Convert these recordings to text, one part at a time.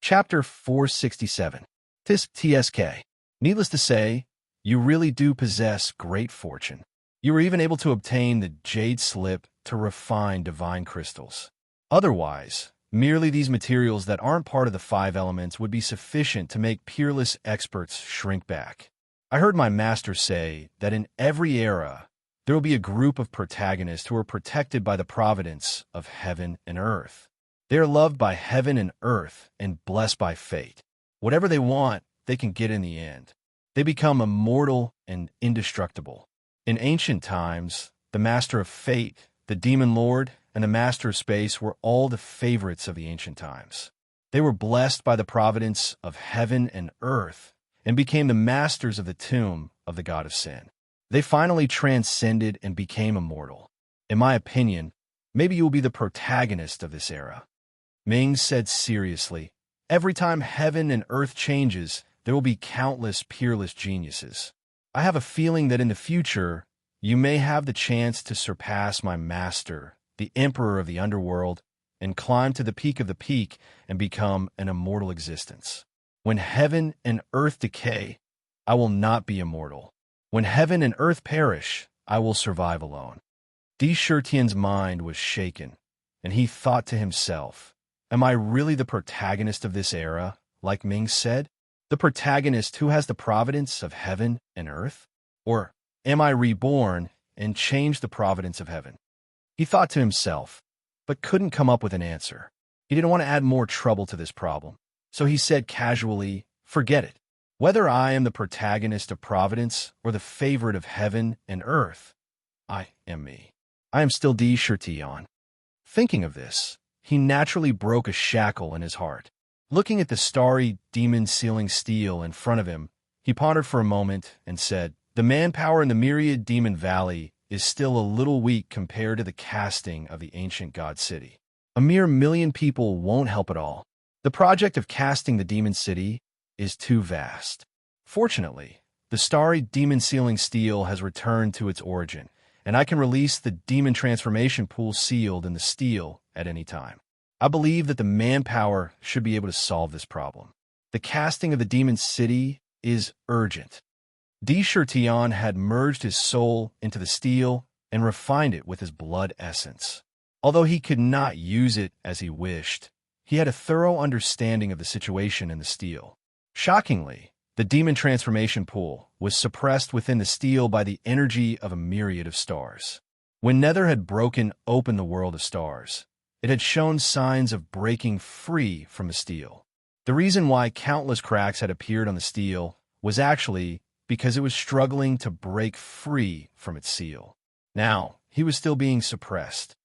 Chapter 467. Tisk TSK. Needless to say, you really do possess great fortune. You were even able to obtain the jade slip to refine divine crystals. Otherwise, merely these materials that aren't part of the 5 elements would be sufficient to make peerless experts shrink back. I heard my master say that in every era, there will be a group of protagonists who are protected by the providence of heaven and earth. They are loved by heaven and earth and blessed by fate. Whatever they want, they can get in the end. They become immortal and indestructible. In ancient times, the Master of Fate, the Demon Lord, and the Master of Space were all the favorites of the ancient times. They were blessed by the providence of heaven and earth and became the masters of the tomb of the god of sin. They finally transcended and became immortal. In my opinion, maybe you will be the protagonist of this era. Ming said seriously, every time heaven and earth changes, there will be countless peerless geniuses. I have a feeling that in the future, you may have the chance to surpass my master, the emperor of the underworld, and climb to the peak of the peak and become an immortal existence. When heaven and earth decay, I will not be immortal. When heaven and earth perish, I will survive alone. Di Shirtian's mind was shaken, and he thought to himself, am I really the protagonist of this era, like Ming said? The protagonist who has the providence of heaven and earth? Or am I reborn and change the providence of heaven? He thought to himself, but couldn't come up with an answer. He didn't want to add more trouble to this problem, so he said casually, forget it. Whether I am the protagonist of providence or the favorite of heaven and earth, I am me. I am still Di Shirtian. Thinking of this, he naturally broke a shackle in his heart. Looking at the starry demon-sealing steel in front of him, he pondered for a moment and said, the manpower in the myriad demon valley is still a little weak compared to the casting of the ancient god city. A mere 1,000,000 people won't help at all. The project of casting the demon city is too vast. Fortunately, the starry demon-sealing steel has returned to its origin, and I can release the demon transformation pool sealed in the steel at any time. I believe that the manpower should be able to solve this problem. The casting of the demon city is urgent. Di Shirtian had merged his soul into the steel and refined it with his blood essence. Although he could not use it as he wished, he had a thorough understanding of the situation in the steel. Shockingly, the demon transformation pool was suppressed within the steel by the energy of a myriad of stars. When Nether had broken open the world of stars, it had shown signs of breaking free from the steel. The reason why countless cracks had appeared on the steel was actually because it was struggling to break free from its seal. Now, he was still being suppressed.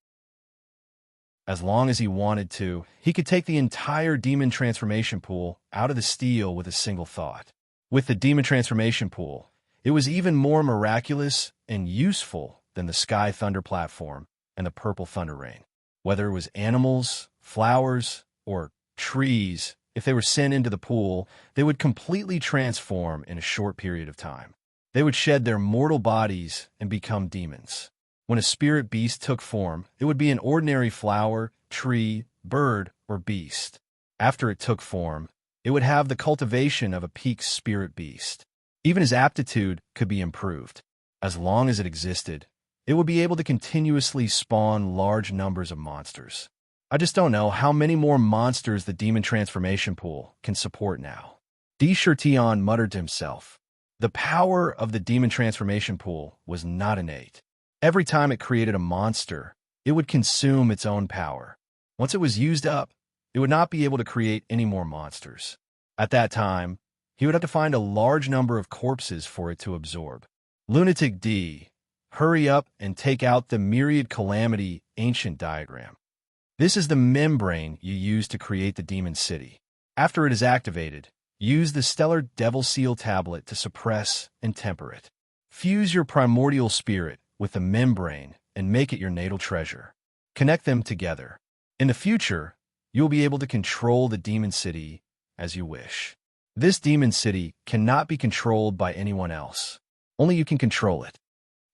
As long as he wanted to, he could take the entire demon transformation pool out of the steel with a single thought. With the demon transformation pool, it was even more miraculous and useful than the Sky Thunder platform and the Purple Thunder Rain. Whether it was animals, flowers, or trees, if they were sent into the pool, they would completely transform in a short period of time. They would shed their mortal bodies and become demons. When a spirit beast took form, it would be an ordinary flower, tree, bird, or beast. After it took form, it would have the cultivation of a peak spirit beast. Even his aptitude could be improved. As long as it existed, it would be able to continuously spawn large numbers of monsters. I just don't know how many more monsters the demon transformation pool can support now. Di Shirtian muttered to himself. The power of the demon transformation pool was not innate. Every time it created a monster, it would consume its own power. Once it was used up, it would not be able to create any more monsters. At that time, he would have to find a large number of corpses for it to absorb. Lunatic D, hurry up and take out the myriad calamity ancient diagram. This is the membrane you use to create the demon city. After it is activated, use the stellar devil seal tablet to suppress and temper it. Fuse your primordial spirit with the membrane and make it your natal treasure. Connect them together. In the future, you'll be able to control the demon city as you wish. This demon city cannot be controlled by anyone else. Only you can control it.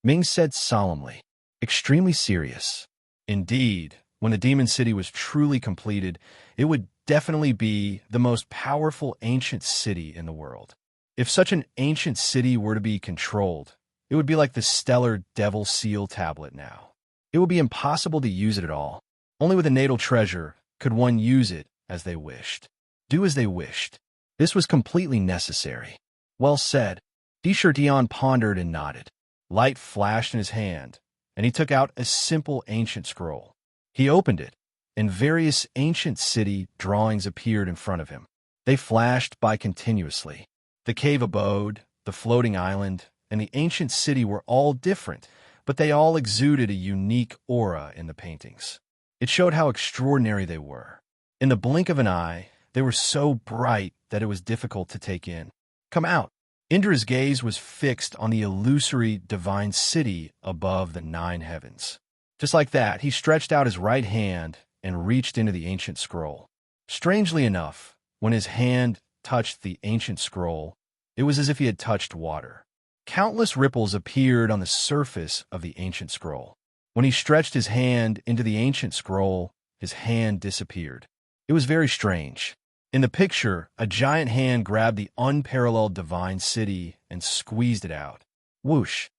Ming said solemnly, extremely serious. Indeed, when the demon city was truly completed, it would definitely be the most powerful ancient city in the world. If such an ancient city were to be controlled, it would be like the stellar Devil Seal tablet now. It would be impossible to use it at all. Only with a natal treasure could one use it as they wished. Do as they wished. This was completely necessary. Well said. Dion pondered and nodded. Light flashed in his hand, and he took out a simple ancient scroll. He opened it, and various ancient city drawings appeared in front of him. They flashed by continuously. The cave abode, the floating island, and the ancient city were all different, but they all exuded a unique aura in the paintings. It showed how extraordinary they were. In the blink of an eye, they were so bright that it was difficult to take in. Come out. Indra's gaze was fixed on the illusory divine city above the 9 heavens. Just like that, he stretched out his right hand and reached into the ancient scroll. Strangely enough, when his hand touched the ancient scroll, it was as if he had touched water. Countless ripples appeared on the surface of the ancient scroll. When he stretched his hand into the ancient scroll, his hand disappeared. It was very strange. In the picture, a giant hand grabbed the unparalleled divine city and squeezed it out. Whoosh!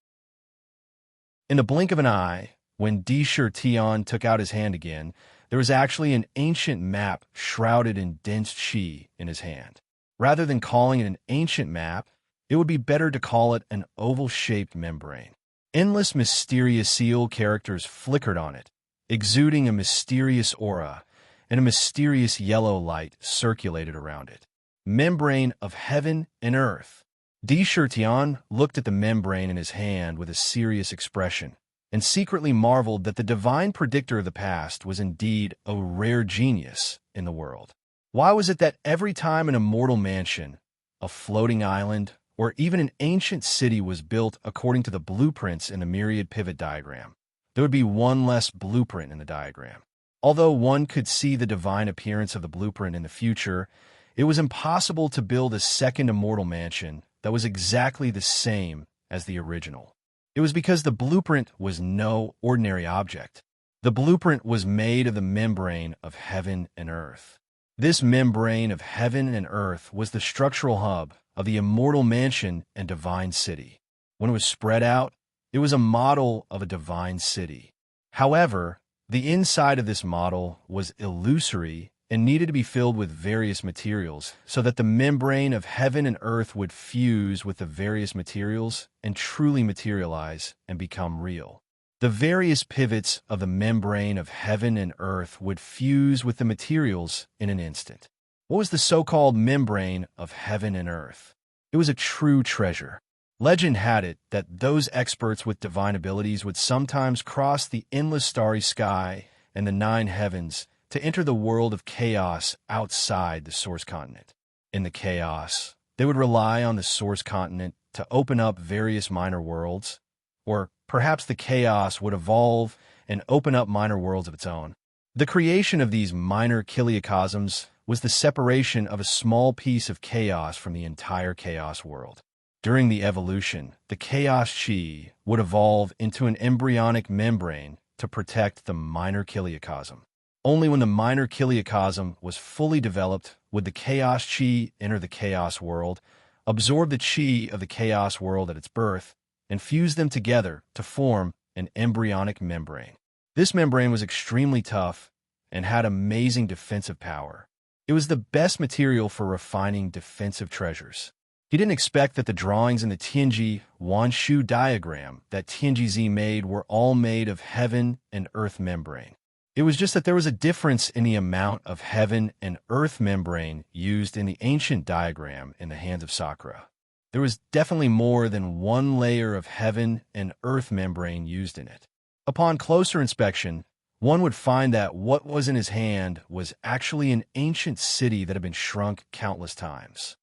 In the blink of an eye, when Tion took out his hand again, there was actually an ancient map shrouded in dense chi in his hand. Rather than calling it an ancient map, it would be better to call it an oval-shaped membrane. Endless mysterious seal characters flickered on it, exuding a mysterious aura, and a mysterious yellow light circulated around it. Membrane of heaven and earth. Tion looked at the membrane in his hand with a serious expression, and secretly marveled that the divine predictor of the past was indeed a rare genius in the world. Why was it that every time an immortal mansion, a floating island, or even an ancient city was built according to the blueprints in the myriad pivot diagram, there would be one less blueprint in the diagram? Although one could see the divine appearance of the blueprint in the future, it was impossible to build a second immortal mansion that was exactly the same as the original. It was because the blueprint was no ordinary object. The blueprint was made of the membrane of heaven and earth. This membrane of heaven and earth was the structural hub of the immortal mansion and divine city. When it was spread out, it was a model of a divine city. However, the inside of this model was illusory and needed to be filled with various materials so that the membrane of heaven and earth would fuse with the various materials and truly materialize and become real. The various pivots of the membrane of heaven and earth would fuse with the materials in an instant. What was the so-called membrane of heaven and earth? It was a true treasure. Legend had it that those experts with divine abilities would sometimes cross the endless starry sky and the 9 heavens to enter the world of chaos outside the source continent. In the chaos, they would rely on the source continent to open up various minor worlds, or perhaps the chaos would evolve and open up minor worlds of its own. The creation of these minor kiliocosms was the separation of a small piece of chaos from the entire chaos world. During the evolution, the chaos chi would evolve into an embryonic membrane to protect the minor kiliocosm. Only when the minor kiliocosm was fully developed would the chaos chi enter the chaos world, absorb the chi of the chaos world at its birth, and fuse them together to form an embryonic membrane. This membrane was extremely tough and had amazing defensive power. It was the best material for refining defensive treasures. He didn't expect that the drawings in the Tianji Wanshu diagram that Tianji made were all made of heaven and earth membrane. It was just that there was a difference in the amount of heaven and earth membrane used in the ancient diagram in the hands of Sakura. There was definitely more than one layer of heaven and earth membrane used in it. Upon closer inspection, one would find that what was in his hand was actually an ancient city that had been shrunk countless times.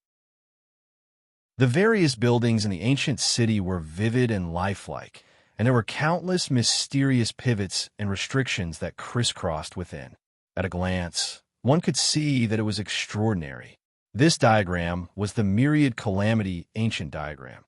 The various buildings in the ancient city were vivid and lifelike, and there were countless mysterious pivots and restrictions that crisscrossed within. At a glance, one could see that it was extraordinary. This diagram was the Myriad Calamity ancient diagram.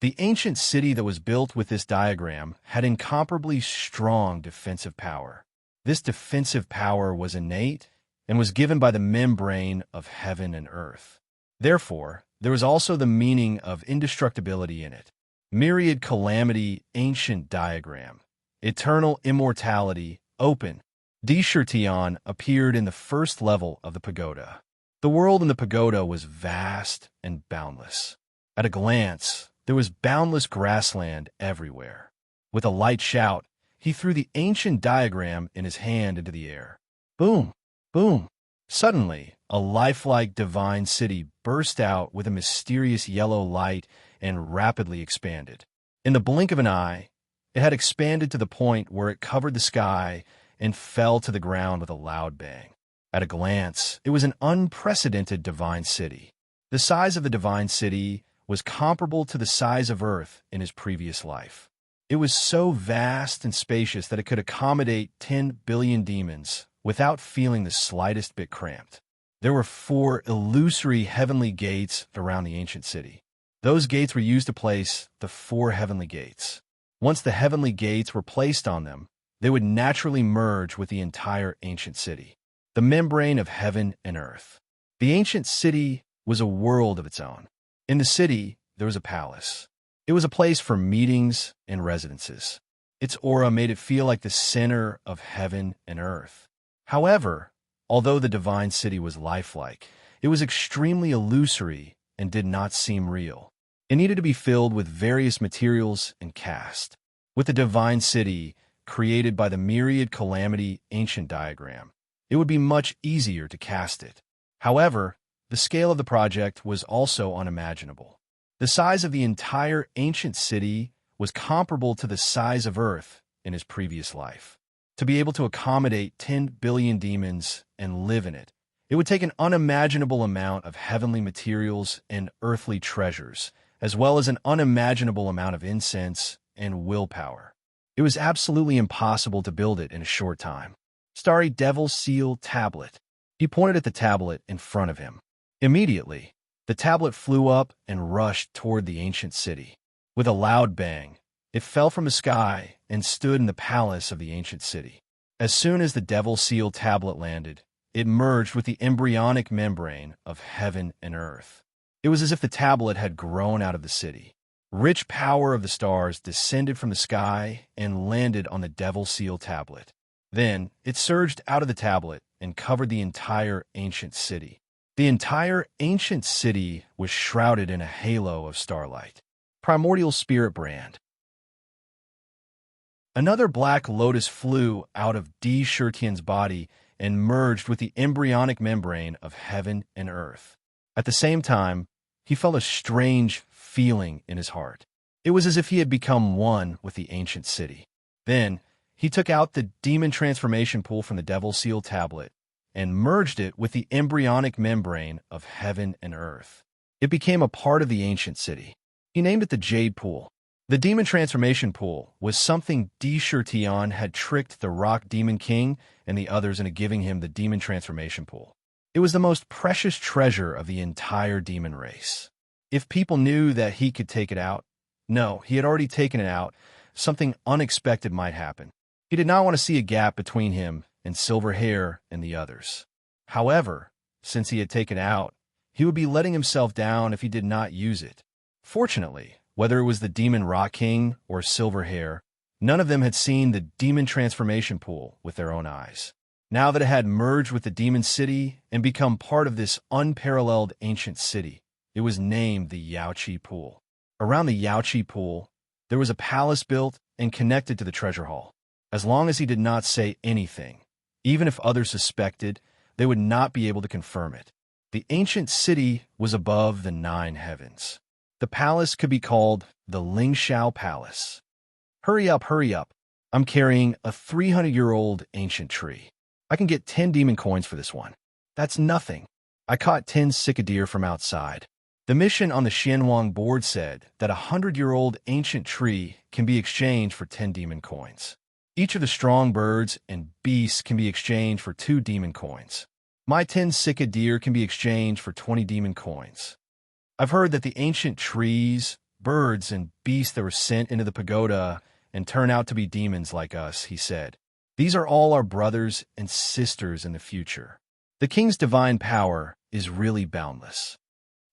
The ancient city that was built with this diagram had incomparably strong defensive power. This defensive power was innate and was given by the membrane of heaven and earth. Therefore, there was also the meaning of indestructibility in it. Myriad calamity, ancient diagram. Eternal immortality, open. Deshirtion appeared in the first level of the pagoda. The world in the pagoda was vast and boundless. At a glance, there was boundless grassland everywhere. With a light shout, he threw the ancient diagram in his hand into the air. Boom! Boom! Suddenly, a lifelike divine city burst out with a mysterious yellow light and rapidly expanded. In the blink of an eye, it had expanded to the point where it covered the sky and fell to the ground with a loud bang. At a glance, it was an unprecedented divine city. The size of the divine city was comparable to the size of Earth in his previous life. It was so vast and spacious that it could accommodate 10 billion demons without feeling the slightest bit cramped. There were 4 illusory heavenly gates around the ancient city. Those gates were used to place the 4 heavenly gates. Once the heavenly gates were placed on them, they would naturally merge with the entire ancient city, the membrane of heaven and earth. The ancient city was a world of its own. In the city, there was a palace. It was a place for meetings and residences. Its aura made it feel like the center of heaven and earth. However, although the divine city was lifelike, it was extremely illusory and did not seem real. It needed to be filled with various materials and cast. With the divine city created by the myriad calamity ancient diagram, it would be much easier to cast it. However, the scale of the project was also unimaginable. The size of the entire ancient city was comparable to the size of Earth in his previous life. To be able to accommodate 10 billion demons and live in it, it would take an unimaginable amount of heavenly materials and earthly treasures, as well as an unimaginable amount of incense and willpower. It was absolutely impossible to build it in a short time. Starry Devil Seal Tablet. He pointed at the tablet in front of him. Immediately, the tablet flew up and rushed toward the ancient city. With a loud bang, it fell from the sky and stood in the palace of the ancient city. As soon as the Devil Seal Tablet landed, it merged with the embryonic membrane of heaven and earth. It was as if the tablet had grown out of the city. Rich power of the stars descended from the sky and landed on the Devil Seal Tablet. Then, it surged out of the tablet and covered the entire ancient city. The entire ancient city was shrouded in a halo of starlight. Primordial Spirit Brand. Another black lotus flew out of Deshirtion's body and merged with the embryonic membrane of heaven and earth. At the same time, he felt a strange feeling in his heart. It was as if he had become one with the ancient city. Then, he took out the demon transformation pool from the Devil Seal Tablet and merged it with the embryonic membrane of heaven and earth. It became a part of the ancient city. He named it the Jade Pool. The demon transformation pool was something Deshirtion had tricked the Rock Demon King and the others into giving him the demon transformation pool. It was the most precious treasure of the entire demon race. If people knew that he could take it out, no, he had already taken it out, something unexpected might happen. He did not want to see a gap between him and Silverhair and the others. However, since he had taken it out, he would be letting himself down if he did not use it. Fortunately, whether it was the Demon Rock King or Silverhair, none of them had seen the demon transformation pool with their own eyes. Now that it had merged with the demon city and become part of this unparalleled ancient city, it was named the Yaoqi Pool. Around the Yaoqi Pool, there was a palace built and connected to the treasure hall. As long as he did not say anything, even if others suspected, they would not be able to confirm it. The ancient city was above the 9 heavens. The palace could be called the Lingshao Palace. Hurry up, hurry up. I'm carrying a 300-year-old ancient tree. I can get 10 demon coins for this one. That's nothing. I caught 10 cicadere from outside. The mission on the Xianwang board said that a 100-year-old ancient tree can be exchanged for 10 demon coins. Each of the strong birds and beasts can be exchanged for 2 demon coins. My 10 cicadere can be exchanged for 20 demon coins. I've heard that the ancient trees, birds, and beasts that were sent into the pagoda and turn out to be demons like us, he said. These are all our brothers and sisters in the future. The king's divine power is really boundless.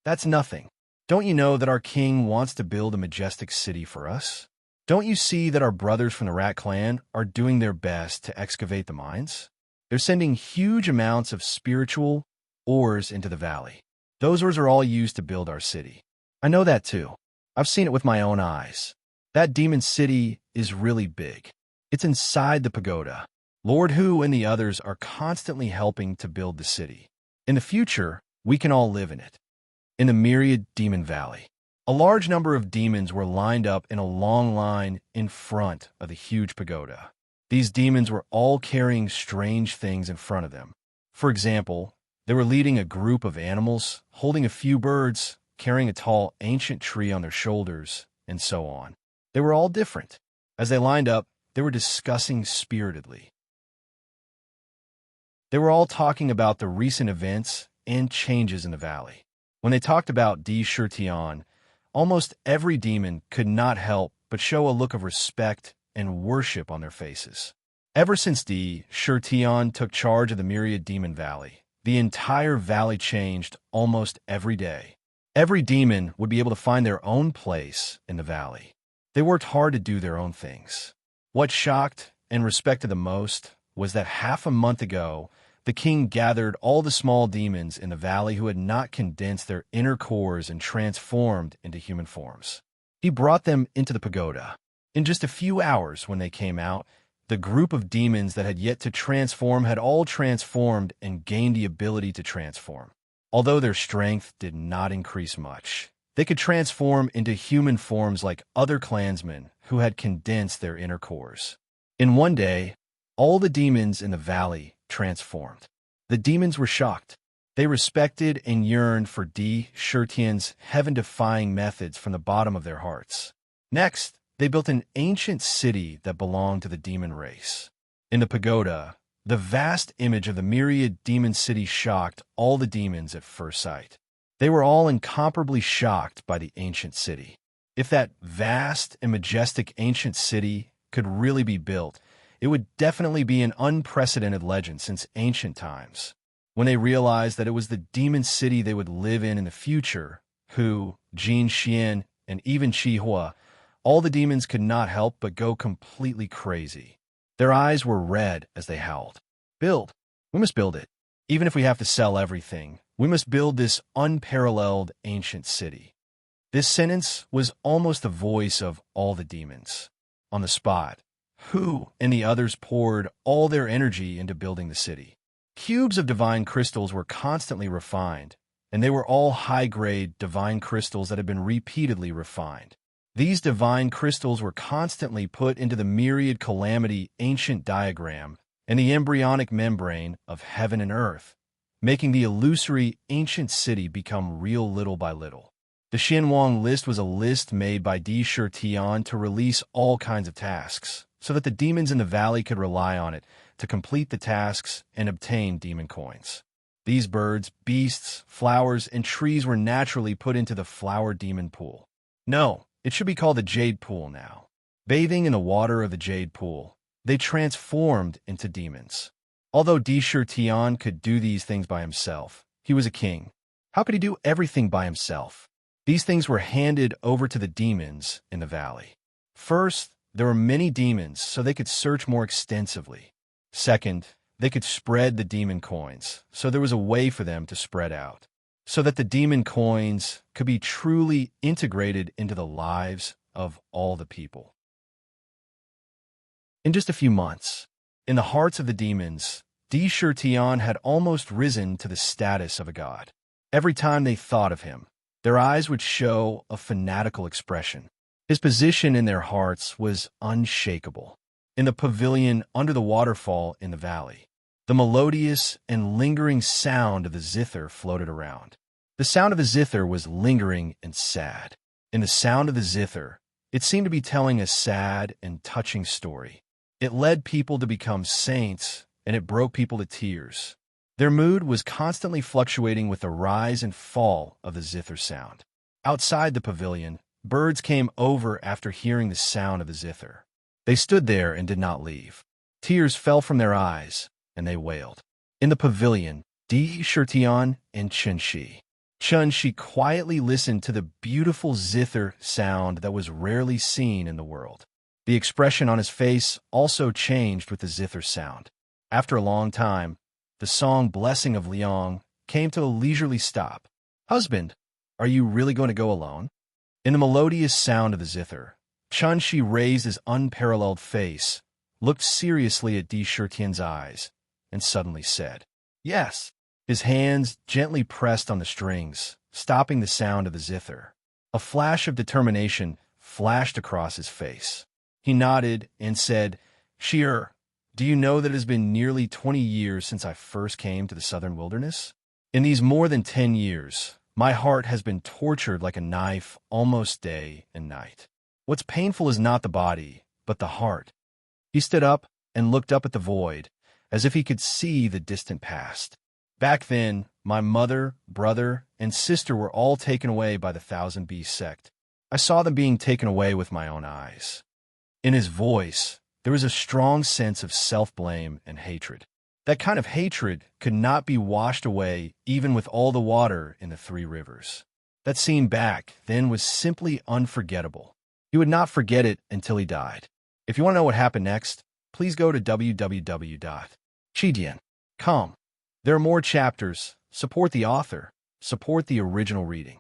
That's nothing. Don't you know that our king wants to build a majestic city for us? Don't you see that our brothers from the Rat Clan are doing their best to excavate the mines? They're sending huge amounts of spiritual ores into the valley. Those ores are all used to build our city. I know that too. I've seen it with my own eyes. That demon city is really big. It's inside the pagoda. Lord Hu and the others are constantly helping to build the city. In the future, we can all live in it. In the myriad demon valley, a large number of demons were lined up in a long line in front of the huge pagoda. These demons were all carrying strange things in front of them. For example, they were leading a group of animals, holding a few birds, carrying a tall ancient tree on their shoulders, and so on. They were all different. As they lined up, they were discussing spiritedly. They were all talking about the recent events and changes in the valley. When they talked about Di Shirtian, almost every demon could not help but show a look of respect and worship on their faces. Ever since Di Shirtian took charge of the Myriad Demon Valley, the entire valley changed almost every day. Every demon would be able to find their own place in the valley. They worked hard to do their own things. What shocked and respected the most was that half a month ago, the king gathered all the small demons in the valley who had not condensed their inner cores and transformed into human forms. He brought them into the pagoda. In just a few hours when they came out, the group of demons that had yet to transform had all transformed and gained the ability to transform. Although their strength did not increase much, they could transform into human forms like other clansmen who had condensed their inner cores. In one day, all the demons in the valley transformed. The demons were shocked. They respected and yearned for Di Shirtian's heaven-defying methods from the bottom of their hearts. Next, they built an ancient city that belonged to the demon race. In the pagoda, the vast image of the myriad demon city shocked all the demons at first sight. They were all incomparably shocked by the ancient city. If that vast and majestic ancient city could really be built, it would definitely be an unprecedented legend since ancient times. When they realized that it was the demon city they would live in the future, Hu, Jin Xian, and even Qi Hua, all the demons could not help but go completely crazy. Their eyes were red as they howled. Build. We must build it. Even if we have to sell everything, we must build this unparalleled ancient city. This sentence was almost the voice of all the demons. On the spot, Hu and the others poured all their energy into building the city. Cubes of divine crystals were constantly refined, and they were all high-grade divine crystals that had been repeatedly refined. These divine crystals were constantly put into the myriad calamity ancient diagram and the embryonic membrane of heaven and earth, making the illusory ancient city become real little by little. The Xinhuang list was a list made by Di Shirtian to release all kinds of tasks, so that the demons in the valley could rely on it to complete the tasks and obtain demon coins. These birds, beasts, flowers, and trees were naturally put into the flower demon pool. No, it should be called the Jade Pool now. Bathing in the water of the Jade Pool, they transformed into demons. Although Di Shirtian could do these things by himself, he was a king. How could he do everything by himself? These things were handed over to the demons in the valley. First, there were many demons, so they could search more extensively. Second, they could spread the demon coins, so there was a way for them to spread out, so that the demon coins could be truly integrated into the lives of all the people. In just a few months, in the hearts of the demons, Di Shirtian had almost risen to the status of a god. Every time they thought of him, their eyes would show a fanatical expression. His position in their hearts was unshakable. In the pavilion under the waterfall in the valley, the melodious and lingering sound of the zither floated around. The sound of the zither was lingering and sad. In the sound of the zither, it seemed to be telling a sad and touching story. It led people to become saints, and it broke people to tears. Their mood was constantly fluctuating with the rise and fall of the zither sound. Outside the pavilion, birds came over after hearing the sound of the zither. They stood there and did not leave. Tears fell from their eyes, and they wailed. In the pavilion, Di Shirtion and Chunshi. Chunshi quietly listened to the beautiful zither sound that was rarely seen in the world. The expression on his face also changed with the zither sound. After a long time, the song Blessing of Liang came to a leisurely stop. Husband, are you really going to go alone? In the melodious sound of the zither, Chunshi raised his unparalleled face, looked seriously at Di Shirtian's eyes, and suddenly said, Yes. His hands gently pressed on the strings, stopping the sound of the zither. A flash of determination flashed across his face. He nodded and said, Sheer, do you know that it has been nearly 20 years since I first came to the southern wilderness? In these more than 10 years, my heart has been tortured like a knife almost day and night. What's painful is not the body, but the heart. He stood up and looked up at the void, as if he could see the distant past. Back then, my mother, brother, and sister were all taken away by the Thousand Beast sect. I saw them being taken away with my own eyes. In his voice, there was a strong sense of self-blame and hatred. That kind of hatred could not be washed away even with all the water in the three rivers. That scene back then was simply unforgettable. He would not forget it until he died. If you want to know what happened next, please go to www.chidian.com. There are more chapters. Support the author. Support the original reading.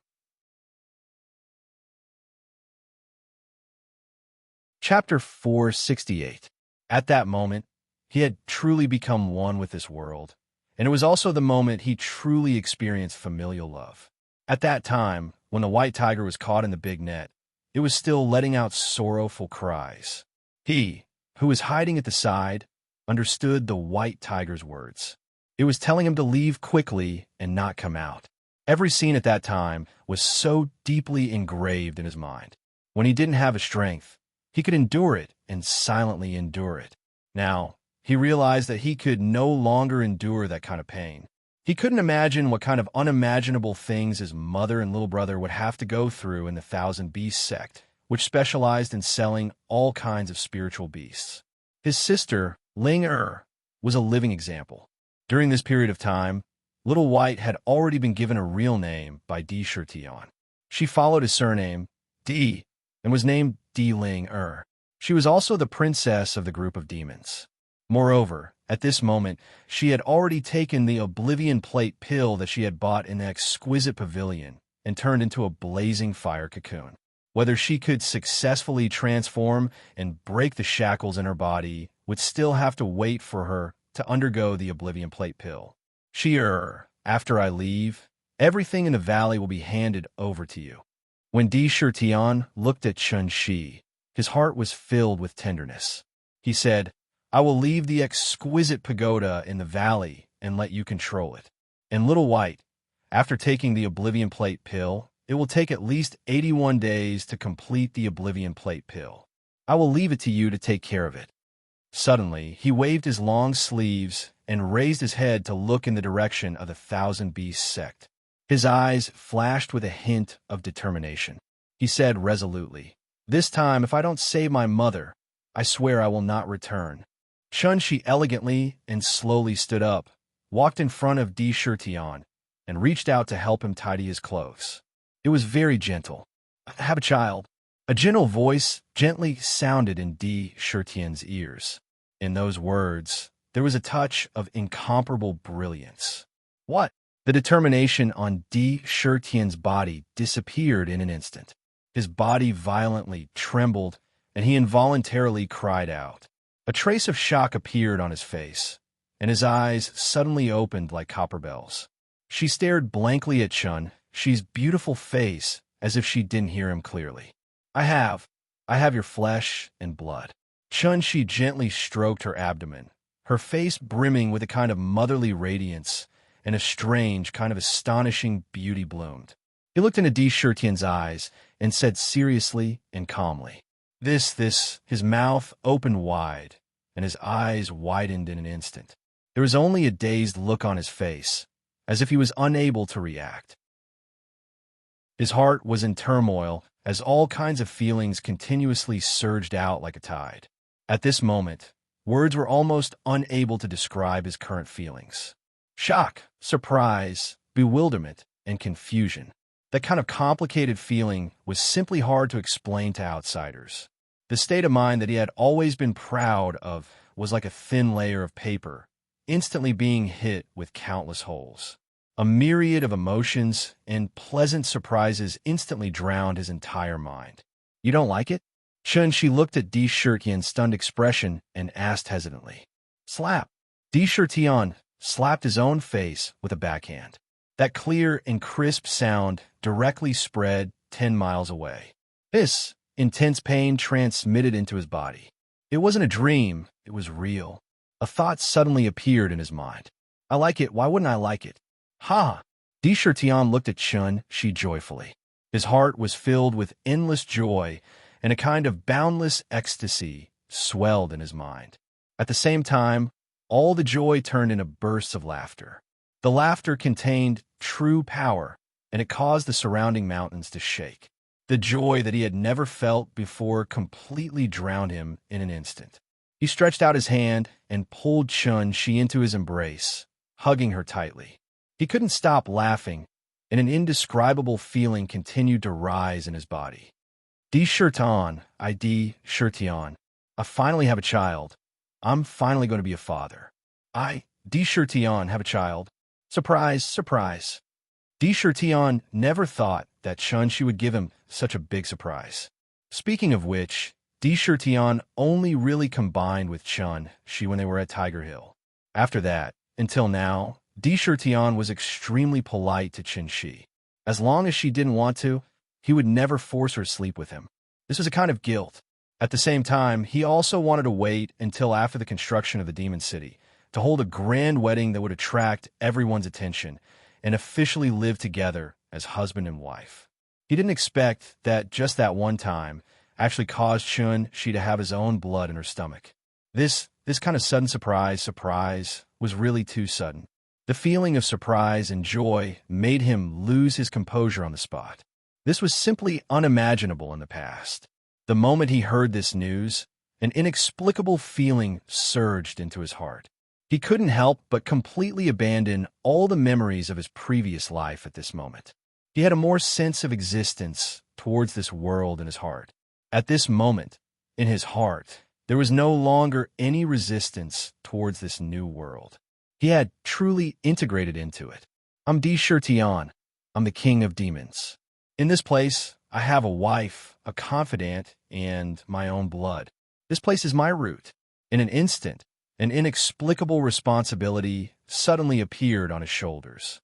Chapter 468. At that moment, he had truly become one with this world, and it was also the moment he truly experienced familial love. At that time, when the white tiger was caught in the big net, it was still letting out sorrowful cries. He, who was hiding at the side, understood the white tiger's words. It was telling him to leave quickly and not come out. Every scene at that time was so deeply engraved in his mind. When he didn't have a strength, he could endure it and silently endure it. Now, he realized that he could no longer endure that kind of pain. He couldn't imagine what kind of unimaginable things his mother and little brother would have to go through in the Thousand Beast sect, which specialized in selling all kinds of spiritual beasts. His sister, Ling was a living example. During this period of time, Little White had already been given a real name by Di Shirtion. She followed his surname, Di, and was named Di Ling She was also the princess of the group of demons. Moreover, at this moment, she had already taken the Oblivion Plate pill that she had bought in the exquisite pavilion and turned into a blazing fire cocoon. Whether she could successfully transform and break the shackles in her body would still have to wait for her to undergo the Oblivion Plate pill. After I leave, everything in the valley will be handed over to you. When Di Shirtion looked at Chunshi, his heart was filled with tenderness. He said, I will leave the exquisite pagoda in the valley and let you control it. And Little White, after taking the Oblivion Plate pill, it will take at least 81 days to complete the Oblivion Plate pill. I will leave it to you to take care of it. Suddenly, he waved his long sleeves and raised his head to look in the direction of the Thousand Beast sect. His eyes flashed with a hint of determination. He said resolutely, This time, if I don't save my mother, I swear I will not return. Chunshi elegantly and slowly stood up, walked in front of Di Shirtion, and reached out to help him tidy his clothes. It was very gentle. Have a child. A gentle voice gently sounded in Di Shirtian's ears. In those words, there was a touch of incomparable brilliance. What? The determination on Di Shirtian's body disappeared in an instant. His body violently trembled, and he involuntarily cried out. A trace of shock appeared on his face, and his eyes suddenly opened like copper bells. She stared blankly at Chun's beautiful face as if she didn't hear him clearly. I have your flesh and blood. Chunshi gently stroked her abdomen, her face brimming with a kind of motherly radiance, and a strange kind of astonishing beauty bloomed. He looked into Di Shirtian's eyes and said seriously and calmly, His mouth opened wide, and his eyes widened in an instant. There was only a dazed look on his face, as if he was unable to react. His heart was in turmoil as all kinds of feelings continuously surged out like a tide. At this moment, words were almost unable to describe his current feelings. Shock, surprise, bewilderment, and confusion. That kind of complicated feeling was simply hard to explain to outsiders. The state of mind that he had always been proud of was like a thin layer of paper, instantly being hit with countless holes. A myriad of emotions and pleasant surprises instantly drowned his entire mind. You don't like it? She looked at Di Shirtian's stunned expression and asked hesitantly. Slap. Di Shirtian slapped his own face with a backhand. That clear and crisp sound directly spread 10 miles away. This intense pain transmitted into his body. It wasn't a dream, it was real. A thought suddenly appeared in his mind. I like it, why wouldn't I like it? Ha! Di Shirtian looked at Shi joyfully. His heart was filled with endless joy, and a kind of boundless ecstasy swelled in his mind. At the same time, all the joy turned into bursts of laughter. The laughter contained true power, and it caused the surrounding mountains to shake. The joy that he had never felt before completely drowned him in an instant. He stretched out his hand and pulled Shi into his embrace, hugging her tightly. He couldn't stop laughing, and an indescribable feeling continued to rise in his body. Di Shirtian, I finally have a child. I'm finally going to be a father. Di Shirtian, have a child. Surprise, surprise. Di Shirtian never thought that Shi would give him such a big surprise. Speaking of which, Di Shirtian only really combined with Shi when they were at Tiger Hill. After that, until now, Di Shirtian was extremely polite to Shi. As long as she didn't want to, he would never force her to sleep with him. This was a kind of guilt. At the same time, he also wanted to wait until after the construction of the Demon City to hold a grand wedding that would attract everyone's attention and officially live together as husband and wife. He didn't expect that just that one time actually caused Shi to have his own blood in her stomach. This kind of sudden surprise was really too sudden. The feeling of surprise and joy made him lose his composure on the spot. This was simply unimaginable in the past. The moment he heard this news, an inexplicable feeling surged into his heart. He couldn't help but completely abandon all the memories of his previous life at this moment. He had a more sense of existence towards this world in his heart. At this moment, in his heart, there was no longer any resistance towards this new world. He had truly integrated into it. I'm Di Shirtian. I'm the king of demons. In this place, I have a wife, a confidant, and my own blood. This place is my root. In an instant, an inexplicable responsibility suddenly appeared on his shoulders.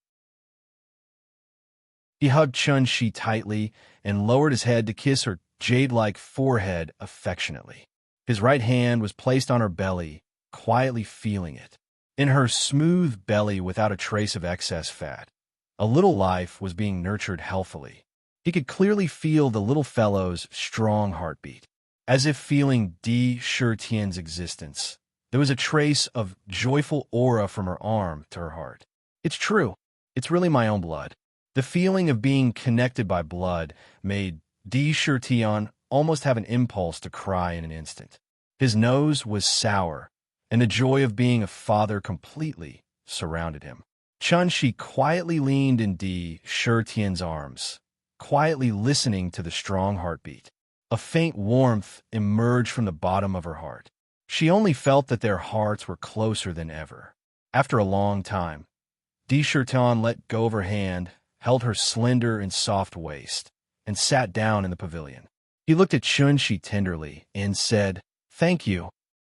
He hugged Shi tightly and lowered his head to kiss her jade-like forehead affectionately. His right hand was placed on her belly, quietly feeling it. In her smooth belly without a trace of excess fat, a little life was being nurtured healthily. He could clearly feel the little fellow's strong heartbeat. As if feeling Di Shirtian's existence, there was a trace of joyful aura from her arm to her heart. It's true. It's really my own blood. The feeling of being connected by blood made Di Shirtian almost have an impulse to cry in an instant. His nose was sour, and the joy of being a father completely surrounded him. Shi quietly leaned in Di Shirtian's arms, quietly listening to the strong heartbeat. A faint warmth emerged from the bottom of her heart. She only felt that their hearts were closer than ever. After a long time, Di Shirtian let go of her hand, held her slender and soft waist, and sat down in the pavilion. He looked at Shi tenderly and said, "Thank you.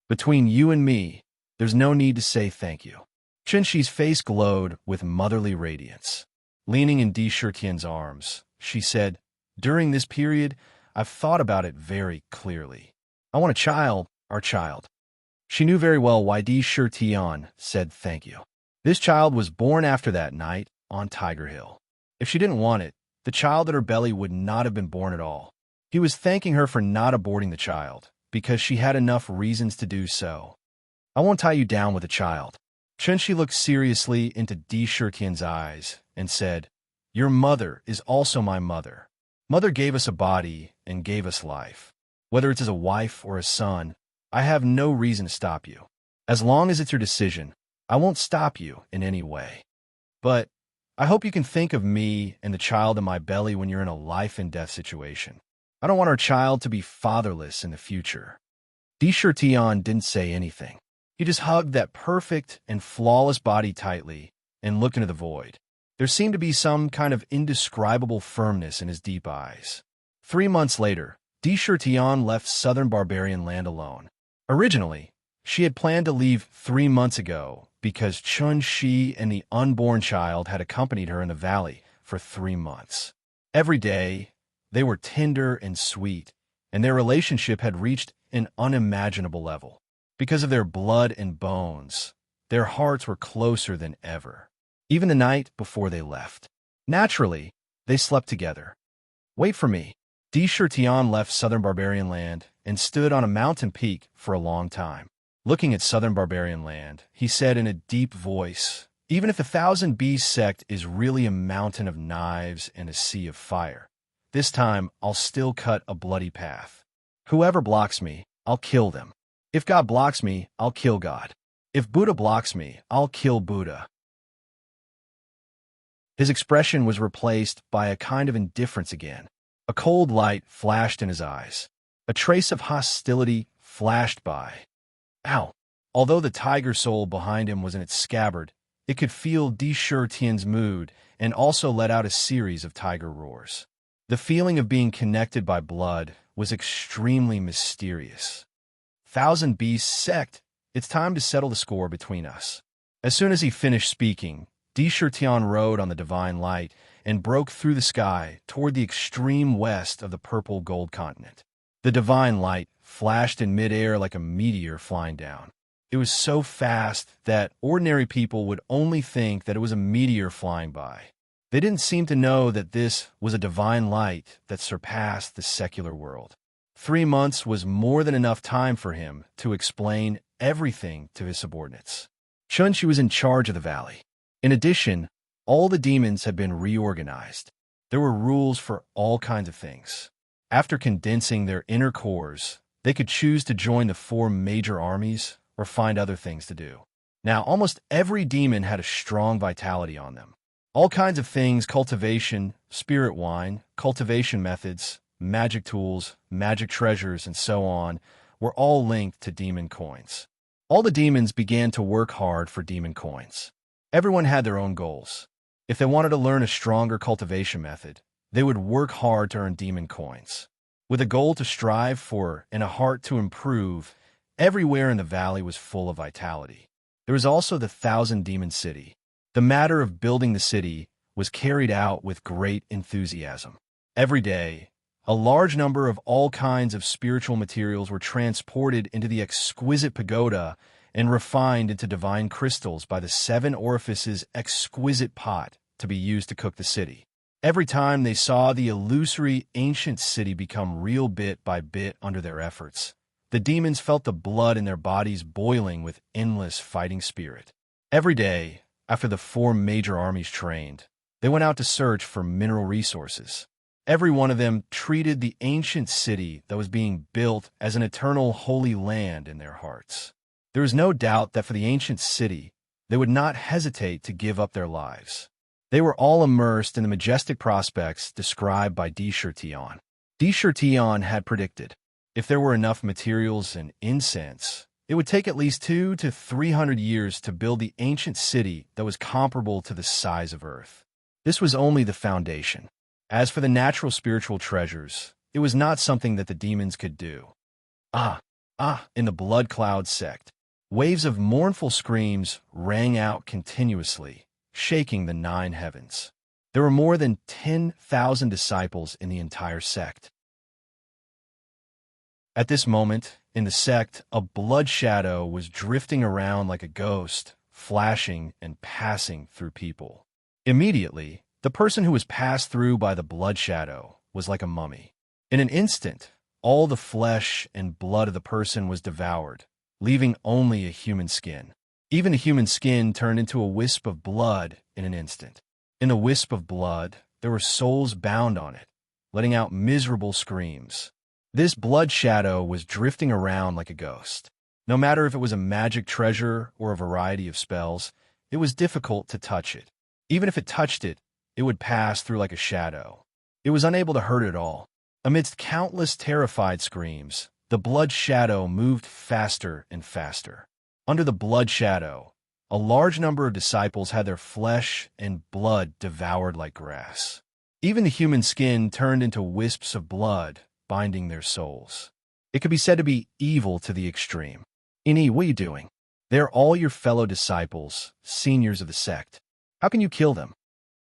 Between you and me, there's no need to say thank you." Shi's face glowed with motherly radiance. Leaning in Di Shirtian's arms, she said, "During this period, I've thought about it very clearly. I want a child, our child." She knew very well why Di Shirtian said thank you. This child was born after that night on Tiger Hill. If she didn't want it, the child in her belly would not have been born at all. He was thanking her for not aborting the child, because she had enough reasons to do so. "I won't tie you down with a child." Shi looked seriously into Di Shirtian's eyes and said, "Your mother is also my mother. Mother gave us a body and gave us life. Whether it's as a wife or a son, I have no reason to stop you. As long as it's your decision, I won't stop you in any way. But I hope you can think of me and the child in my belly when you're in a life-and-death situation. I don't want our child to be fatherless in the future." Tion didn't say anything. He just hugged that perfect and flawless body tightly and looked into the void. There seemed to be some kind of indescribable firmness in his deep eyes. 3 months later, Tion left southern barbarian land alone. Originally, she had planned to leave 3 months ago because Chun-Shi and the unborn child had accompanied her in the valley for 3 months. Every day, they were tender and sweet, and their relationship had reached an unimaginable level. Because of their blood and bones, their hearts were closer than ever, even the night before they left. Naturally, they slept together. "Wait for me." Tion left southern barbarian land and stood on a mountain peak for a long time. Looking at southern barbarian land, he said in a deep voice, "Even if the Thousand Beasts sect is really a mountain of knives and a sea of fire, this time I'll still cut a bloody path. Whoever blocks me, I'll kill them. If God blocks me, I'll kill God. If Buddha blocks me, I'll kill Buddha." His expression was replaced by a kind of indifference again. A cold light flashed in his eyes. A trace of hostility flashed by. Ow! Although the tiger soul behind him was in its scabbard, it could feel Tian's mood and also let out a series of tiger roars. The feeling of being connected by blood was extremely mysterious. "Thousand Beasts sect, it's time to settle the score between us." As soon as he finished speaking, Tian rode on the divine light and broke through the sky toward the extreme west of the purple gold continent. The divine light flashed in midair like a meteor flying down. It was so fast that ordinary people would only think that it was a meteor flying by. They didn't seem to know that this was a divine light that surpassed the secular world. 3 months was more than enough time for him to explain everything to his subordinates. Chun-Shi was in charge of the valley. In addition, all the demons had been reorganized. There were rules for all kinds of things. After condensing their inner cores, they could choose to join the 4 major armies or find other things to do. Now, almost every demon had a strong vitality on them. All kinds of things, cultivation, spirit wine, cultivation methods, magic tools, magic treasures, and so on, were all linked to demon coins. All the demons began to work hard for demon coins. Everyone had their own goals. If they wanted to learn a stronger cultivation method, they would work hard to earn demon coins. With a goal to strive for and a heart to improve, everywhere in the valley was full of vitality. There was also the 1,000-demon city. The matter of building the city was carried out with great enthusiasm. Every day, a large number of all kinds of spiritual materials were transported into the exquisite pagoda and refined into divine crystals by the 7 orifices exquisite pot to be used to cook the city. Every time they saw the illusory ancient city become real bit by bit under their efforts, the demons felt the blood in their bodies boiling with endless fighting spirit. Every day, after the 4 major armies trained, they went out to search for mineral resources. Every one of them treated the ancient city that was being built as an eternal holy land in their hearts. There was no doubt that for the ancient city, they would not hesitate to give up their lives. They were all immersed in the majestic prospects described by Tion. Tion had predicted, if there were enough materials and incense, it would take at least 200 to 300 years to build the ancient city that was comparable to the size of Earth. This was only the foundation. As for the natural spiritual treasures, it was not something that the demons could do. In the Blood Cloud sect, waves of mournful screams rang out continuously, shaking the 9 heavens. There were more than 10,000 disciples in the entire sect. At this moment, in the sect, a blood shadow was drifting around like a ghost, flashing and passing through people. Immediately, the person who was passed through by the blood shadow was like a mummy. In an instant, all the flesh and blood of the person was devoured, leaving only a human skin. Even the human skin turned into a wisp of blood in an instant. In the wisp of blood, there were souls bound on it, letting out miserable screams. This blood shadow was drifting around like a ghost. No matter if it was a magic treasure or a variety of spells, it was difficult to touch it. Even if it touched it, it would pass through like a shadow. It was unable to hurt it at all. Amidst countless terrified screams, the blood shadow moved faster and faster. Under the blood shadow, a large number of disciples had their flesh and blood devoured like grass. Even the human skin turned into wisps of blood, binding their souls. It could be said to be evil to the extreme. Ini, what are you doing? They're all your fellow disciples, seniors of the sect. How can you kill them?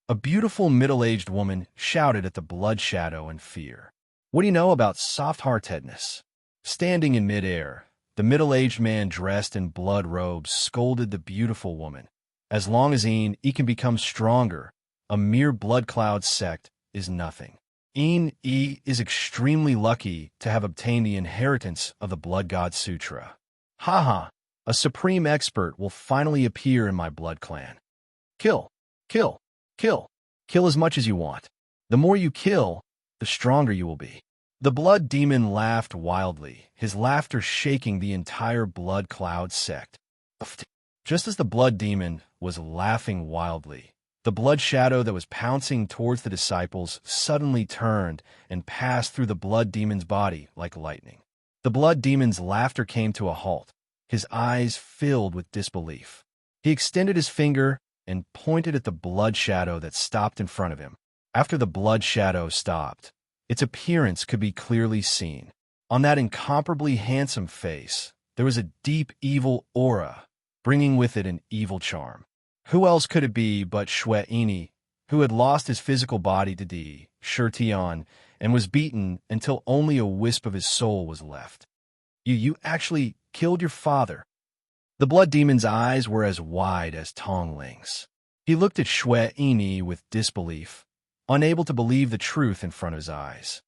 A beautiful middle-aged woman shouted at the blood shadow in fear. What do you know about soft-heartedness? Standing in midair, the middle-aged man dressed in blood robes scolded the beautiful woman. As long as he can become stronger, a mere blood cloud sect is nothing. Is extremely lucky to have obtained the inheritance of the Blood God Sutra. Haha, a supreme expert will finally appear in my blood clan. Kill, kill, kill, kill as much as you want. The more you kill, the stronger you will be. The blood demon laughed wildly, his laughter shaking the entire blood cloud sect. Just as the blood demon was laughing wildly, the blood shadow that was pouncing towards the disciples suddenly turned and passed through the blood demon's body like lightning. The blood demon's laughter came to a halt, his eyes filled with disbelief. He extended his finger and pointed at the blood shadow that stopped in front of him. After the blood shadow stopped, its appearance could be clearly seen. On that incomparably handsome face, there was a deep evil aura, bringing with it an evil charm. Who else could it be but Ini, who had lost his physical body to D. Shurtion and was beaten until only a wisp of his soul was left? You actually killed your father. The blood demon's eyes were as wide as tonglings. He looked at Ini with disbelief, unable to believe the truth in front of his eyes.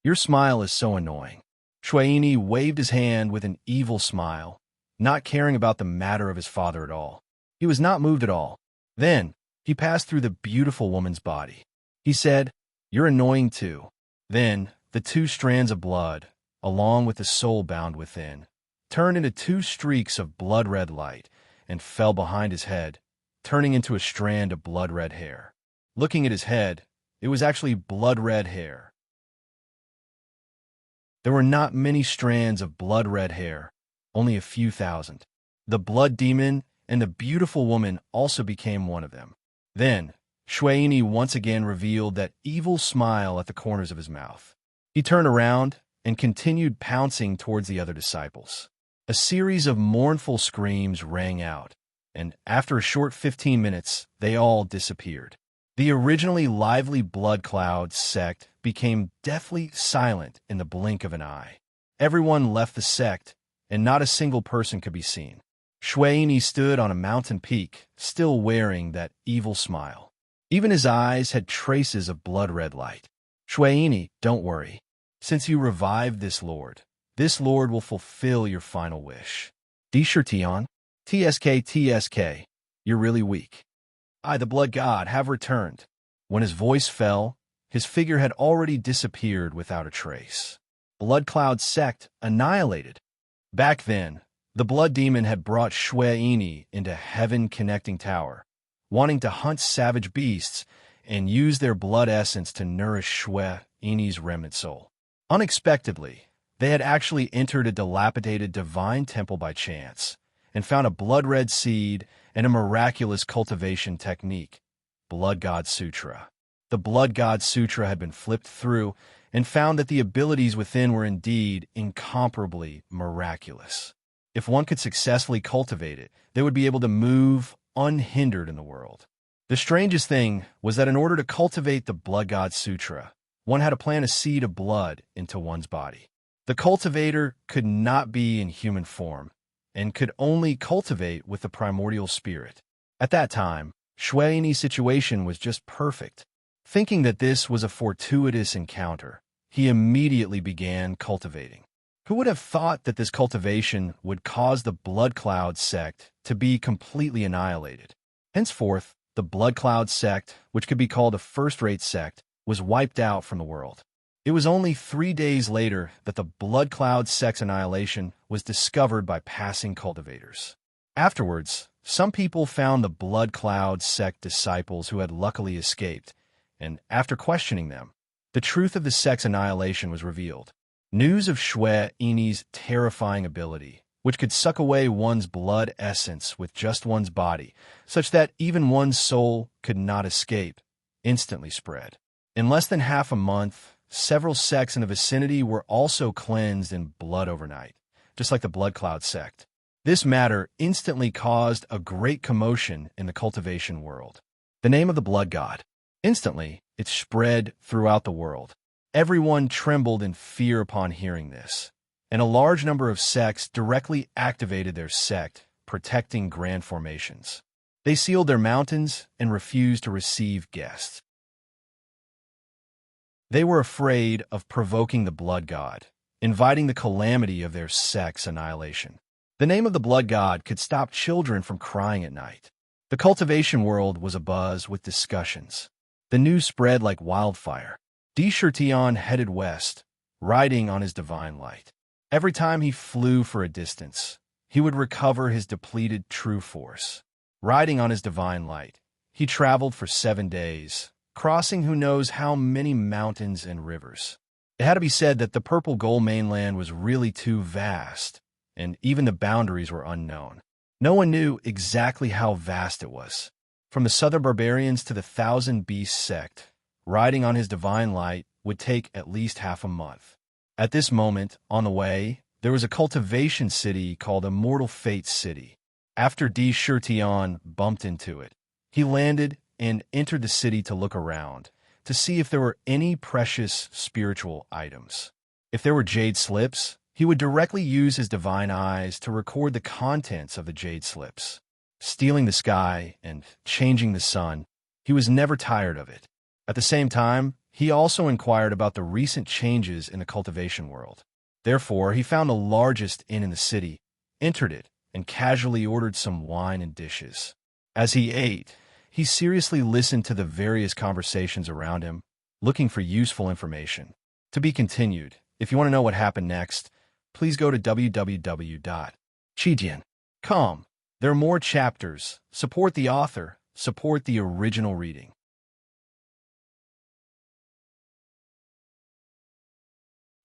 Your smile is so annoying. Ini waved his hand with an evil smile, not caring about the matter of his father at all. He was not moved at all. Then, he passed through the beautiful woman's body. He said, "You're annoying too." Then, the two strands of blood, along with the soul bound within, turned into two streaks of blood-red light and fell behind his head, turning into a strand of blood-red hair. Looking at his head, it was actually blood-red hair. There were not many strands of blood-red hair, only a few thousand. The blood demon and the beautiful woman also became one of them. Then, Ini once again revealed that evil smile at the corners of his mouth. He turned around and continued pouncing towards the other disciples. A series of mournful screams rang out, and after a short 15 minutes, they all disappeared. The originally lively blood cloud sect became deathly silent in the blink of an eye. Everyone left the sect, and not a single person could be seen. Ini stood on a mountain peak, still wearing that evil smile. Even his eyes had traces of blood-red light. Ini, don't worry. Since you revived this lord will fulfill your final wish. Shurtion, TSK, you're really weak. I, the blood god, have returned. When his voice fell, his figure had already disappeared without a trace. Blood cloud sect annihilated. Back then, the blood demon had brought Ini into Heaven Connecting Tower, wanting to hunt savage beasts and use their blood essence to nourish Ini's remnant soul. Unexpectedly, they had actually entered a dilapidated divine temple by chance and found a blood-red seed and a miraculous cultivation technique, Blood God Sutra. The Blood God Sutra had been flipped through and found that the abilities within were indeed incomparably miraculous. If one could successfully cultivate it, they would be able to move unhindered in the world. The strangest thing was that in order to cultivate the Blood God Sutra, one had to plant a seed of blood into one's body. The cultivator could not be in human form and could only cultivate with the primordial spirit. At that time, Ini's situation was just perfect. Thinking that this was a fortuitous encounter, he immediately began cultivating. Who would have thought that this cultivation would cause the Blood Cloud sect to be completely annihilated? Henceforth, the Blood Cloud sect, which could be called a first-rate sect, was wiped out from the world. It was only 3 days later that the blood cloud sect's annihilation was discovered by passing cultivators. Afterwards, some people found the blood cloud sect disciples who had luckily escaped, and after questioning them, the truth of the sect's annihilation was revealed. News of Shwe Ini's terrifying ability, which could suck away one's blood essence with just one's body, such that even one's soul could not escape, instantly spread. In less than half a month, several sects in the vicinity were also cleansed in blood overnight, just like the blood cloud sect. This matter instantly caused a great commotion in the cultivation world. The name of the blood god. Instantly, it spread throughout the world. Everyone trembled in fear upon hearing this, and a large number of sects directly activated their sect, protecting grand formations. They sealed their mountains and refused to receive guests. They were afraid of provoking the blood god, inviting the calamity of their sect's annihilation. The name of the blood god could stop children from crying at night. The cultivation world was abuzz with discussions. The news spread like wildfire. Tion headed west, riding on his divine light. Every time he flew for a distance, he would recover his depleted true force. Riding on his divine light, he traveled for 7 days, crossing who knows how many mountains and rivers. It had to be said that the purple gold mainland was really too vast, and even the boundaries were unknown. No one knew exactly how vast it was. From the southern barbarians to the Thousand Beasts sect, riding on his divine light would take at least half a month. At this moment, on the way, there was a cultivation city called Immortal Fate City. After Tion bumped into it, he landed and entered the city to look around, to see if there were any precious spiritual items. If there were jade slips, he would directly use his divine eyes to record the contents of the jade slips. Stealing the sky and changing the sun, he was never tired of it. At the same time, he also inquired about the recent changes in the cultivation world. Therefore, he found the largest inn in the city, entered it, and casually ordered some wine and dishes. As he ate, he seriously listened to the various conversations around him, looking for useful information. To be continued. If you want to know what happened next, please go to www.chijian.com. There are more chapters. Support the author. Support the original reading.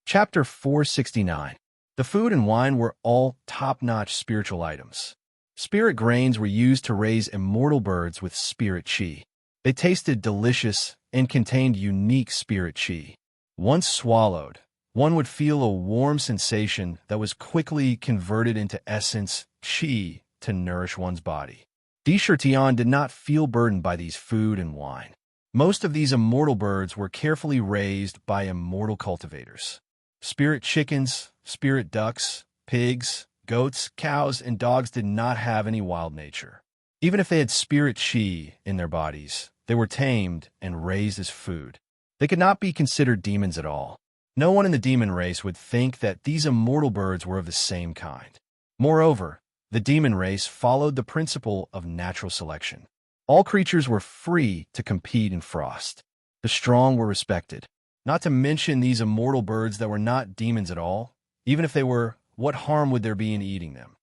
Chapter 469. The food and wine were all top-notch spiritual items. Spirit grains were used to raise immortal birds with spirit chi. They tasted delicious and contained unique spirit chi. Once swallowed, one would feel a warm sensation that was quickly converted into essence chi to nourish one's body. Tion did not feel burdened by these food and wine. Most of these immortal birds were carefully raised by immortal cultivators. Spirit chickens, spirit ducks, pigs, goats, cows, and dogs did not have any wild nature. Even if they had spirit chi in their bodies, they were tamed and raised as food. They could not be considered demons at all. No one in the demon race would think that these immortal birds were of the same kind. Moreover, the demon race followed the principle of natural selection. All creatures were free to compete in frost. The strong were respected. Not to mention these immortal birds that were not demons at all. Even if they were, what harm would there be in eating them?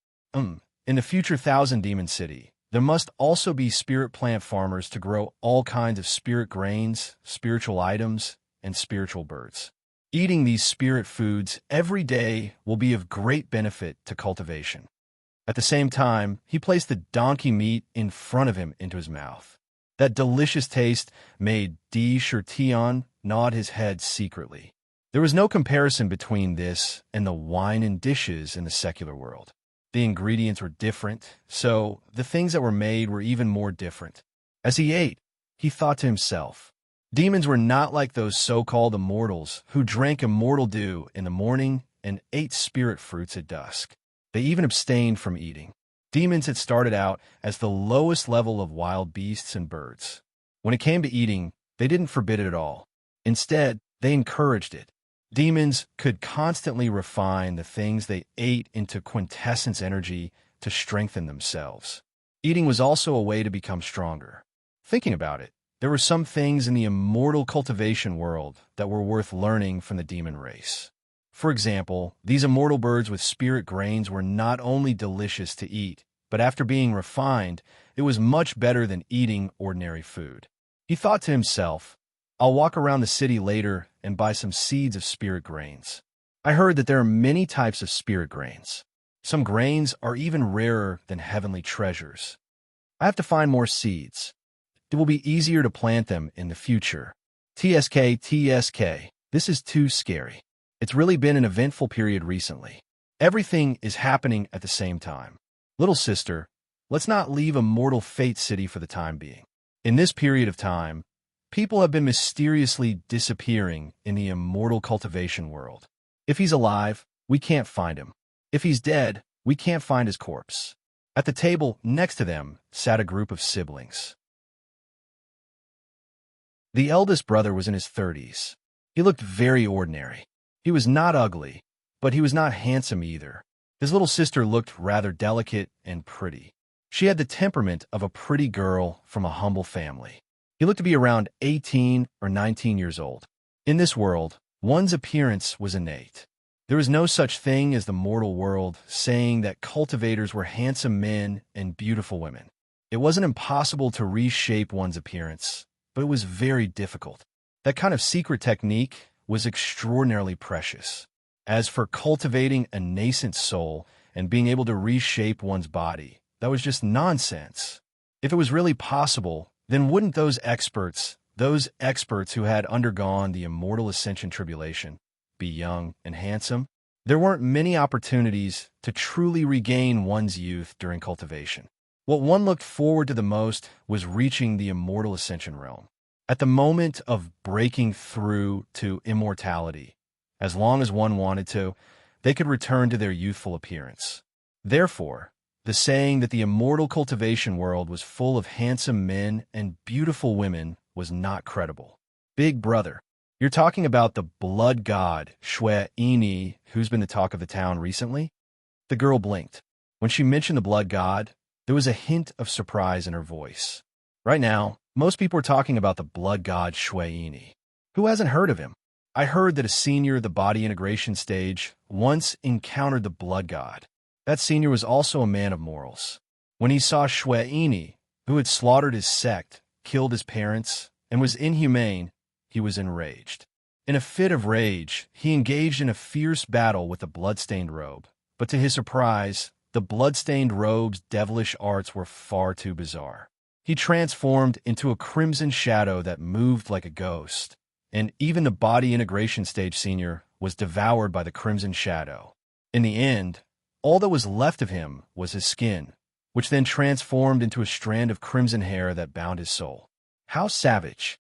In the future Thousand Demon City, there must also be spirit plant farmers to grow all kinds of spirit grains, spiritual items, and spiritual birds. Eating these spirit foods every day will be of great benefit to cultivation. At the same time, he placed the donkey meat in front of him into his mouth. That delicious taste made Tion nod his head secretly. There was no comparison between this and the wine and dishes in the secular world. The ingredients were different, so the things that were made were even more different. As he ate, he thought to himself, demons were not like those so-called immortals who drank immortal dew in the morning and ate spirit fruits at dusk. They even abstained from eating. Demons had started out as the lowest level of wild beasts and birds. When it came to eating, they didn't forbid it at all. Instead, they encouraged it. Demons could constantly refine the things they ate into quintessence energy to strengthen themselves. Eating was also a way to become stronger. Thinking about it, There were some things in the immortal cultivation world that were worth learning from the demon race. For example, these immortal birds with spirit grains were not only delicious to eat, but after being refined, it was much better than eating ordinary food. He thought to himself, I'll walk around the city later and buy some seeds of spirit grains. I heard that there are many types of spirit grains. Some grains are even rarer than heavenly treasures. I have to find more seeds. It will be easier to plant them in the future. TSK, this is too scary. It's really been an eventful period recently. Everything is happening at the same time. Little sister, let's not leave Immortal Fate City for the time being. In this period of time, people have been mysteriously disappearing in the immortal cultivation world. If he's alive, we can't find him. If he's dead, we can't find his corpse. At the table next to them sat a group of siblings. The eldest brother was in his 30s. He looked very ordinary. He was not ugly, but he was not handsome either. His little sister looked rather delicate and pretty. She had the temperament of a pretty girl from a humble family. He looked to be around 18 or 19 years old. In this world, one's appearance was innate. There was no such thing as the mortal world saying that cultivators were handsome men and beautiful women. It wasn't impossible to reshape one's appearance, but it was very difficult. That kind of secret technique was extraordinarily precious. As for cultivating a nascent soul and being able to reshape one's body, that was just nonsense. If it was really possible, then wouldn't those experts who had undergone the immortal ascension tribulation, be young and handsome? There weren't many opportunities to truly regain one's youth during cultivation. What one looked forward to the most was reaching the immortal ascension realm. At the moment of breaking through to immortality, as long as one wanted to, they could return to their youthful appearance. Therefore, the saying that the immortal cultivation world was full of handsome men and beautiful women was not credible. Big brother, you're talking about the blood god, Shwe-Ini, who's been the talk of the town recently? The girl blinked. When she mentioned the blood god, there was a hint of surprise in her voice. Right now, most people are talking about the blood god Shwe-Ini. Who hasn't heard of him? I heard that a senior of the body integration stage once encountered the blood god. That senior was also a man of morals. When he saw Shwe-Ini, who had slaughtered his sect, killed his parents, and was inhumane, he was enraged. In a fit of rage, he engaged in a fierce battle with the blood-stained robe. But to his surprise, the blood-stained robe's devilish arts were far too bizarre. He transformed into a crimson shadow that moved like a ghost, and even the body integration stage senior was devoured by the crimson shadow. In the end, all that was left of him was his skin, which then transformed into a strand of crimson hair that bound his soul. How savage!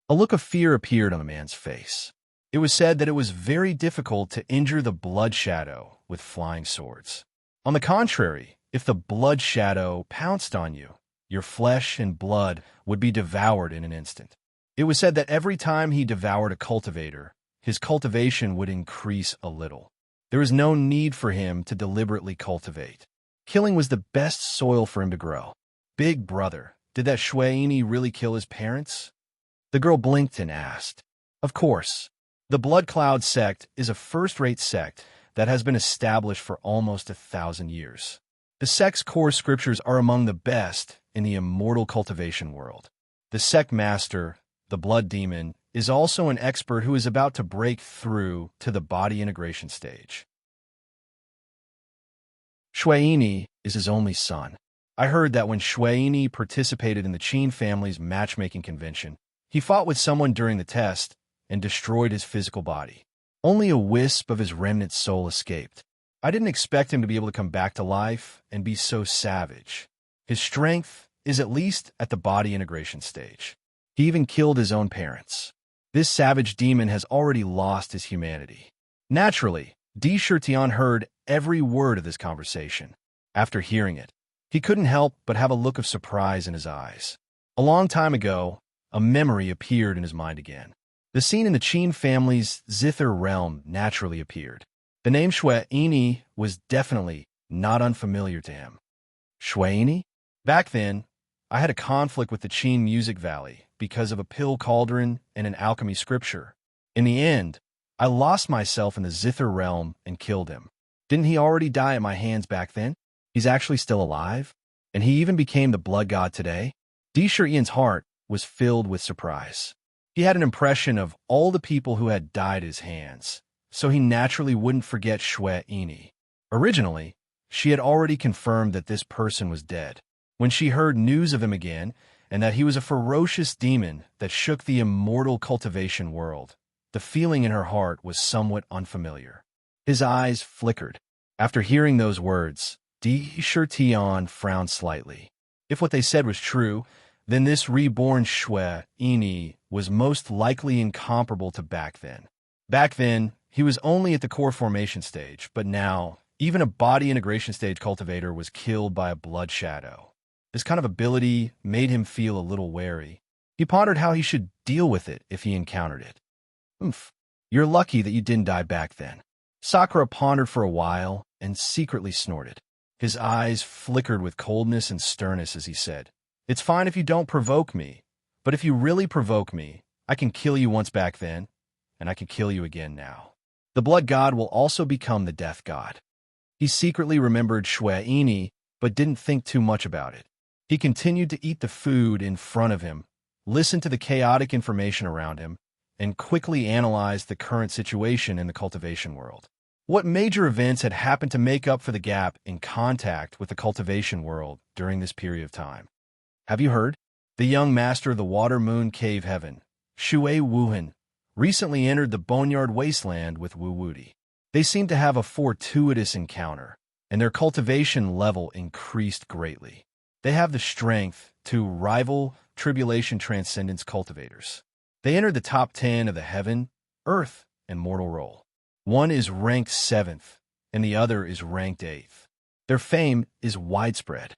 A look of fear appeared on the man's face. It was said that it was very difficult to injure the blood shadow with flying swords. On the contrary, if the blood shadow pounced on you, your flesh and blood would be devoured in an instant. It was said that every time he devoured a cultivator, his cultivation would increase a little. There was no need for him to deliberately cultivate. Killing was the best soil for him to grow. Big brother, did that Shwe-Ini really kill his parents? The girl blinked and asked. Of course. The Blood Cloud sect is a first-rate sect that has been established for almost 1,000 years. The sect's core scriptures are among the best in the immortal cultivation world. The sect master, the blood demon, is also an expert who is about to break through to the body integration stage. Shwe-Ini is his only son. I heard that when Shwe-Ini participated in the Qin family's matchmaking convention, he fought with someone during the test and destroyed his physical body. Only a wisp of his remnant soul escaped. I didn't expect him to be able to come back to life and be so savage. His strength is at least at the body integration stage. He even killed his own parents. This savage demon has already lost his humanity. Naturally, Di Shirtian heard every word of this conversation. After hearing it, he couldn't help but have a look of surprise in his eyes. A long time ago, a memory appeared in his mind again. The scene in the Qin family's Zither realm naturally appeared. The name Shwe-Ini was definitely not unfamiliar to him. Shwe-Ini? Back then, I had a conflict with the Qin Music Valley because of a pill cauldron and an alchemy scripture. In the end, I lost myself in the Zither realm and killed him. Didn't he already die at my hands back then? He's actually still alive? And he even became the blood god today? Ian's heart was filled with surprise. He had an impression of all the people who had died at his hands, so he naturally wouldn't forget Ini. Originally, she had already confirmed that this person was dead. When she heard news of him again, and that he was a ferocious demon that shook the immortal cultivation world, the feeling in her heart was somewhat unfamiliar. His eyes flickered. After hearing those words, Tian frowned slightly. If what they said was true, then this reborn Ini was most likely incomparable to back then. Back then, he was only at the core formation stage, but now, even a body integration stage cultivator was killed by a blood shadow. This kind of ability made him feel a little wary. He pondered how he should deal with it if he encountered it. You're lucky that you didn't die back then. Sakura pondered for a while and secretly snorted. His eyes flickered with coldness and sternness as he said, "It's fine if you don't provoke me, but if you really provoke me, I can kill you once back then, and I can kill you again now. The blood god will also become the death god." He secretly remembered Ini, but didn't think too much about it. He continued to eat the food in front of him, listened to the chaotic information around him, and quickly analyzed the current situation in the cultivation world. What major events had happened to make up for the gap in contact with the cultivation world during this period of time? Have you heard? The young master of the Water Moon Cave Heaven, Shui Wuhan, recently entered the Boneyard Wasteland with Wu Wuti. They seemed to have a fortuitous encounter, and their cultivation level increased greatly. They have the strength to rival Tribulation Transcendence cultivators. They entered the top 10 of the Heaven, Earth, and Mortal Roll. One is ranked 7th, and the other is ranked 8th. Their fame is widespread.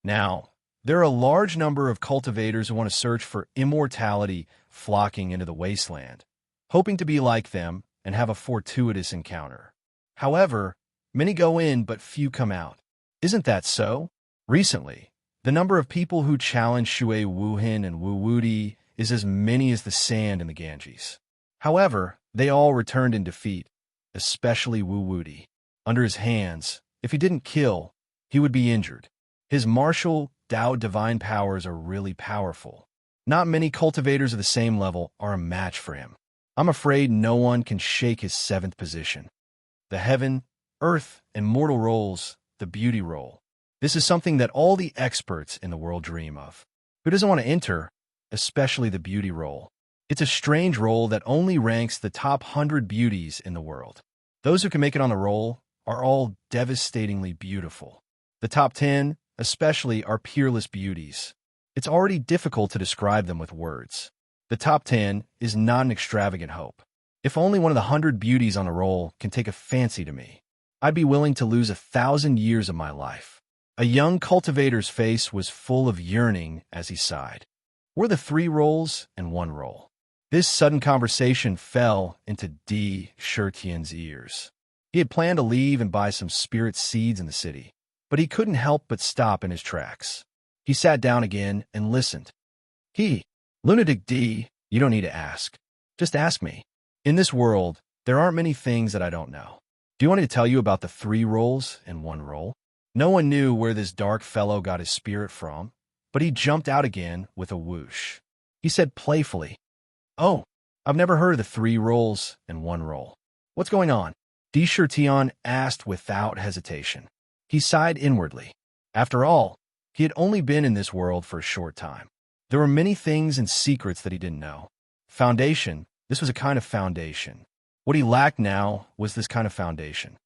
Now, there are a large number of cultivators who want to search for immortality flocking into the wasteland, hoping to be like them and have a fortuitous encounter. However, many go in but few come out. Isn't that so? Recently, the number of people who challenge Shui Wuhan and Wu Wuti is as many as the sand in the Ganges. However, they all returned in defeat, especially Wu Wuti. Under his hands, if he didn't kill, he would be injured. His martial Dao divine powers are really powerful. Not many cultivators of the same level are a match for him. I'm afraid no one can shake his 7th position. The Heaven, Earth, and Mortal Rolls, the Beauty Roll. This is something that all the experts in the world dream of. Who doesn't want to enter, especially the Beauty Roll? It's a strange roll that only ranks the top 100 beauties in the world. Those who can make it on the roll are all devastatingly beautiful. The top 10, especially, are peerless beauties. It's already difficult to describe them with words. The top 10 is not an extravagant hope. If only one of the 100 beauties on a roll can take a fancy to me, I'd be willing to lose 1,000 years of my life. A young cultivator's face was full of yearning as he sighed. Were the 3 rolls and 1 roll? This sudden conversation fell into Tian's ears. He had planned to leave and buy some spirit seeds in the city, but he couldn't help but stop in his tracks. He sat down again and listened. Lunatic D, you don't need to ask. Just ask me. In this world, there aren't many things that I don't know. Do you want me to tell you about the 3 rolls and 1 roll? No one knew where this dark fellow got his spirit from, but he jumped out again with a whoosh. He said playfully, "Oh, I've never heard of the 3 rolls and 1 roll. What's going on?" Tian asked without hesitation. He sighed inwardly. After all, he had only been in this world for a short time. There were many things and secrets that he didn't know. Foundation, this was a kind of foundation. What he lacked now was this kind of foundation.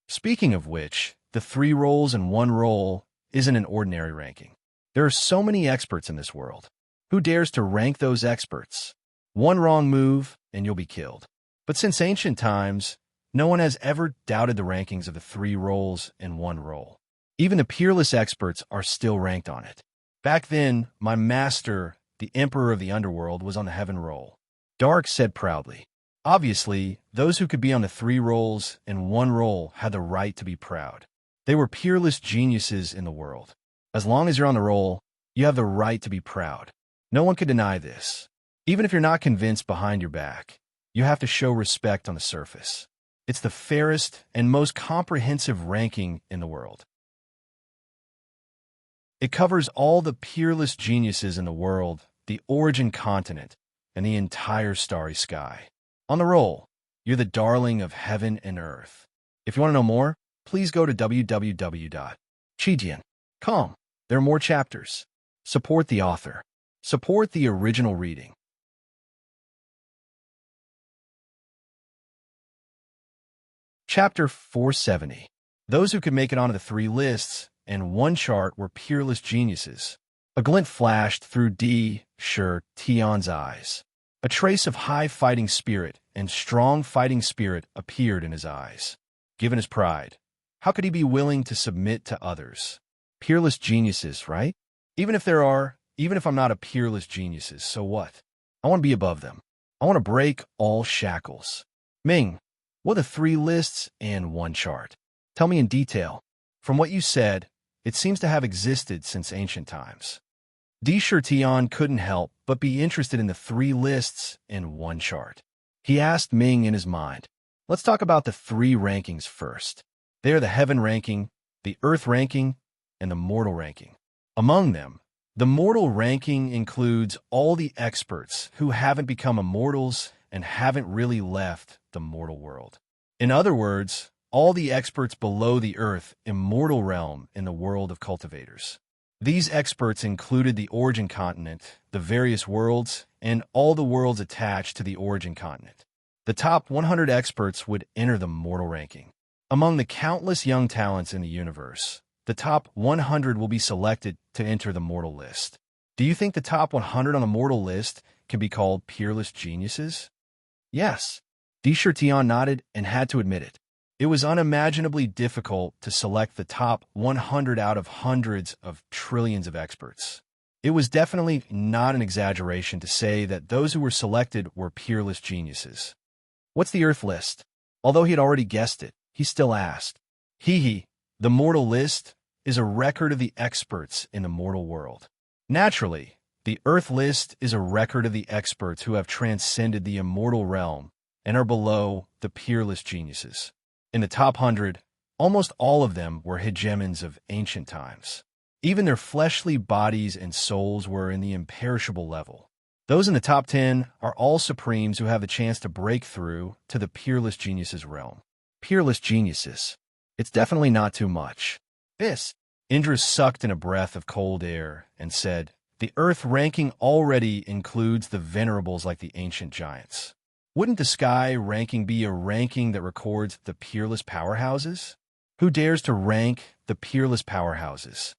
Speaking of which, the 3 rolls and 1 roll isn't an ordinary ranking. There are so many experts in this world. Who dares to rank those experts? One wrong move, and you'll be killed. But since ancient times, no one has ever doubted the rankings of the 3 rolls and 1 roll. Even the peerless experts are still ranked on it. Back then, my master, the Emperor of the Underworld, was on the Heaven roll. Dark said proudly. Obviously, those who could be on the 3 rolls and 1 roll had the right to be proud. They were peerless geniuses in the world. As long as you're on the roll, You have the right to be proud. No one could deny this. Even if you're not convinced behind your back, you have to show respect on the surface. It's the fairest and most comprehensive ranking in the world. It covers all the peerless geniuses in the world, the origin continent, and the entire starry sky. On the roll, you're the darling of heaven and earth. If you want to know more, please go to www.chijian.com. There are more chapters. Support the author. Support the original reading. Chapter 470. Those who could make it onto the 3 lists and 1 chart were peerless geniuses. A glint flashed through Tion's eyes. A trace of high fighting spirit and strong fighting spirit appeared in his eyes. Given his pride, how could he be willing to submit to others? Peerless geniuses, right? Even if I'm not a peerless geniuses, so what? I want to be above them. I want to break all shackles. Ming, what are the 3 lists and 1 chart? Tell me in detail. From what you said, it seems to have existed since ancient times. Tion couldn't help but be interested in the 3 lists and 1 chart. He asked Ming in his mind. Let's talk about the 3 rankings first. They are the heaven ranking, the earth ranking, and the mortal ranking. Among them, the mortal ranking includes all the experts who haven't become immortals and haven't really left the mortal world. In other words, all the experts below the earth immortal realm in the world of cultivators. These experts included the origin continent, the various worlds, and all the worlds attached to the origin continent. The top 100 experts would enter the mortal ranking. Among the countless young talents in the universe, the top 100 will be selected to enter the mortal list. Do you think the top 100 on the mortal list can be called peerless geniuses? Yes. Tion nodded and had to admit it. It was unimaginably difficult to select the top 100 out of hundreds of trillions of experts. It was definitely not an exaggeration to say that those who were selected were peerless geniuses. What's the Earth list? Although he had already guessed it, he still asked. The mortal list is a record of the experts in the mortal world. Naturally, the Earth list is a record of the experts who have transcended the immortal realm and are below the peerless geniuses. In the top 100, almost all of them were hegemons of ancient times. Even their fleshly bodies and souls were in the imperishable level. Those in the top 10 are all supremes who have the chance to break through to the peerless geniuses realm. Peerless geniuses. It's definitely not too much. Indra sucked in a breath of cold air and said, the Earth ranking already includes the venerables like the ancient giants. Wouldn't the sky ranking be a ranking that records the peerless powerhouses? Who dares to rank the peerless powerhouses?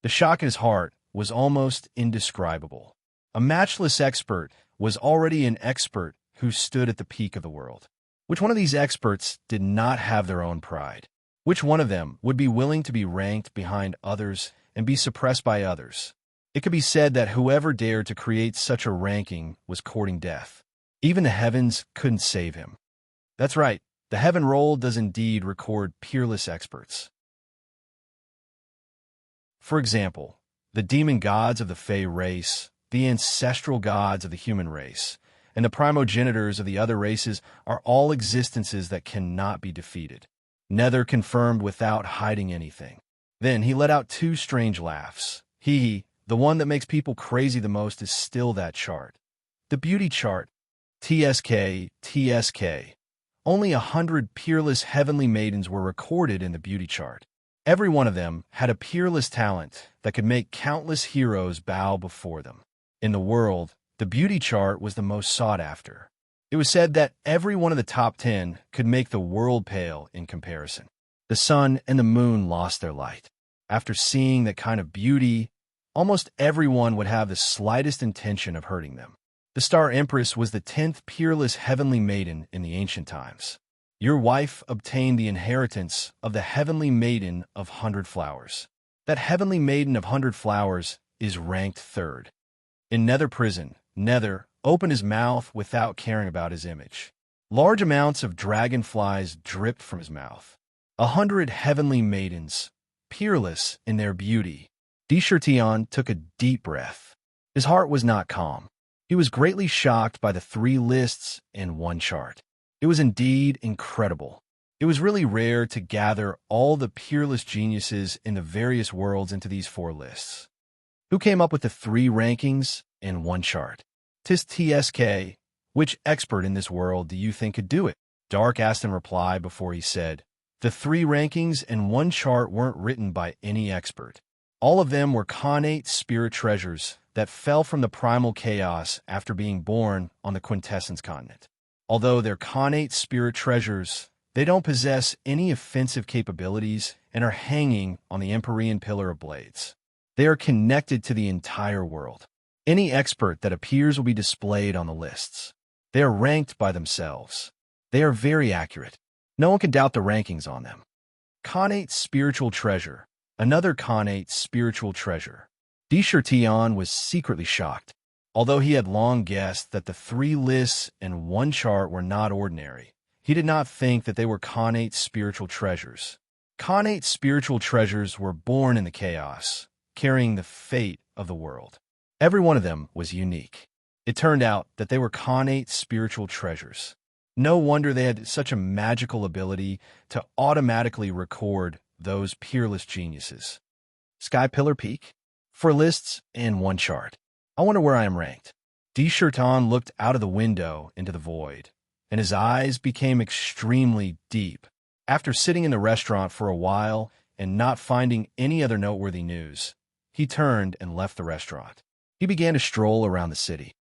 The shock in his heart was almost indescribable. A matchless expert was already an expert who stood at the peak of the world. Which one of these experts did not have their own pride? Which one of them would be willing to be ranked behind others and be suppressed by others? It could be said that whoever dared to create such a ranking was courting death. Even the heavens couldn't save him. That's right, the heaven roll does indeed record peerless experts. For example, the demon gods of the Fey race, the ancestral gods of the human race, and the primogenitors of the other races are all existences that cannot be defeated. Nether confirmed without hiding anything. Then he let out 2 strange laughs. The one that makes people crazy the most is still that chart. The beauty chart. TSK. Only 100 peerless heavenly maidens were recorded in the beauty chart. Every one of them had a peerless talent that could make countless heroes bow before them. In the world, the beauty chart was the most sought after. It was said that every one of the top 10 could make the world pale in comparison. The sun and the moon lost their light. After seeing that kind of beauty, almost everyone would have the slightest intention of hurting them. The Star Empress was the 10th peerless heavenly maiden in the ancient times. Your wife obtained the inheritance of the heavenly maiden of 100 flowers. That heavenly maiden of 100 flowers is ranked 3rd. In Nether prison, Nether opened his mouth without caring about his image. Large amounts of dragonflies dripped from his mouth. 100 heavenly maidens, peerless in their beauty, Tion took a deep breath. His heart was not calm. He was greatly shocked by the 3 lists in one chart. It was indeed incredible. It was really rare to gather all the peerless geniuses in the various worlds into these 4 lists. Who came up with the 3 rankings in one chart? TSK, which expert in this world do you think could do it? Dark asked in reply before he said, the 3 rankings in one chart weren't written by any expert. All of them were connate spirit treasures that fell from the primal chaos after being born on the quintessence continent. Although they're connate spirit treasures, they don't possess any offensive capabilities and are hanging on the Empyrean Pillar of Blades. They are connected to the entire world. Any expert that appears will be displayed on the lists. They are ranked by themselves. They are very accurate. No one can doubt the rankings on them. Connate spiritual treasure. Another connate spiritual treasure. Tion was secretly shocked. Although he had long guessed that the 3 lists in one chart were not ordinary, he did not think that they were connate spiritual treasures. Connate spiritual treasures were born in the chaos, carrying the fate of the world. Every one of them was unique. It turned out that they were connate spiritual treasures. No wonder they had such a magical ability to automatically record those peerless geniuses. Sky Pillar Peak? 4 lists in one chart. I wonder where I am ranked. Tion looked out of the window into the void, and his eyes became extremely deep. After sitting in the restaurant for a while and not finding any other noteworthy news, he turned and left the restaurant. He began to stroll around the city.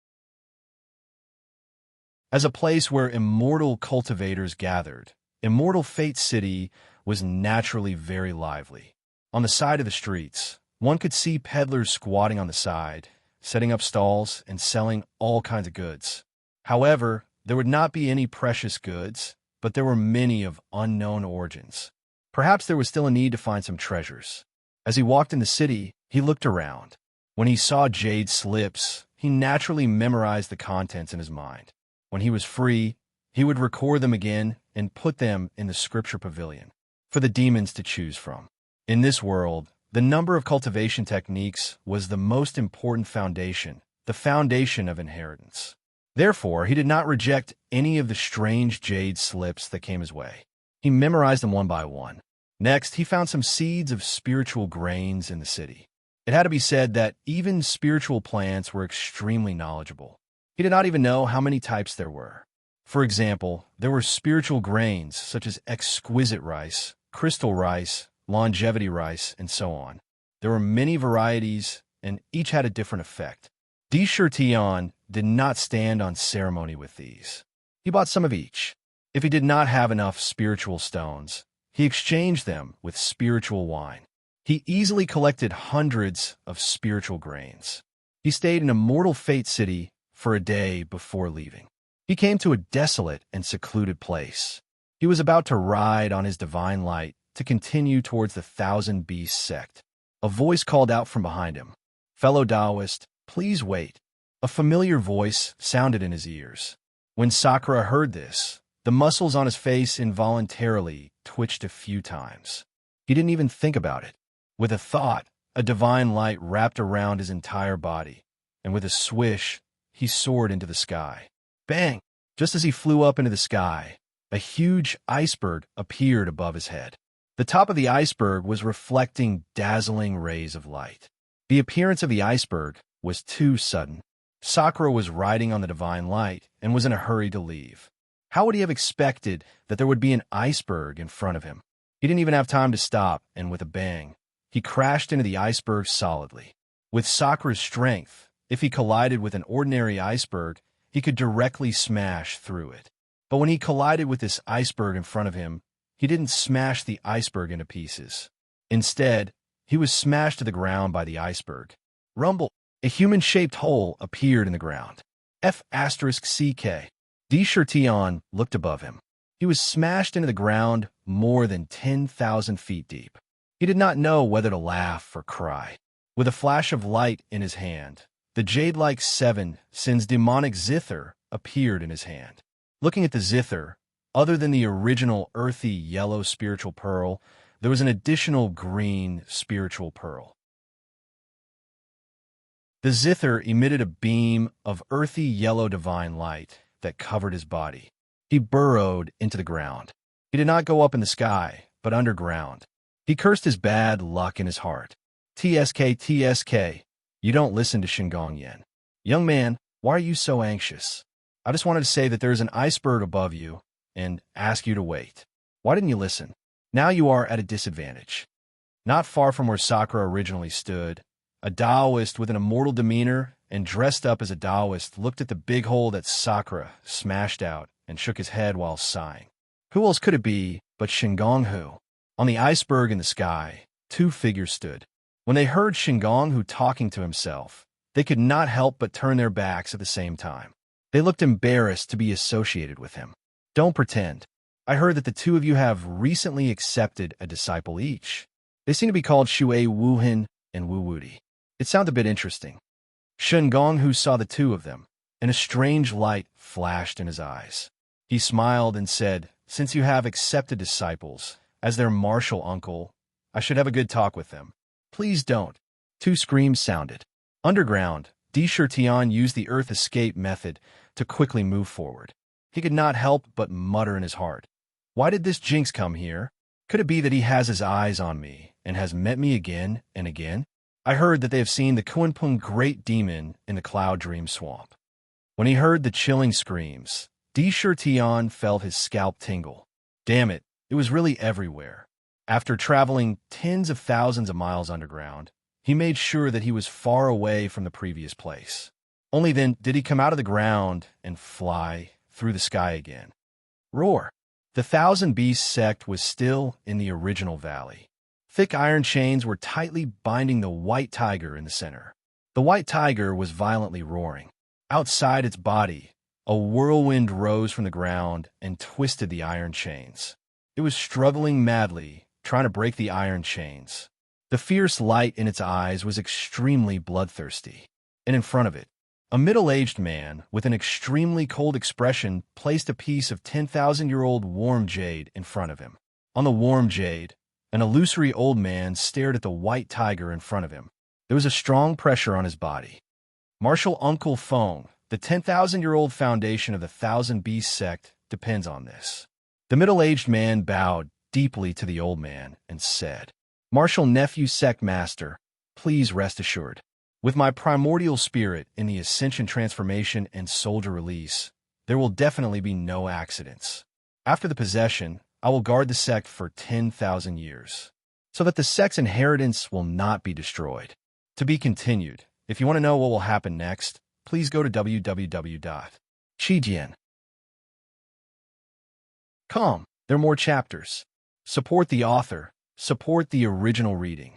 As a place where immortal cultivators gathered, Immortal Fate City was naturally very lively. On the side of the streets, one could see peddlers squatting on the side, setting up stalls and selling all kinds of goods. However, there would not be any precious goods, but there were many of unknown origins. Perhaps there was still a need to find some treasures. As he walked in the city, he looked around. When he saw jade slips, he naturally memorized the contents in his mind. When he was free, he would record them again and put them in the scripture pavilion for the demons to choose from. In this world, the number of cultivation techniques was the most important foundation, the foundation of inheritance. Therefore, he did not reject any of the strange jade slips that came his way. He memorized them one by one. Next, he found some seeds of spiritual grains in the city. It had to be said that even spiritual plants were extremely knowledgeable. He did not even know how many types there were. For example, there were spiritual grains such as exquisite rice, crystal rice, longevity rice, and so on. There were many varieties, and each had a different effect. Tion did not stand on ceremony with these. He bought some of each. If he did not have enough spiritual stones, he exchanged them with spiritual wine. He easily collected hundreds of spiritual grains. He stayed in Immortal Fate City for a day before leaving. He came to a desolate and secluded place. He was about to ride on his divine light to continue towards the Thousand Beasts sect. A voice called out from behind him. "Fellow Taoist, please wait." A familiar voice sounded in his ears. When Sakura heard this, the muscles on his face involuntarily twitched a few times. He didn't even think about it. With a thought, a divine light wrapped around his entire body, and with a swish, he soared into the sky. Bang! Just as he flew up into the sky, a huge iceberg appeared above his head. The top of the iceberg was reflecting dazzling rays of light. The appearance of the iceberg was too sudden. Sakura was riding on the divine light and was in a hurry to leave. How would he have expected that there would be an iceberg in front of him? He didn't even have time to stop, and with a bang, he crashed into the iceberg solidly. With Sakura's strength, if he collided with an ordinary iceberg, he could directly smash through it. But when he collided with this iceberg in front of him, he didn't smash the iceberg into pieces. Instead, he was smashed to the ground by the iceberg. Rumble! A human-shaped hole appeared in the ground. F***CK. Tion looked above him. He was smashed into the ground more than 10,000 feet deep. He did not know whether to laugh or cry. With a flash of light in his hand, the jade-like seven Sin's demonic zither appeared in his hand. Looking at the zither, other than the original earthy yellow spiritual pearl, there was an additional green spiritual pearl. The zither emitted a beam of earthy yellow divine light that covered his body. He burrowed into the ground. He did not go up in the sky, but underground. He cursed his bad luck in his heart. TSK, TSK, you don't listen to Shingong Yen. Young man, why are you so anxious? I just wanted to say that there is an iceberg above you and ask you to wait. Why didn't you listen? Now you are at a disadvantage. Not far from where Sakura originally stood, a Taoist with an immortal demeanor and dressed up as a Taoist looked at the big hole that Sakura smashed out and shook his head while sighing. Who else could it be but Shingong Hu? On the iceberg in the sky, two figures stood. When they heard Shingong Hu talking to himself, they could not help but turn their backs at the same time. They looked embarrassed to be associated with him. Don't pretend. I heard that the two of you have recently accepted a disciple each. They seem to be called Shui Wuhin and Wu Wudi. It sounds a bit interesting. Shingong Hu saw the two of them, and a strange light flashed in his eyes. He smiled and said, since you have accepted disciples, as their martial uncle, I should have a good talk with them. Please don't. Two screams sounded. Underground, Di Shirtian used the earth escape method to quickly move forward. He could not help but mutter in his heart. Why did this jinx come here? Could it be that he has his eyes on me and has met me again and again? I heard that they have seen the Kunpung great demon in the Cloud Dream Swamp. When he heard the chilling screams, Di Shirtian felt his scalp tingle. Damn it, it was really everywhere. After traveling tens of thousands of miles underground, he made sure that he was far away from the previous place. Only then did he come out of the ground and fly through the sky again. Roar! The Thousand Beasts sect was still in the original valley. Thick iron chains were tightly binding the white tiger in the center. The white tiger was violently roaring. Outside its body, a whirlwind rose from the ground and twisted the iron chains. It was struggling madly, trying to break the iron chains. The fierce light in its eyes was extremely bloodthirsty. And in front of it, a middle-aged man with an extremely cold expression placed a piece of 10,000-year-old warm jade in front of him. On the warm jade, an illusory old man stared at the white tiger in front of him. There was a strong pressure on his body. Martial Uncle Feng, the 10,000-year-old foundation of the Thousand Beast sect, depends on this. The middle-aged man bowed deeply to the old man and said, Martial Nephew Sect Master, please rest assured. With my primordial spirit in the Ascension Transformation and Soldier Release, there will definitely be no accidents. After the possession, I will guard the sect for 10,000 years, so that the sect's inheritance will not be destroyed. To be continued. If you want to know what will happen next, please go to www.chijian.com. There are more chapters. Support the author. Support the original reading.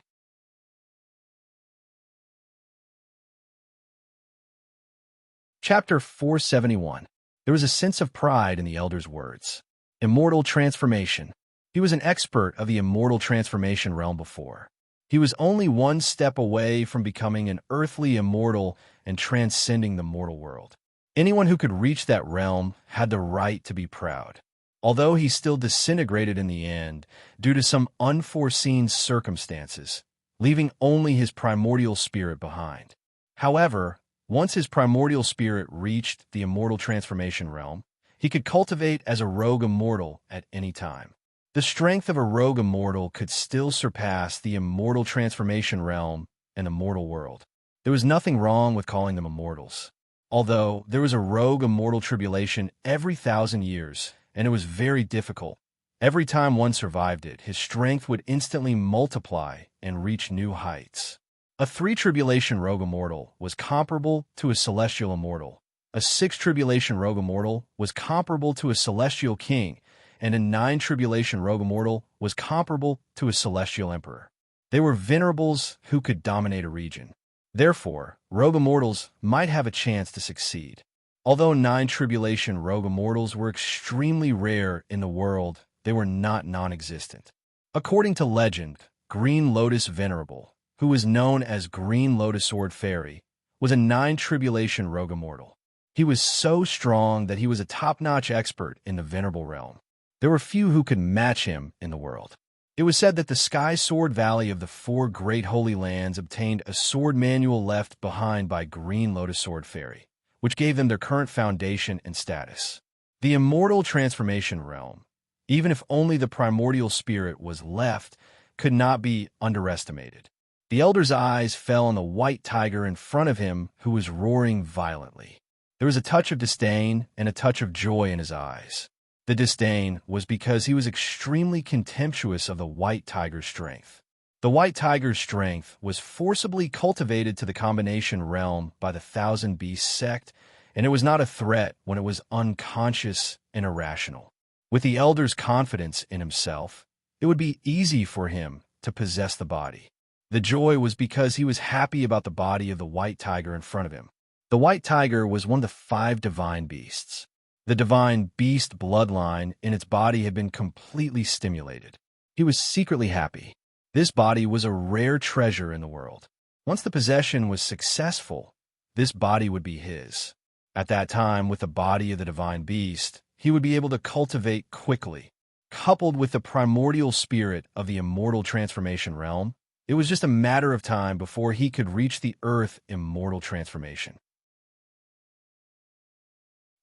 Chapter 471. There was a sense of pride in the elder's words. Immortal transformation. He was an expert of the immortal transformation realm before. He was only one step away from becoming an earthly immortal and transcending the mortal world. Anyone who could reach that realm had the right to be proud. Although he still disintegrated in the end due to some unforeseen circumstances, leaving only his primordial spirit behind. However, once his primordial spirit reached the immortal transformation realm, he could cultivate as a rogue immortal at any time. The strength of a rogue immortal could still surpass the immortal transformation realm and the mortal world. There was nothing wrong with calling them immortals. Although there was a rogue immortal tribulation every 1,000 years, and it was very difficult. Every time one survived it, his strength would instantly multiply and reach new heights. A 3-tribulation rogue immortal was comparable to a celestial immortal. A 6-tribulation rogue immortal was comparable to a celestial king, and a 9-tribulation rogue immortal was comparable to a celestial emperor. They were venerables who could dominate a region. Therefore, rogue immortals might have a chance to succeed. Although 9-tribulation rogue immortals were extremely rare in the world, they were not non-existent. According to legend, Green Lotus Venerable, who was known as Green Lotus Sword Fairy, was a 9-tribulation rogue immortal. He was so strong that he was a top-notch expert in the venerable realm. There were few who could match him in the world. It was said that the Sky Sword Valley of the four great holy lands obtained a sword manual left behind by Green Lotus Sword Fairy, which gave them their current foundation and status. The immortal transformation realm, even if only the primordial spirit was left, could not be underestimated. The elder's eyes fell on the white tiger in front of him, who was roaring violently. There was a touch of disdain and a touch of joy in his eyes. The disdain was because he was extremely contemptuous of the white tiger's strength. The white tiger's strength was forcibly cultivated to the combination realm by the Thousand Beasts sect, and it was not a threat when it was unconscious and irrational. With the elder's confidence in himself, it would be easy for him to possess the body. The joy was because he was happy about the body of the white tiger in front of him. The white tiger was one of the 5 divine beasts. The divine beast bloodline in its body had been completely stimulated. He was secretly happy. This body was a rare treasure in the world. Once the possession was successful, this body would be his. At that time, with the body of the divine beast, he would be able to cultivate quickly. Coupled with the primordial spirit of the immortal transformation realm, it was just a matter of time before he could reach the earth immortal transformation.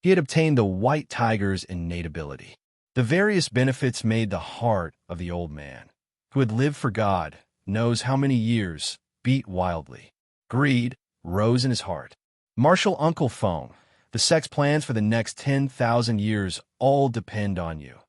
He had obtained the white tiger's innate ability. The various benefits made the heart of the old man, who had lived for God, knows how many years, beat wildly. Greed rose in his heart. Martial Uncle Fong, the sect's plans for the next 10,000 years all depend on you.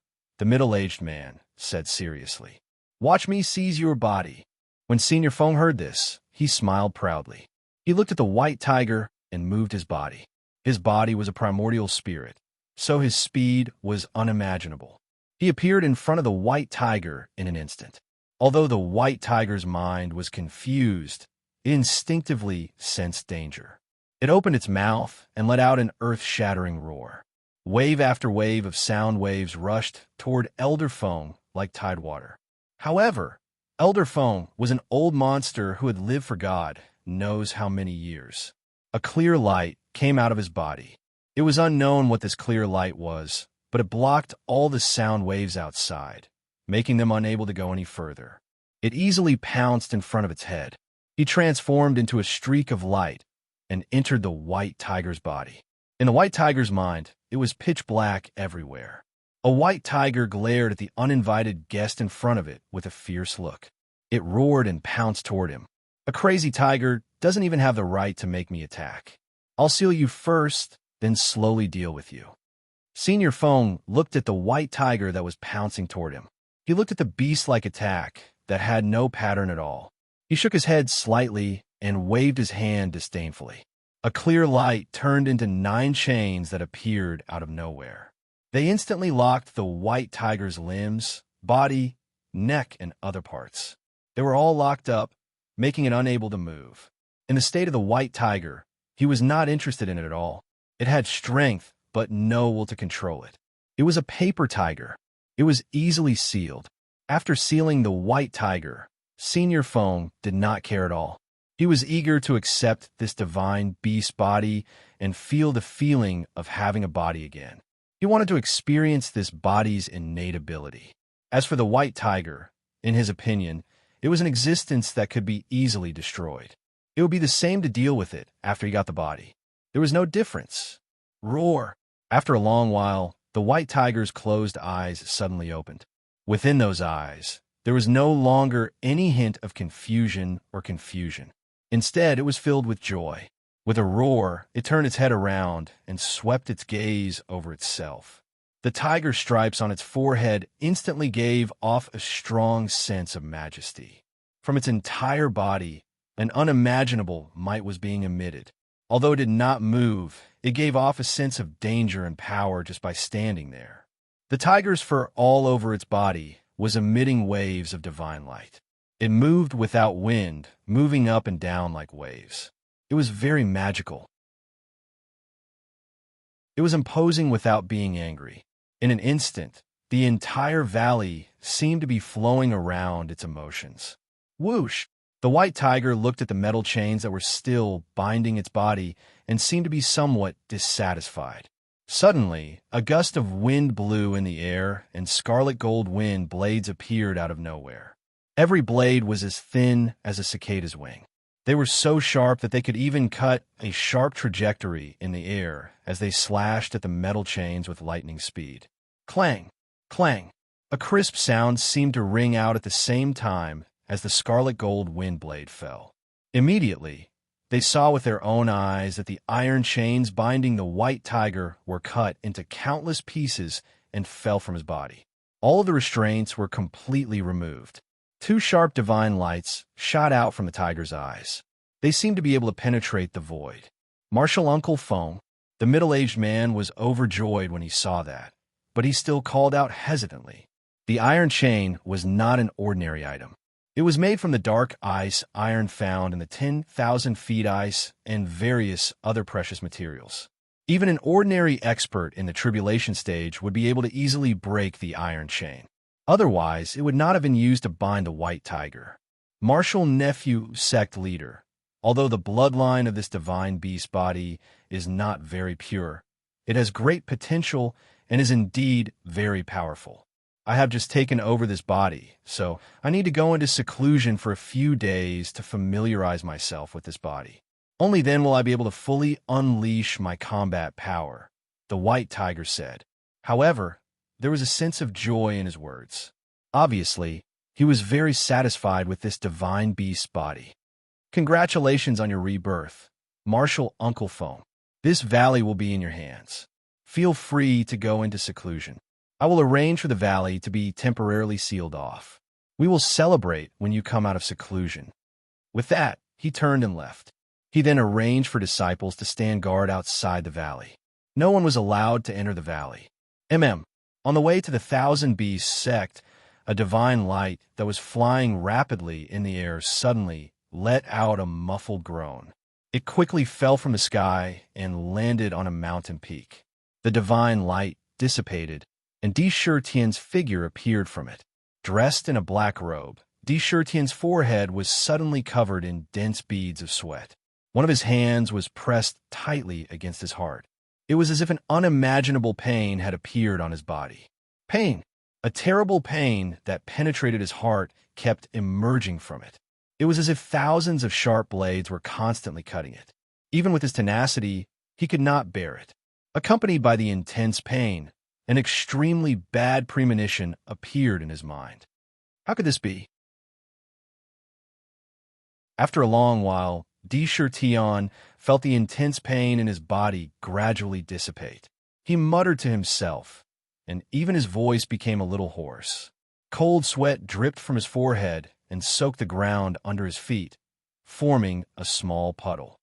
The middle-aged man said seriously. Watch me seize your body. When Senior Fong heard this, he smiled proudly. He looked at the white tiger and moved his body. His body was a primordial spirit, so his speed was unimaginable. He appeared in front of the white tiger in an instant. Although the white tiger's mind was confused, it instinctively sensed danger. It opened its mouth and let out an earth-shattering roar. Wave after wave of sound waves rushed toward Elder Fong like tidewater. However, Elder Fong was an old monster who had lived for God knows how many years. A clear light came out of his body. It was unknown what this clear light was, but it blocked all the sound waves outside, making them unable to go any further. It easily pounced in front of its head. He transformed into a streak of light and entered the white tiger's body. In the white tiger's mind, it was pitch black everywhere. A white tiger glared at the uninvited guest in front of it with a fierce look. It roared and pounced toward him. A crazy tiger doesn't even have the right to make me attack. I'll seal you first, then slowly deal with you. Senior Fong looked at the white tiger that was pouncing toward him. He looked at the beast-like attack that had no pattern at all. He shook his head slightly and waved his hand disdainfully. A clear light turned into 9 chains that appeared out of nowhere. They instantly locked the white tiger's limbs, body, neck, and other parts. They were all locked up, making it unable to move. In the state of the white tiger, he was not interested in it at all. It had strength, but no will to control it. It was a paper tiger. It was easily sealed. After sealing the white tiger, Senior Fong did not care at all. He was eager to accept this divine beast body and feel the feeling of having a body again. He wanted to experience this body's innate ability. As for the white tiger, in his opinion, it was an existence that could be easily destroyed. It would be the same to deal with it after he got the body. There was no difference. Roar! After a long while, the white tiger's closed eyes suddenly opened. Within those eyes, there was no longer any hint of confusion or confusion. Instead, it was filled with joy. With a roar, it turned its head around and swept its gaze over itself. The tiger stripes on its forehead instantly gave off a strong sense of majesty. From its entire body, an unimaginable might was being emitted. Although it did not move, it gave off a sense of danger and power just by standing there. The tiger's fur all over its body was emitting waves of divine light. It moved without wind, moving up and down like waves. It was very magical. It was imposing without being angry. In an instant, the entire valley seemed to be flowing around its emotions. Whoosh! The white tiger looked at the metal chains that were still binding its body and seemed to be somewhat dissatisfied. Suddenly, a gust of wind blew in the air, and scarlet gold wind blades appeared out of nowhere. Every blade was as thin as a cicada's wing. They were so sharp that they could even cut a sharp trajectory in the air as they slashed at the metal chains with lightning speed. Clang! Clang! A crisp sound seemed to ring out at the same time as the scarlet gold wind blade fell. Immediately, they saw with their own eyes that the iron chains binding the white tiger were cut into countless pieces and fell from his body. All of the restraints were completely removed. Two sharp divine lights shot out from the tiger's eyes. They seemed to be able to penetrate the void. Martial Uncle Foam, the middle-aged man, was overjoyed when he saw that, but he still called out hesitantly. The iron chain was not an ordinary item. It was made from the dark ice iron found in the 10,000 feet ice and various other precious materials. Even an ordinary expert in the tribulation stage would be able to easily break the iron chain. Otherwise, it would not have been used to bind the white tiger. Martial Nephew Sect Leader, although the bloodline of this divine beast body is not very pure, it has great potential and is indeed very powerful. I have just taken over this body, so I need to go into seclusion for a few days to familiarize myself with this body. Only then will I be able to fully unleash my combat power, the white tiger said. However, there was a sense of joy in his words. Obviously, he was very satisfied with this divine beast body. Congratulations on your rebirth, Martial Uncle Foam. This valley will be in your hands. Feel free to go into seclusion. I will arrange for the valley to be temporarily sealed off. We will celebrate when you come out of seclusion. With that, he turned and left. He then arranged for disciples to stand guard outside the valley. No one was allowed to enter the valley. On the way to the Thousand Beasts sect, a divine light that was flying rapidly in the air suddenly let out a muffled groan. It quickly fell from the sky and landed on a mountain peak. The divine light dissipated, and Di Shurtian's figure appeared from it. Dressed in a black robe, Di Shurtian's forehead was suddenly covered in dense beads of sweat. One of his hands was pressed tightly against his heart. It was as if an unimaginable pain had appeared on his body. Pain! A terrible pain that penetrated his heart kept emerging from it. It was as if thousands of sharp blades were constantly cutting it. Even with his tenacity, he could not bear it. Accompanied by the intense pain, an extremely bad premonition appeared in his mind. How could this be? After a long while, Di Shurtian felt the intense pain in his body gradually dissipate. He muttered to himself, and even his voice became a little hoarse. Cold sweat dripped from his forehead and soaked the ground under his feet, forming a small puddle.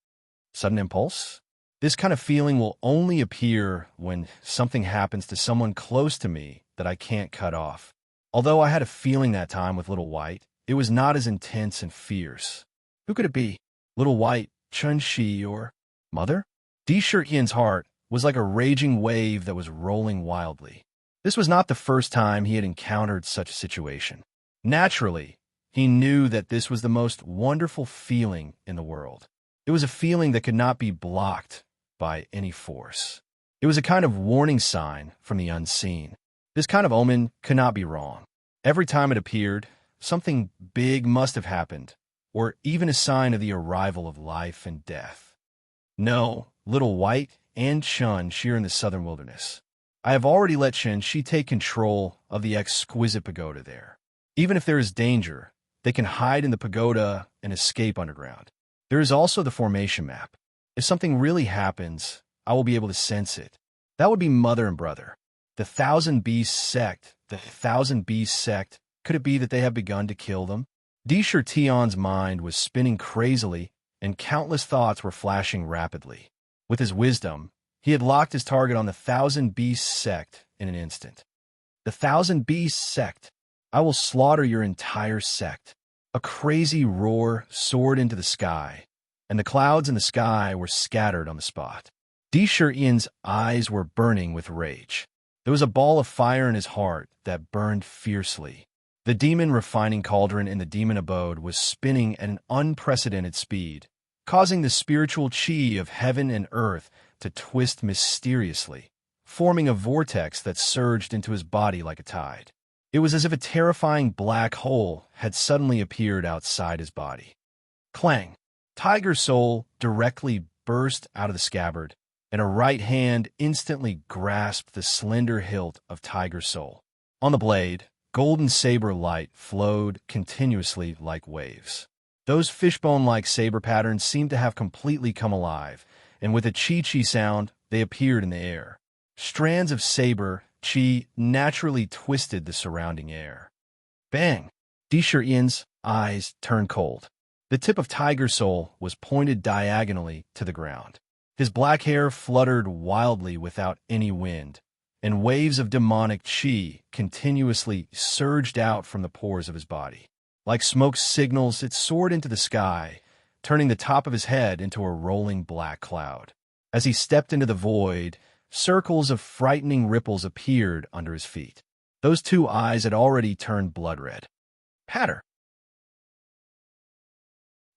Sudden impulse? This kind of feeling will only appear when something happens to someone close to me that I can't cut off. Although I had a feeling that time with Little White, it was not as intense and fierce. Who could it be? Little White, Chun-Shi, or Mother? Di Shurtian's heart was like a raging wave that was rolling wildly. This was not the first time he had encountered such a situation. Naturally, he knew that this was the most wonderful feeling in the world. It was a feeling that could not be blocked by any force. It was a kind of warning sign from the unseen. This kind of omen could not be wrong. Every time it appeared, something big must have happened, or even a sign of the arrival of life and death. No, Little White and Chun-Shi are in the southern wilderness. I have already let Chun-Shi take control of the exquisite pagoda there. Even if there is danger, they can hide in the pagoda and escape underground. There is also the formation map. If something really happens, I will be able to sense it. That would be Mother and Brother. The Thousand Beasts sect. Could it be that they have begun to kill them? Di Shurtian's mind was spinning crazily, and countless thoughts were flashing rapidly. With his wisdom, he had locked his target on the Thousand Beasts sect in an instant. The Thousand Beasts sect. I will slaughter your entire sect. A crazy roar soared into the sky, and the clouds in the sky were scattered on the spot. Di Shurtian's eyes were burning with rage. There was a ball of fire in his heart that burned fiercely. The demon refining cauldron in the demon abode was spinning at an unprecedented speed, causing the spiritual chi of heaven and earth to twist mysteriously. forming a vortex that surged into his body like a tide. It was as if a terrifying black hole had suddenly appeared outside his body. Clang! Tiger Soul directly burst out of the scabbard, and a right hand instantly grasped the slender hilt of Tiger Soul. On the blade, golden saber light flowed continuously like waves. Those fishbone-like saber patterns seemed to have completely come alive, and with a chi-chi sound, they appeared in the air. Strands of saber chi naturally twisted the surrounding air. Bang! Dishirtian's eyes turned cold. The tip of Tiger Soul was pointed diagonally to the ground. His black hair fluttered wildly without any wind, and waves of demonic chi continuously surged out from the pores of his body. Like smoke signals, it soared into the sky, turning the top of his head into a rolling black cloud. As he stepped into the void, circles of frightening ripples appeared under his feet. Those two eyes had already turned blood red. Patter!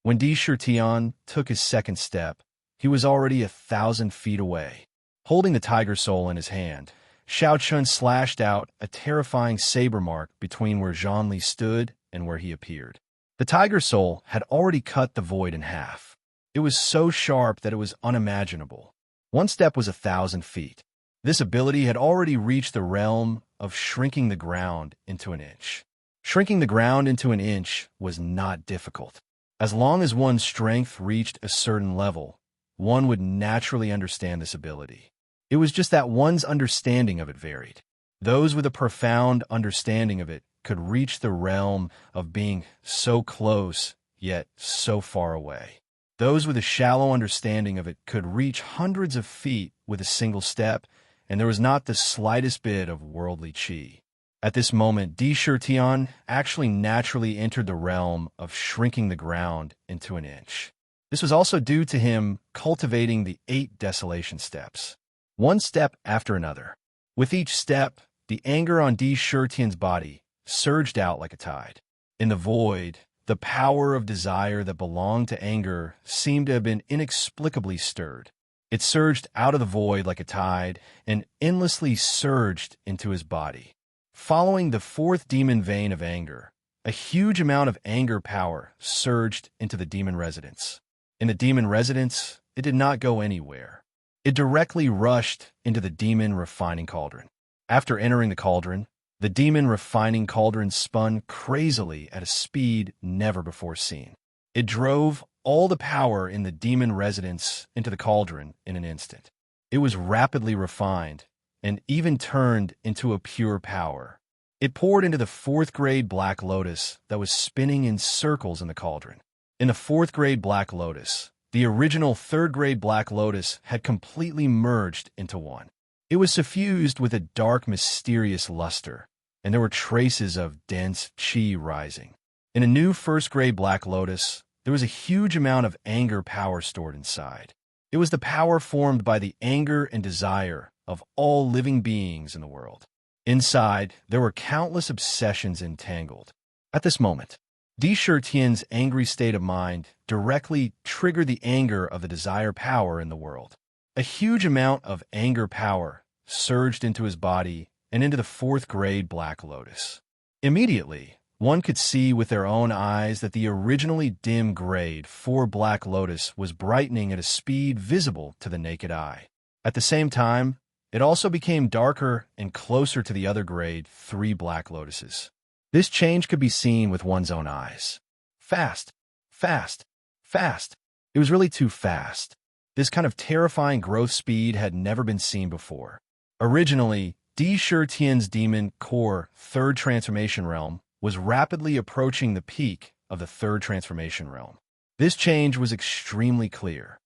When Dishirtian took his second step, he was already 1,000 feet away. Holding the Tiger Soul in his hand, Xiao Chun slashed out a terrifying saber mark between where Zhongli stood and where he appeared. The Tiger Soul had already cut the void in half. It was so sharp that it was unimaginable. One step was 1,000 feet. This ability had already reached the realm of shrinking the ground into an inch. Shrinking the ground into an inch was not difficult. As long as one's strength reached a certain level, one would naturally understand this ability. It was just that one's understanding of it varied. Those with a profound understanding of it could reach the realm of being so close, yet so far away. Those with a shallow understanding of it could reach hundreds of feet with a single step, and there was not the slightest bit of worldly chi. At this moment, Dishirtian actually naturally entered the realm of shrinking the ground into an inch. This was also due to him cultivating the 8 desolation steps, one step after another. With each step, the anger on Dishirtian's body surged out like a tide. In the void, the power of desire that belonged to anger seemed to have been inexplicably stirred. It surged out of the void like a tide and endlessly surged into his body. Following the 4th demon vein of anger, a huge amount of anger power surged into the demon residence. In the demon residence, it did not go anywhere. It directly rushed into the demon refining cauldron. After entering the cauldron, the demon refining cauldron spun crazily at a speed never before seen. It drove all the power in the demon residence into the cauldron in an instant. It was rapidly refined and even turned into a pure power. It poured into the 4th grade Black Lotus that was spinning in circles in the cauldron. In the 4th grade Black Lotus, the original 3rd grade Black Lotus had completely merged into one. It was suffused with a dark, mysterious luster, and there were traces of dense chi rising. In a new 1st grade Black Lotus, there was a huge amount of anger power stored inside. It was the power formed by the anger and desire of all living beings in the world. Inside, there were countless obsessions entangled. At this moment, Dishirtian's angry state of mind directly triggered the anger of the desire power in the world. A huge amount of anger power surged into his body and into the 4th grade Black Lotus. Immediately, one could see with their own eyes that the originally dim grade 4 Black Lotus was brightening at a speed visible to the naked eye. At the same time, it also became darker and closer to the other grade 3 Black Lotuses. This change could be seen with one's own eyes. Fast, fast, fast. It was really too fast. This kind of terrifying growth speed had never been seen before. Originally, Dishirtian's demon core 3rd transformation realm was rapidly approaching the peak of the 3rd transformation realm. This change was extremely clear.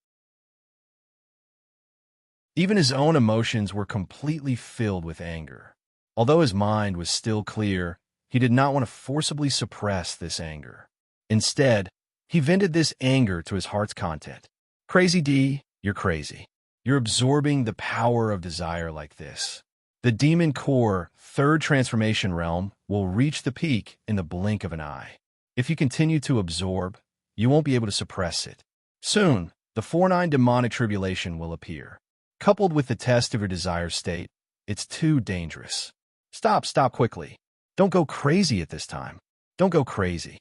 Even his own emotions were completely filled with anger. Although his mind was still clear, he did not want to forcibly suppress this anger. Instead, he vented this anger to his heart's content. Crazy D, you're crazy. You're absorbing the power of desire like this. The demon core 3rd transformation realm will reach the peak in the blink of an eye. If you continue to absorb, you won't be able to suppress it. Soon, the 4-9 demonic tribulation will appear. Coupled with the test of your desire state, It's too dangerous. Stop quickly. Don't go crazy at this time. Don't go crazy.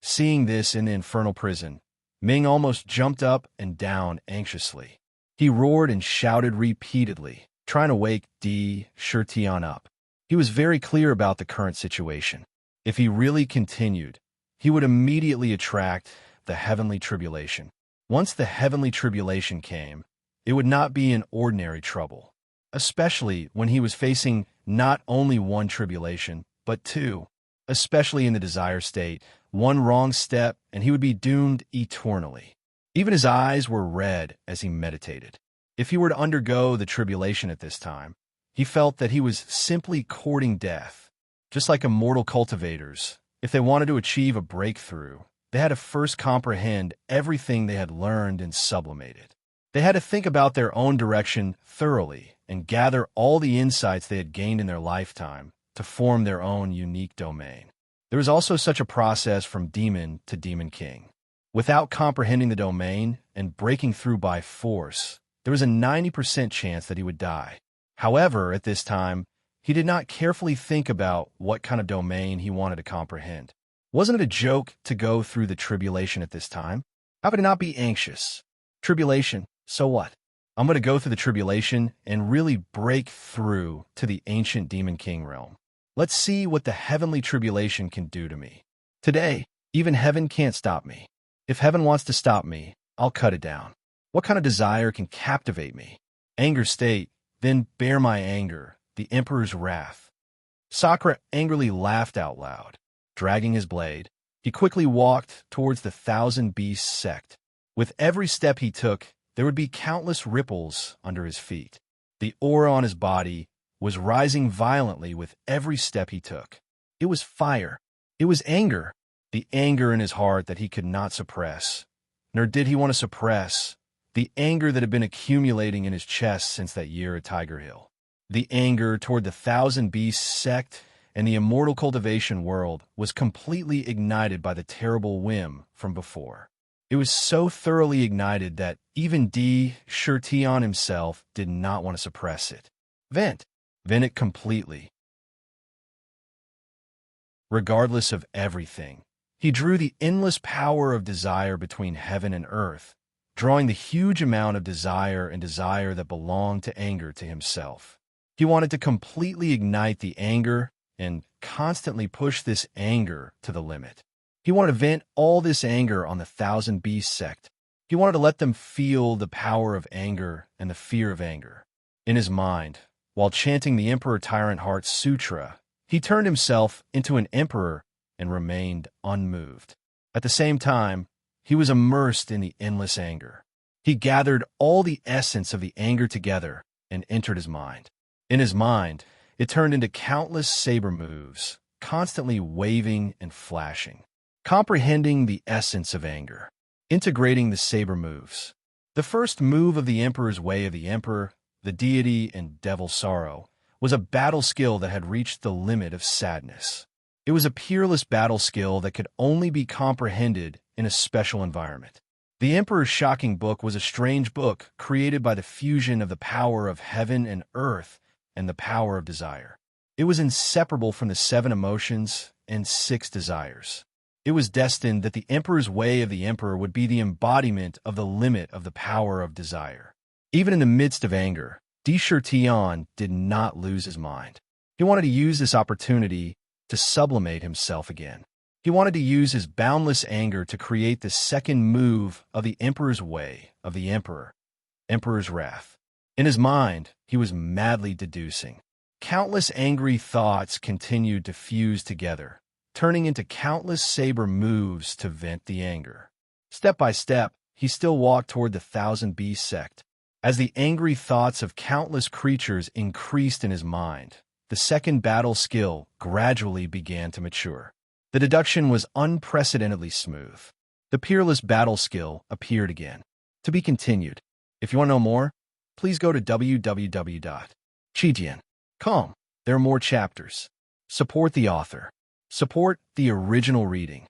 Seeing this in the infernal prison, Ming almost jumped up and down anxiously. He roared and shouted repeatedly, trying to wake Di Shirtian up. He was very clear about the current situation. If he really continued, he would immediately attract the heavenly tribulation. Once the heavenly tribulation came, it would not be an ordinary trouble, especially when he was facing not only one tribulation, but two, especially in the desire state. One wrong step, and he would be doomed eternally. Even his eyes were red as he meditated. If he were to undergo the tribulation at this time, he felt that he was simply courting death. Just like immortal cultivators, if they wanted to achieve a breakthrough, they had to first comprehend everything they had learned and sublimated. They had to think about their own direction thoroughly and gather all the insights they had gained in their lifetime to form their own unique domain. There was also such a process from demon to demon king. Without comprehending the domain and breaking through by force, there was a 90% chance that he would die. However, at this time, he did not carefully think about what kind of domain he wanted to comprehend. Wasn't it a joke to go through the tribulation at this time? How could I not be anxious? Tribulation, so what? I'm going to go through the tribulation and really break through to the ancient demon king realm. Let's see what the heavenly tribulation can do to me. Today, even heaven can't stop me. If heaven wants to stop me, I'll cut it down. What kind of desire can captivate me? Anger state, then bear my anger, the emperor's wrath. Sakura angrily laughed out loud. Dragging his blade, he quickly walked towards the Thousand Beasts sect. With every step he took, there would be countless ripples under his feet. The aura on his body was rising violently with every step he took. It was fire. It was anger. The anger in his heart that he could not suppress. Nor did he want to suppress the anger that had been accumulating in his chest since that year at Tiger Hill. The anger toward the Thousand Beasts sect and the immortal cultivation world was completely ignited by the terrible whim from before. It was so thoroughly ignited that even Di Shirtian himself did not want to suppress it. Vent it completely. Regardless of everything, he drew the endless power of desire between heaven and earth, drawing the huge amount of desire and desire that belonged to anger to himself. He wanted to completely ignite the anger and constantly push this anger to the limit. He wanted to vent all this anger on the Thousand Beasts sect. He wanted to let them feel the power of anger and the fear of anger. In his mind, while chanting the Emperor Tyrant Heart Sutra, he turned himself into an emperor and remained unmoved. At the same time, he was immersed in the endless anger. He gathered all the essence of the anger together and entered his mind. In his mind, it turned into countless saber moves, constantly waving and flashing. Comprehending the essence of anger, integrating the saber moves. The first move of the Emperor's Way of the Emperor, the deity and devil sorrow, was a battle skill that had reached the limit of sadness. It was a peerless battle skill that could only be comprehended in a special environment. The Emperor's Shocking Book was a strange book created by the fusion of the power of heaven and earth and the power of desire. It was inseparable from the 7 emotions and 6 desires. It was destined that the Emperor's Way of the Emperor would be the embodiment of the limit of the power of desire. Even in the midst of anger, Di Shirtian did not lose his mind. He wanted to use this opportunity to sublimate himself again. He wanted to use his boundless anger to create the second move of the Emperor's Way of the Emperor, Emperor's Wrath. In his mind, he was madly deducing. Countless angry thoughts continued to fuse together, turning into countless saber moves to vent the anger. Step by step, he still walked toward the Thousand Beasts sect. As the angry thoughts of countless creatures increased in his mind, the second battle skill gradually began to mature. The deduction was unprecedentedly smooth. The peerless battle skill appeared again. To be continued. If you want to know more, please go to www.chijian.com. There are more chapters. Support the author. Support the original reading.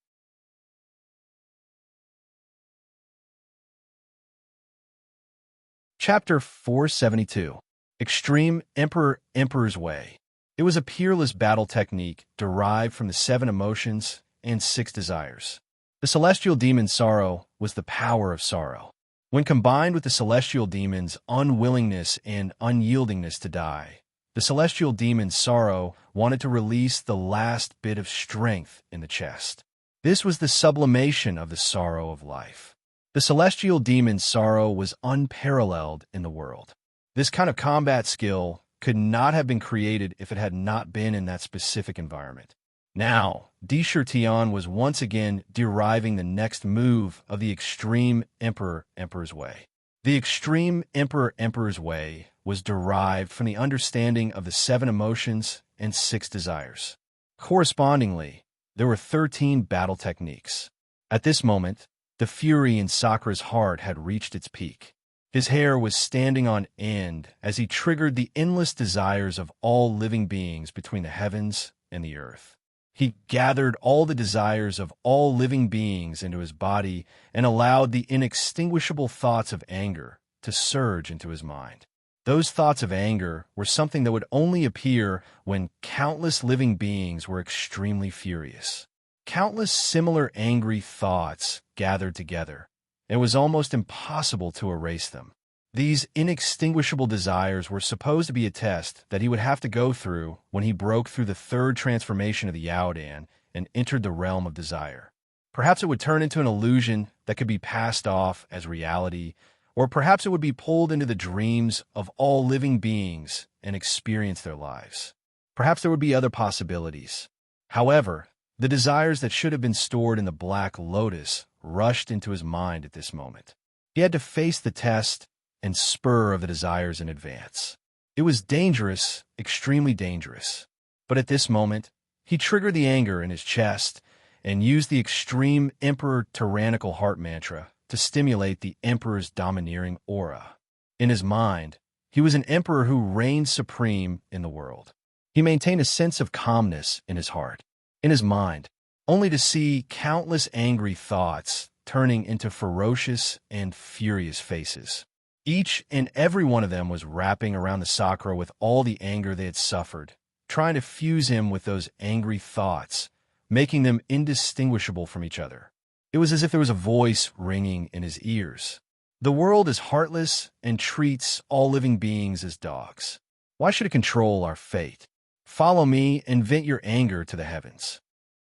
Chapter 472. Extreme Emperor's Way. It was a peerless battle technique derived from the 7 emotions and 6 desires. The celestial demon Sorrow was the power of sorrow. When combined with the celestial demon's unwillingness and unyieldingness to die, the celestial demon Sorrow wanted to release the last bit of strength in the chest. This was the sublimation of the sorrow of life. The celestial demon Sorrow was unparalleled in the world. This kind of combat skill could not have been created if it had not been in that specific environment. Now, Tion was once again deriving the next move of the Extreme Emperor's Way. The Extreme Emperor's Way was derived from the understanding of the 7 emotions and 6 desires. Correspondingly, there were 13 battle techniques. At this moment, the fury in Sakura's heart had reached its peak. His hair was standing on end as he triggered the endless desires of all living beings between the heavens and the earth. He gathered all the desires of all living beings into his body and allowed the inextinguishable thoughts of anger to surge into his mind. Those thoughts of anger were something that would only appear when countless living beings were extremely furious. Countless similar angry thoughts gathered together. It was almost impossible to erase them. These inextinguishable desires were supposed to be a test that he would have to go through when he broke through the 3rd transformation of the Yaodan and entered the realm of desire. Perhaps it would turn into an illusion that could be passed off as reality, or perhaps it would be pulled into the dreams of all living beings and experience their lives. Perhaps there would be other possibilities. However, the desires that should have been stored in the Black Lotus rushed into his mind at this moment. He had to face the test and spur of the desires in advance. It was dangerous, extremely dangerous. But at this moment, he triggered the anger in his chest and used the Extreme Emperor Tyrannical Heart Mantra to stimulate the Emperor's domineering aura. In his mind, he was an emperor who reigned supreme in the world. He maintained a sense of calmness in his heart, in his mind, only to see countless angry thoughts turning into ferocious and furious faces. Each and every one of them was wrapping around the Sakura with all the anger they had suffered, trying to fuse him with those angry thoughts, making them indistinguishable from each other. It was as if there was a voice ringing in his ears. The world is heartless and treats all living beings as dogs. Why should it control our fate? Follow me and vent your anger to the heavens.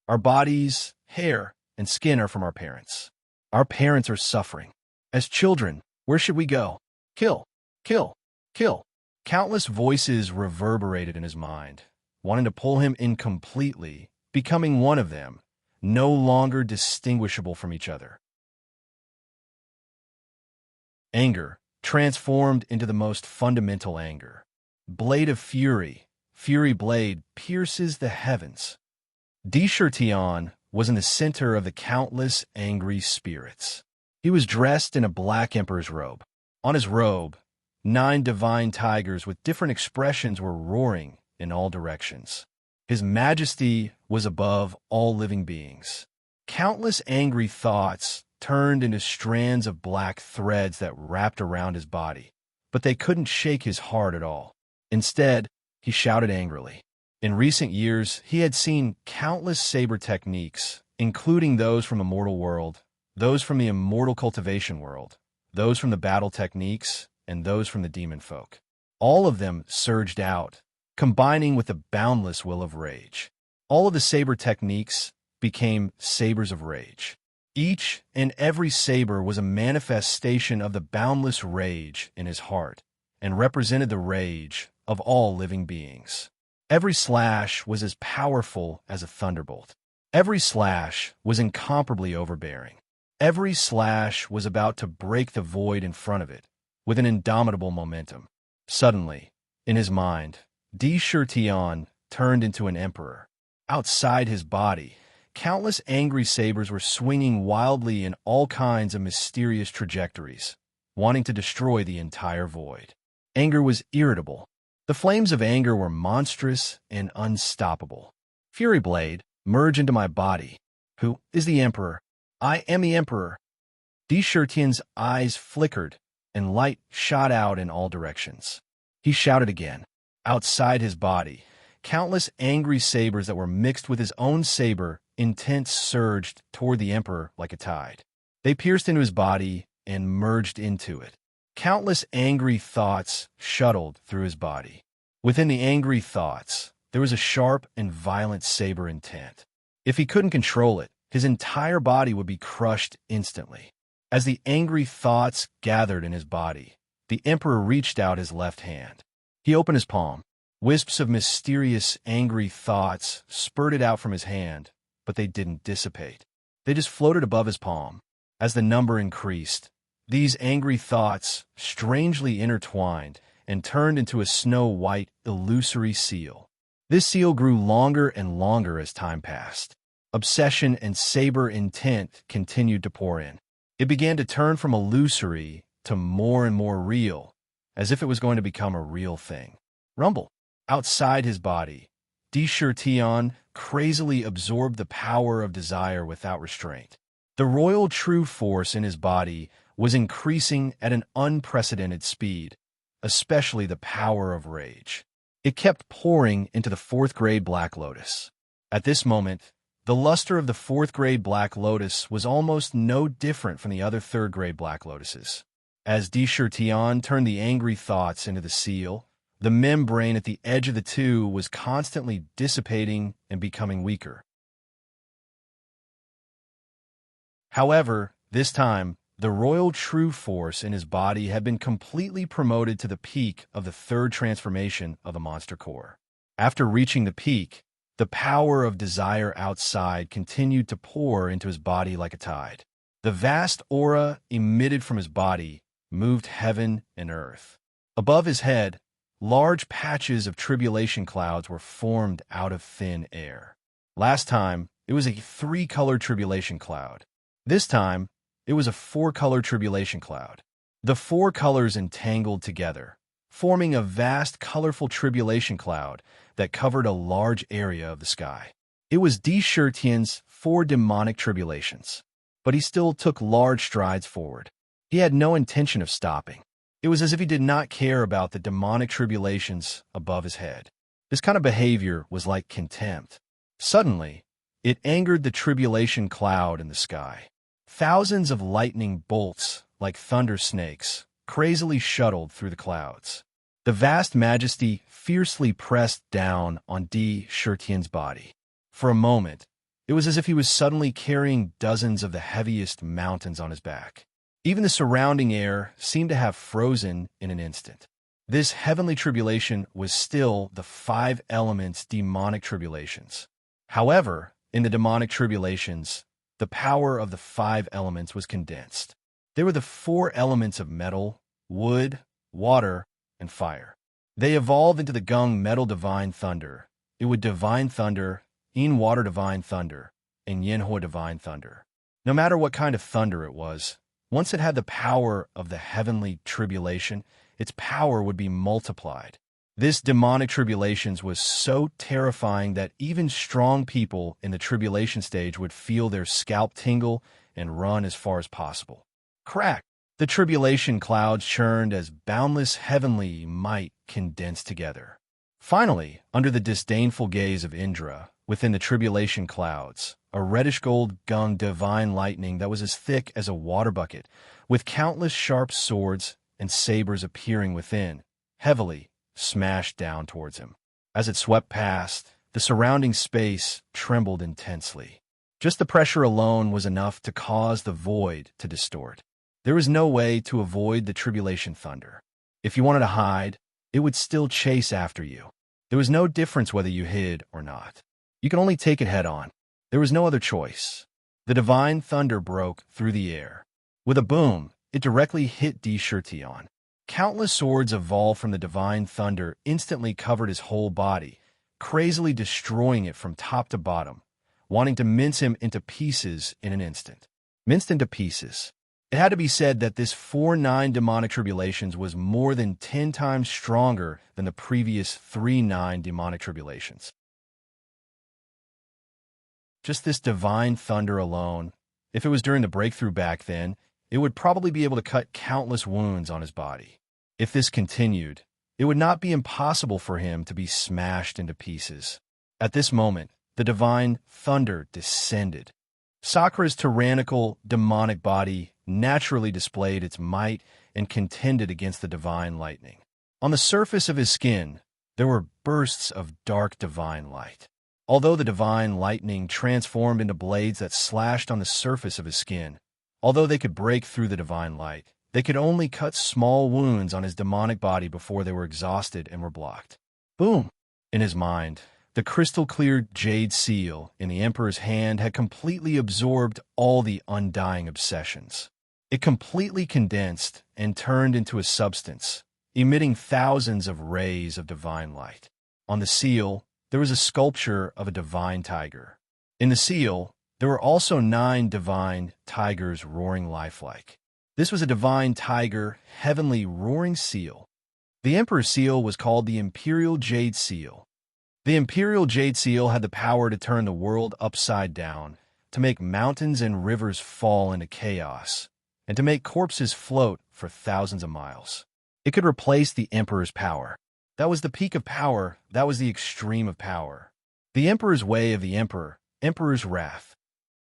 Our bodies, hair, and skin are from our parents. Our parents are suffering. As children, where should we go? Kill, kill, kill. Countless voices reverberated in his mind, wanting to pull him in completely, becoming one of them, no longer distinguishable from each other. Anger, transformed into the most fundamental anger. Blade of Fury, Fury Blade pierces the heavens. Tion was in the center of the countless angry spirits. He was dressed in a black emperor's robe. On his robe, 9 divine tigers with different expressions were roaring in all directions. His majesty was above all living beings. Countless angry thoughts turned into strands of black threads that wrapped around his body, but they couldn't shake his heart at all. Instead, he shouted angrily. In recent years, he had seen countless saber techniques, including those from the mortal world, those from the immortal cultivation world, those from the battle techniques, and those from the demon folk. All of them surged out, combining with the boundless will of rage. All of the saber techniques became sabers of rage. Each and every saber was a manifestation of the boundless rage in his heart and represented the rage of all living beings. Every slash was as powerful as a thunderbolt. Every slash was incomparably overbearing. Every slash was about to break the void in front of it with an indomitable momentum. Suddenly, in his mind, Tion turned into an emperor. Outside his body, countless angry sabers were swinging wildly in all kinds of mysterious trajectories, wanting to destroy the entire void. Anger was irritable. The flames of anger were monstrous and unstoppable. Fury Blade, merge into my body. Who is the emperor? I am the emperor. Tion's eyes flickered, and light shot out in all directions. He shouted again. Outside his body, countless angry sabers that were mixed with his own saber intent surged toward the Emperor like a tide. They pierced into his body and merged into it. Countless angry thoughts shuttled through his body. Within the angry thoughts, there was a sharp and violent saber intent. If he couldn't control it, his entire body would be crushed instantly. As the angry thoughts gathered in his body, the Emperor reached out his left hand. He opened his palm. Wisps of mysterious, angry thoughts spurted out from his hand, but they didn't dissipate. They just floated above his palm. As the number increased, these angry thoughts strangely intertwined and turned into a snow-white, illusory seal. This seal grew longer and longer as time passed. Obsession and saber intent continued to pour in. It began to turn from illusory to more and more real, as if it was going to become a real thing. Rumble. Outside his body, Tion crazily absorbed the power of desire without restraint. The royal true force in his body was increasing at an unprecedented speed, especially the power of rage. It kept pouring into the fourth-grade Black Lotus. At this moment, the luster of the fourth-grade Black Lotus was almost no different from the other third-grade Black Lotuses. As Tion turned the angry thoughts into the seal, the membrane at the edge of the two was constantly dissipating and becoming weaker. However, this time, the royal true force in his body had been completely promoted to the peak of the third transformation of the monster core. After reaching the peak, the power of desire outside continued to pour into his body like a tide. The vast aura emitted from his body moved heaven and earth. Above his head, large patches of tribulation clouds were formed out of thin air. Last time, it was a 3-color tribulation cloud. This time, it was a 4-color tribulation cloud. The 4 colors entangled together, forming a vast, colorful tribulation cloud that covered a large area of the sky. It was Tian's 4 demonic tribulations, but he still took large strides forward. He had no intention of stopping. It was as if he did not care about the demonic tribulations above his head. This kind of behavior was like contempt. Suddenly, it angered the tribulation cloud in the sky. Thousands of lightning bolts, like thunder snakes, crazily shuttled through the clouds. The vast majesty fiercely pressed down on Tian's body. For a moment, it was as if he was suddenly carrying dozens of the heaviest mountains on his back. Even the surrounding air seemed to have frozen in an instant. This heavenly tribulation was still the 5 elements demonic tribulations. However, in the demonic tribulations, the power of the 5 elements was condensed. They were the 4 elements of metal, wood, water, and fire. They evolved into the Gung metal divine thunder, Iwa divine thunder, In water divine thunder, and Yenhua divine thunder. No matter what kind of thunder it was, once it had the power of the heavenly tribulation, its power would be multiplied. This demonic tribulations was so terrifying that even strong people in the tribulation stage would feel their scalp tingle and run as far as possible. Crack! The tribulation clouds churned as boundless heavenly might condensed together. Finally, under the disdainful gaze of Indra, within the tribulation clouds, a reddish-gold gung divine lightning that was as thick as a water bucket, with countless sharp swords and sabers appearing within, heavily smashed down towards him. As it swept past, the surrounding space trembled intensely. Just the pressure alone was enough to cause the void to distort. There was no way to avoid the tribulation thunder. If you wanted to hide, it would still chase after you. There was no difference whether you hid or not. You could only take it head-on. There was no other choice. The divine thunder broke through the air. With a boom, it directly hit Tion. Countless swords evolved from the divine thunder instantly covered his whole body, crazily destroying it from top to bottom, wanting to mince him into pieces in an instant. Minced into pieces. It had to be said that this 4-9 demonic tribulations was more than 10 times stronger than the previous 3-9 demonic tribulations. Just this divine thunder alone, if it was during the breakthrough back then, it would probably be able to cut countless wounds on his body. If this continued, it would not be impossible for him to be smashed into pieces. At this moment, the divine thunder descended. Sakra's tyrannical, demonic body naturally displayed its might and contended against the divine lightning. On the surface of his skin, there were bursts of dark divine light. Although the divine lightning transformed into blades that slashed on the surface of his skin, although they could break through the divine light, they could only cut small wounds on his demonic body before they were exhausted and were blocked. Boom! In his mind, the crystal-clear jade seal in the Emperor's hand had completely absorbed all the undying obsessions. It completely condensed and turned into a substance, emitting thousands of rays of divine light. On the seal, there was a sculpture of a divine tiger. In the seal, there were also 9 divine tigers roaring lifelike. This was a divine tiger, heavenly roaring seal. The Emperor's seal was called the Imperial Jade Seal. The Imperial Jade Seal had the power to turn the world upside down, to make mountains and rivers fall into chaos, and to make corpses float for thousands of miles. It could replace the Emperor's power. That was the peak of power, that was the extreme of power. The Emperor's way of the Emperor, Emperor's wrath.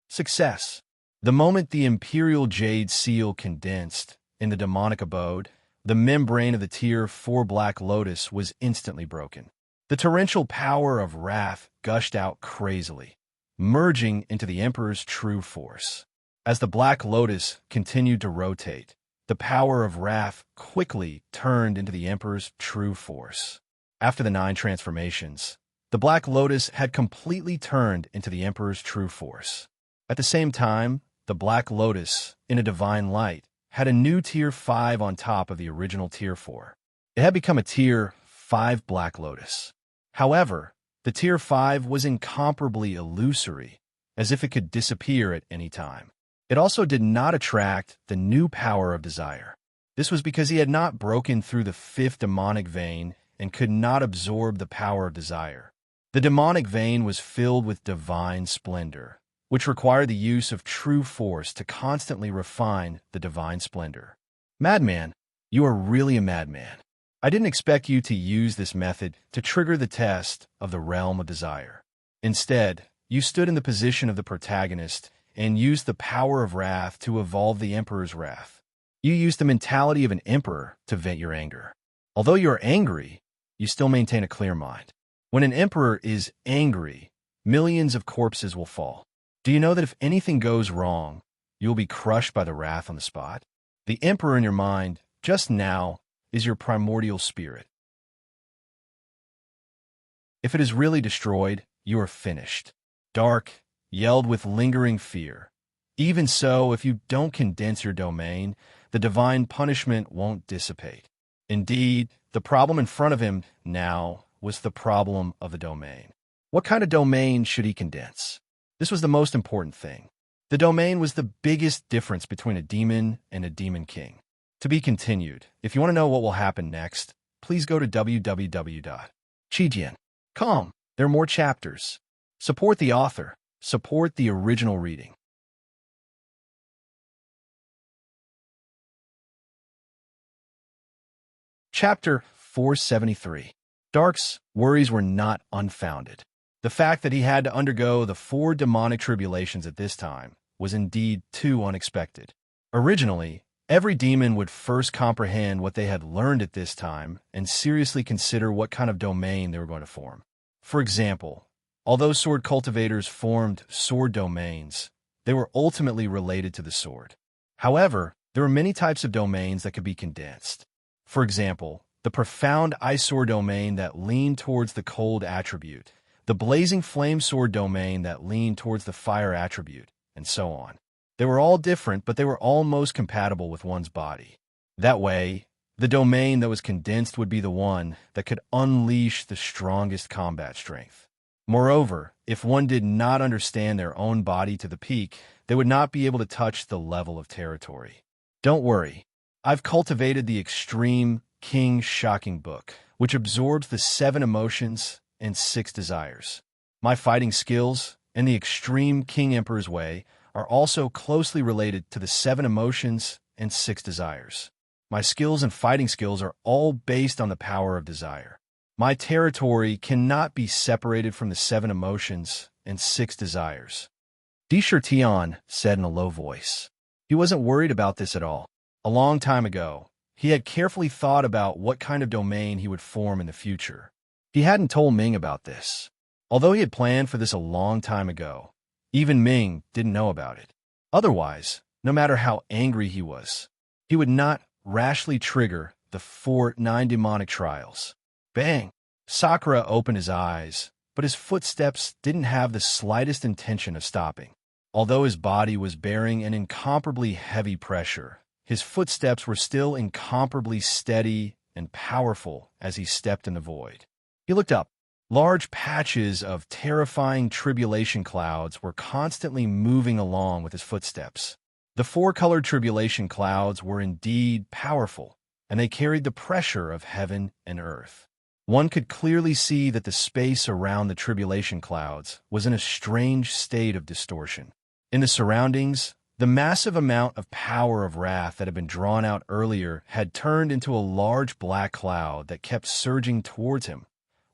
Success. The moment the Imperial Jade Seal condensed in the demonic abode, the membrane of the Tier 4 Black Lotus was instantly broken. The torrential power of wrath gushed out crazily, merging into the Emperor's true force. As the Black Lotus continued to rotate, the power of wrath quickly turned into the Emperor's true force. After the 9 transformations, the Black Lotus had completely turned into the Emperor's true force. At the same time, the Black Lotus, in a divine light, had a new Tier 5 on top of the original Tier 4. It had become a Tier 5 Black Lotus. However, the Tier 5 was incomparably illusory, as if it could disappear at any time. It also did not attract the new power of desire. This was because he had not broken through the 5th demonic vein and could not absorb the power of desire. The demonic vein was filled with divine splendor, which required the use of true force to constantly refine the divine splendor. Madman, you are really a madman. I didn't expect you to use this method to trigger the test of the realm of desire. Instead, you stood in the position of the protagonist and used the power of wrath to evolve the Emperor's wrath. You used the mentality of an emperor to vent your anger. Although you are angry, you still maintain a clear mind. When an emperor is angry, millions of corpses will fall. Do you know that if anything goes wrong, you will be crushed by the wrath on the spot? The emperor in your mind, just now, is your primordial spirit. If it is really destroyed, you are finished. Dark, yelled with lingering fear. Even so, if you don't condense your domain, the divine punishment won't dissipate. Indeed, the problem in front of him now was the problem of the domain. What kind of domain should he condense? This was the most important thing. The domain was the biggest difference between a demon and a demon king. To be continued. If you want to know what will happen next, please go to www.chijian.com. There are more chapters. Support the author. Support the original reading. Chapter 473. Dark's worries were not unfounded. The fact that he had to undergo the 4 demonic tribulations at this time was indeed too unexpected. Originally, every demon would first comprehend what they had learned at this time and seriously consider what kind of domain they were going to form. For example, although sword cultivators formed sword domains, they were ultimately related to the sword. However, there were many types of domains that could be condensed. For example, the profound ice sword domain that leaned towards the cold attribute, the blazing flame sword domain that leaned towards the fire attribute, and so on. They were all different, but they were all most compatible with one's body. That way, the domain that was condensed would be the one that could unleash the strongest combat strength. Moreover, if one did not understand their own body to the peak, they would not be able to touch the level of territory. Don't worry, I've cultivated the Extreme King Shocking Book, which absorbs the 7 emotions and 6 desires. My fighting skills and the Extreme King Emperor's Way are also closely related to the 7 emotions and 6 desires. My skills and fighting skills are all based on the power of desire. My territory cannot be separated from the 7 emotions and 6 desires. Tion said in a low voice. He wasn't worried about this at all. A long time ago, he had carefully thought about what kind of domain he would form in the future. He hadn't told Ming about this. Although he had planned for this a long time ago, even Ming didn't know about it. Otherwise, no matter how angry he was, he would not rashly trigger the 9 demonic trials. Bang! Sakura opened his eyes, but his footsteps didn't have the slightest intention of stopping. Although his body was bearing an incomparably heavy pressure, his footsteps were still incomparably steady and powerful as he stepped in the void. He looked up. Large patches of terrifying tribulation clouds were constantly moving along with his footsteps. The 4-colored tribulation clouds were indeed powerful, and they carried the pressure of heaven and earth. One could clearly see that the space around the tribulation clouds was in a strange state of distortion. In the surroundings, the massive amount of power of wrath that had been drawn out earlier had turned into a large black cloud that kept surging towards him,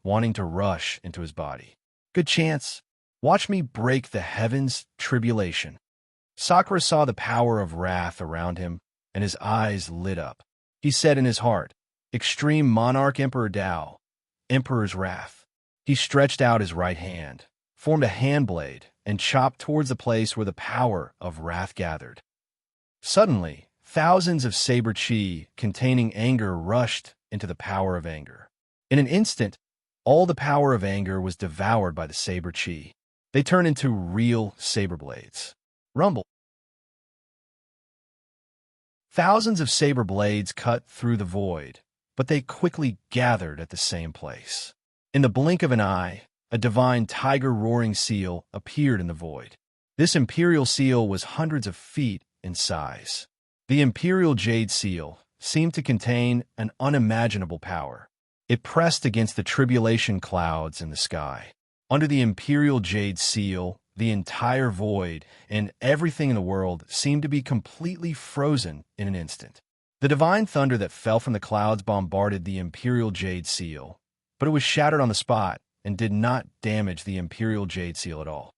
wanting to rush into his body. Good chance. Watch me break the heavens' tribulation. Sakura saw the power of wrath around him, and his eyes lit up. He said in his heart, Extreme Monarch Emperor Dao, Emperor's Wrath. He stretched out his right hand, formed a hand blade, and chopped towards the place where the power of wrath gathered. Suddenly, thousands of saber chi containing anger rushed into the power of anger. In an instant, all the power of anger was devoured by the saber chi. They turned into real saber blades. Rumble. Thousands of saber blades cut through the void, but they quickly gathered at the same place. In the blink of an eye, a divine tiger-roaring seal appeared in the void. This imperial seal was hundreds of feet in size. The imperial jade seal seemed to contain an unimaginable power. It pressed against the tribulation clouds in the sky. Under the imperial jade seal, the entire void and everything in the world seemed to be completely frozen in an instant. The divine thunder that fell from the clouds bombarded the imperial jade seal, but it was shattered on the spot and did not damage the imperial jade seal at all.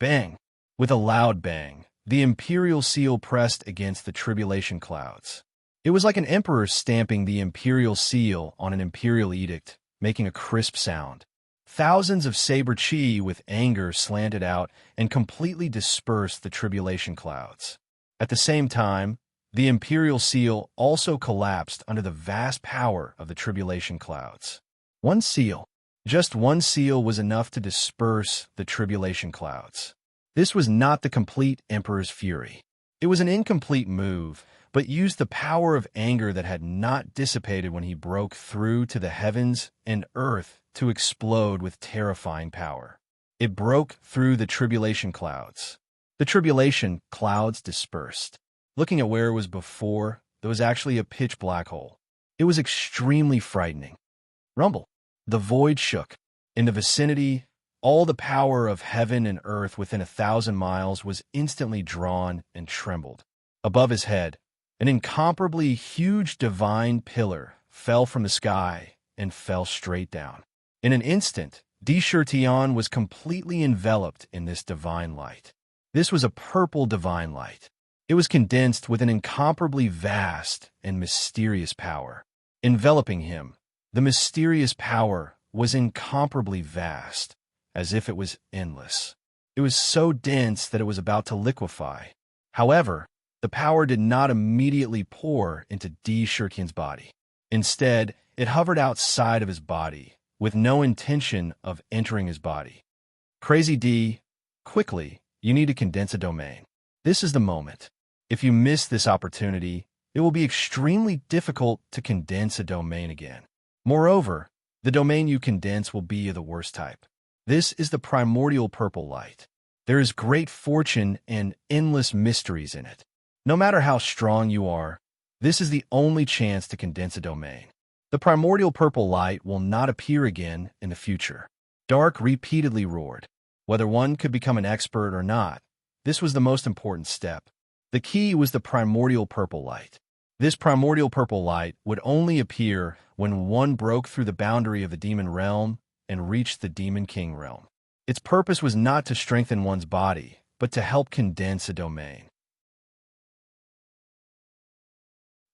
Bang! With a loud bang, the imperial seal pressed against the tribulation clouds. It was like an emperor stamping the imperial seal on an imperial edict, making a crisp sound. Thousands of saber chi with anger slanted out and completely dispersed the tribulation clouds. At the same time, the imperial seal also collapsed under the vast power of the tribulation clouds. One seal. Just one seal was enough to disperse the tribulation clouds. This was not the complete emperor's fury. It was an incomplete move, but used the power of anger that had not dissipated when he broke through to the heavens and earth to explode with terrifying power. It broke through the tribulation clouds. The tribulation clouds dispersed. Looking at where it was before, there was actually a pitch black hole. It was extremely frightening. Rumble. The void shook. In the vicinity, all the power of heaven and earth within 1,000 miles was instantly drawn and trembled. Above his head, an incomparably huge divine pillar fell from the sky and fell straight down. In an instant, Tion was completely enveloped in this divine light. This was a purple divine light. It was condensed with an incomparably vast and mysterious power. Enveloping him, the mysterious power was incomparably vast, as if it was endless. It was so dense that it was about to liquefy. However, the power did not immediately pour into Tion's body. Instead, it hovered outside of his body, with no intention of entering his body. Crazy D, quickly, you need to condense a domain. This is the moment. If you miss this opportunity, it will be extremely difficult to condense a domain again. Moreover, the domain you condense will be of the worst type. This is the primordial purple light. There is great fortune and endless mysteries in it. No matter how strong you are, this is the only chance to condense a domain. The primordial purple light will not appear again in the future. Dark repeatedly roared. Whether one could become an expert or not, this was the most important step. The key was the primordial purple light. This primordial purple light would only appear when one broke through the boundary of the demon realm and reached the demon king realm. Its purpose was not to strengthen one's body, but to help condense a domain.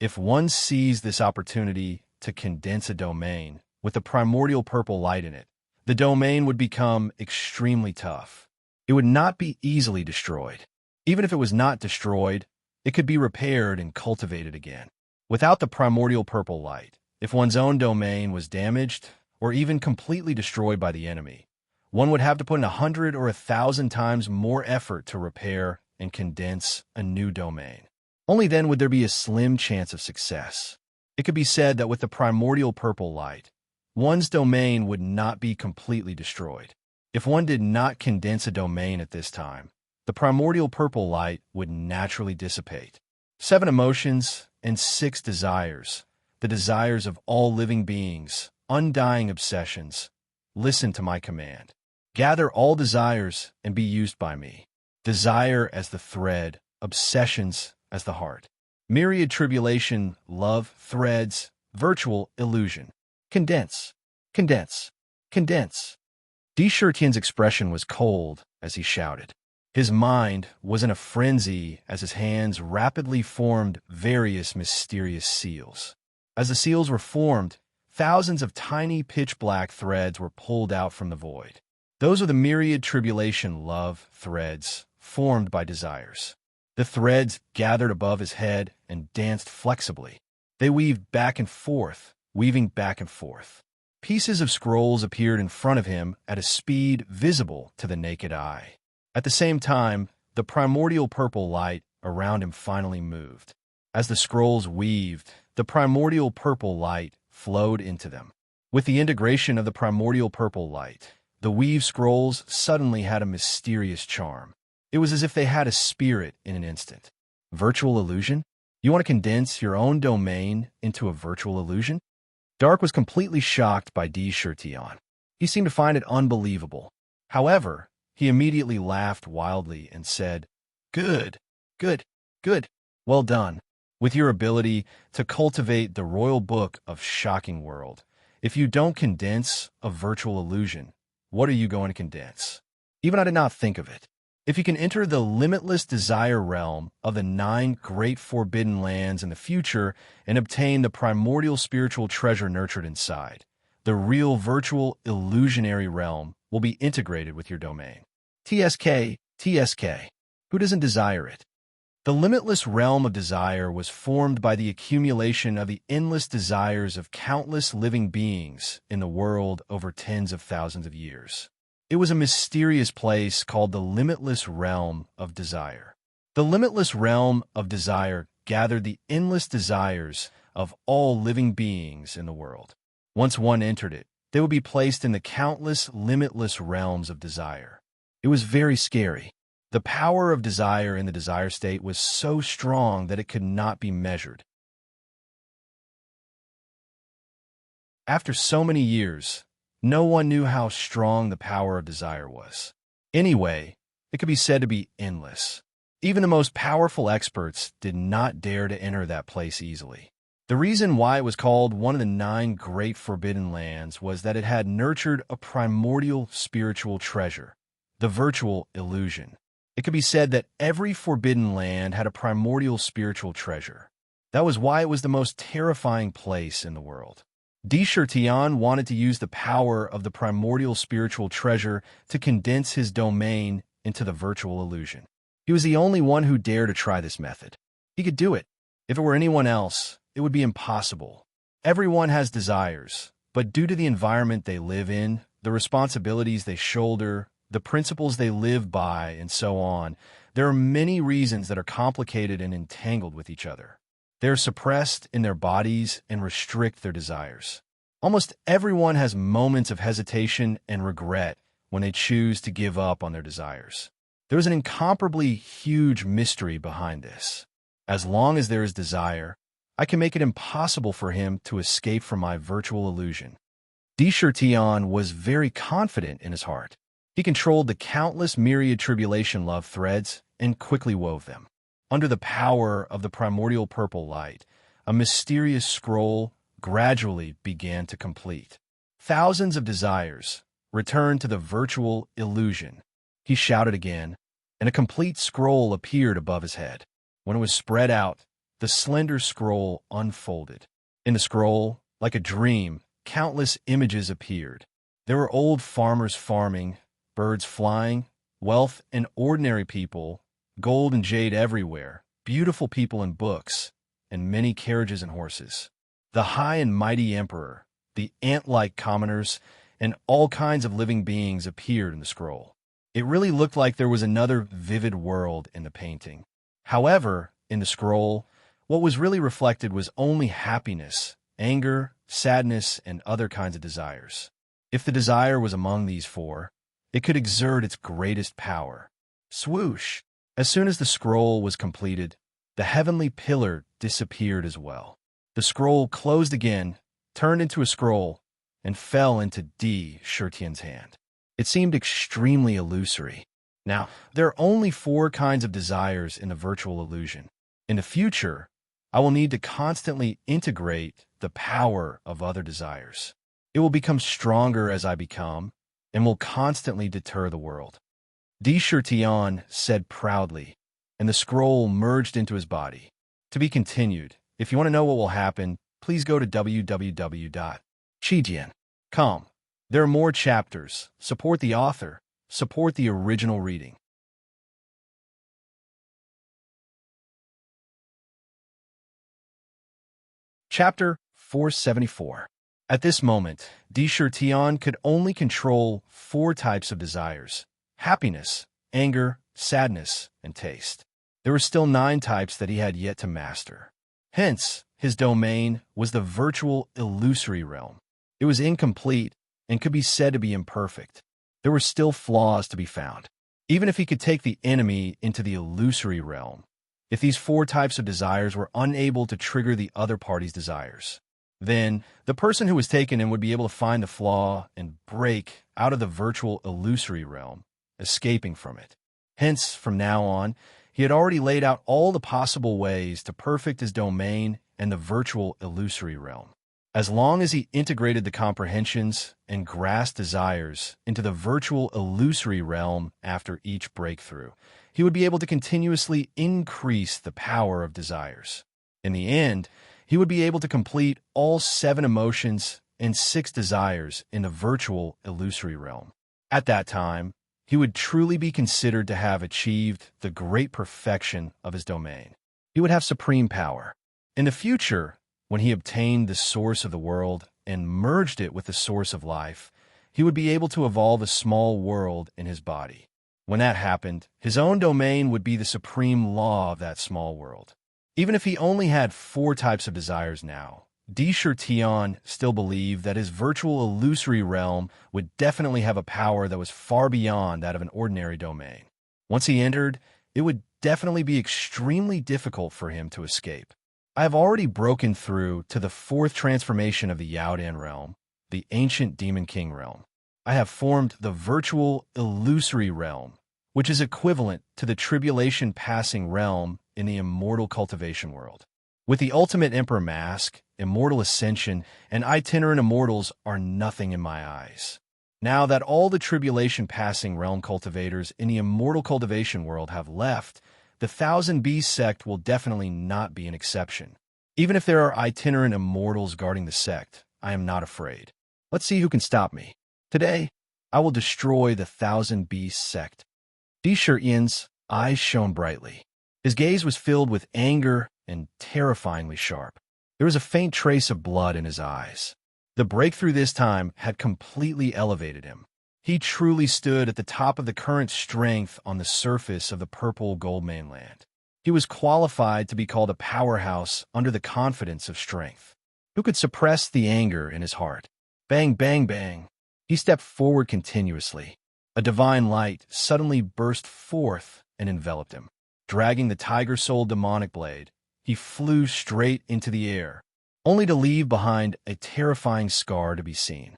If one sees this opportunity to condense a domain with the primordial purple light in it, the domain would become extremely tough. It would not be easily destroyed. Even if it was not destroyed, it could be repaired and cultivated again. Without the primordial purple light, if one's own domain was damaged or even completely destroyed by the enemy, one would have to put in 100 or 1,000 times more effort to repair and condense a new domain. Only then would there be a slim chance of success. It could be said that with the primordial purple light, one's domain would not be completely destroyed. If one did not condense a domain at this time, the primordial purple light would naturally dissipate. 7 emotions and 6 desires, the desires of all living beings, undying obsessions. Listen to my command. Gather all desires and be used by me. Desire as the thread, obsessions as the heart. Myriad tribulation, love, threads, virtual illusion. Condense, condense, condense. Tian's expression was cold as he shouted. His mind was in a frenzy as his hands rapidly formed various mysterious seals. As the seals were formed, thousands of tiny pitch-black threads were pulled out from the void. Those are the myriad tribulation love threads formed by desires. The threads gathered above his head and danced flexibly. They weaved back and forth, weaving back and forth. Pieces of scrolls appeared in front of him at a speed visible to the naked eye. At the same time, the primordial purple light around him finally moved. As the scrolls weaved, the primordial purple light flowed into them. With the integration of the primordial purple light, the weave scrolls suddenly had a mysterious charm. It was as if they had a spirit in an instant. Virtual illusion? You want to condense your own domain into a virtual illusion? Dark was completely shocked by Tian. He seemed to find it unbelievable. However, he immediately laughed wildly and said, "Good, good, good. Well done. With your ability to cultivate the royal book of shocking world, if you don't condense a virtual illusion, what are you going to condense? Even I did not think of it. If you can enter the limitless desire realm of the 9 great forbidden lands in the future and obtain the primordial spiritual treasure nurtured inside, the real virtual illusionary realm will be integrated with your domain. TSK. Who doesn't desire it? The limitless realm of desire was formed by the accumulation of the endless desires of countless living beings in the world over tens of thousands of years. It was a mysterious place called the limitless realm of desire. The limitless realm of desire gathered the endless desires of all living beings in the world. Once one entered it, they would be placed in the countless limitless realms of desire. It was very scary. The power of desire in the desire state was so strong that it could not be measured. After so many years, no one knew how strong the power of desire was. Anyway, it could be said to be endless. Even the most powerful experts did not dare to enter that place easily. The reason why it was called one of the 9 great forbidden lands was that it had nurtured a primordial spiritual treasure, the virtual illusion. It could be said that every forbidden land had a primordial spiritual treasure. That was why it was the most terrifying place in the world. Tian wanted to use the power of the primordial spiritual treasure to condense his domain into the virtual illusion. He was the only one who dared to try this method. He could do it. If it were anyone else, it would be impossible. Everyone has desires, but due to the environment they live in, the responsibilities they shoulder, the principles they live by, and so on, there are many reasons that are complicated and entangled with each other. They are suppressed in their bodies and restrict their desires. Almost everyone has moments of hesitation and regret when they choose to give up on their desires. There is an incomparably huge mystery behind this. As long as there is desire, I can make it impossible for him to escape from my virtual illusion. Tian was very confident in his heart. He controlled the countless myriad tribulation love threads and quickly wove them. Under the power of the primordial purple light, a mysterious scroll gradually began to complete. Thousands of desires returned to the virtual illusion. He shouted again, and a complete scroll appeared above his head. When it was spread out, the slender scroll unfolded. In the scroll, like a dream, countless images appeared. There were old farmers farming, birds flying, wealth and ordinary people, gold and jade everywhere, beautiful people and books, and many carriages and horses. The high and mighty emperor, the ant-like commoners, and all kinds of living beings appeared in the scroll. It really looked like there was another vivid world in the painting. However, in the scroll, what was really reflected was only happiness, anger, sadness, and other kinds of desires. If the desire was among these four, it could exert its greatest power. Swoosh! As soon as the scroll was completed, the heavenly pillar disappeared as well. The scroll closed again, turned into a scroll, and fell into D. Shurtian's hand. It seemed extremely illusory. Now, there are only four kinds of desires in the virtual illusion. In the future, I will need to constantly integrate the power of other desires. It will become stronger as I become, and will constantly deter the world. D. Shurtian said proudly, and the scroll merged into his body. To be continued. If you want to know what will happen, please go to www.chijian.com. There are more chapters. Support the author. Support the original reading. Chapter 474. At this moment, D. Shurtian could only control four types of desires: happiness, anger, sadness, and taste. There were still 9 types that he had yet to master. Hence, his domain was the virtual illusory realm. It was incomplete and could be said to be imperfect. There were still flaws to be found. Even if he could take the enemy into the illusory realm, if these 4 types of desires were unable to trigger the other party's desires, then the person who was taken in would be able to find the flaw and break out of the virtual illusory realm, escaping from it. Hence, from now on, he had already laid out all the possible ways to perfect his domain and the virtual illusory realm. As long as he integrated the comprehensions and grasped desires into the virtual illusory realm after each breakthrough, he would be able to continuously increase the power of desires. In the end, he would be able to complete all 7 emotions and 6 desires in the virtual illusory realm. At that time, he would truly be considered to have achieved the great perfection of his domain. He would have supreme power. In the future, when he obtained the source of the world and merged it with the source of life, he would be able to evolve a small world in his body. When that happened, his own domain would be the supreme law of that small world. Even if he only had 4 types of desires now, D. Shurtian still believed that his virtual illusory realm would definitely have a power that was far beyond that of an ordinary domain. Once he entered, it would definitely be extremely difficult for him to escape. I have already broken through to the 4th transformation of the Yaodan realm, the ancient Demon King realm. I have formed the virtual illusory realm, which is equivalent to the tribulation passing realm in the immortal cultivation world. With the ultimate Emperor Mask, immortal ascension, and itinerant immortals are nothing in my eyes. Now that all the tribulation passing realm cultivators in the immortal cultivation world have left, the 1000 Beast sect will definitely not be an exception. Even if there are itinerant immortals guarding the sect, I am not afraid. Let's see who can stop me. Today, I will destroy the 1000 Beast sect. D. Shurtian's eyes shone brightly. His gaze was filled with anger and terrifyingly sharp. There was a faint trace of blood in his eyes. The breakthrough this time had completely elevated him. He truly stood at the top of the current strength on the surface of the purple gold mainland. He was qualified to be called a powerhouse under the confidence of strength. Who could suppress the anger in his heart? Bang, bang, bang. He stepped forward continuously. A divine light suddenly burst forth and enveloped him. Dragging the tiger soul demonic blade, he flew straight into the air, only to leave behind a terrifying scar to be seen.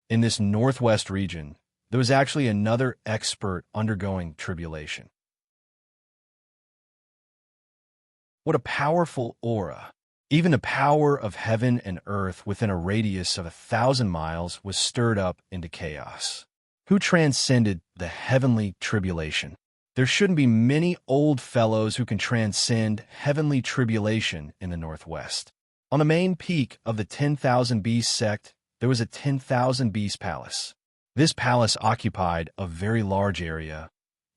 In this northwest region, there was actually another expert undergoing tribulation. What a powerful aura. Even the power of heaven and earth within a radius of 1,000 miles was stirred up into chaos. Who transcended the heavenly tribulation? There shouldn't be many old fellows who can transcend heavenly tribulation in the Northwest. On the main peak of the 10,000 Beast sect, there was a 10,000 Beast palace. This palace occupied a very large area,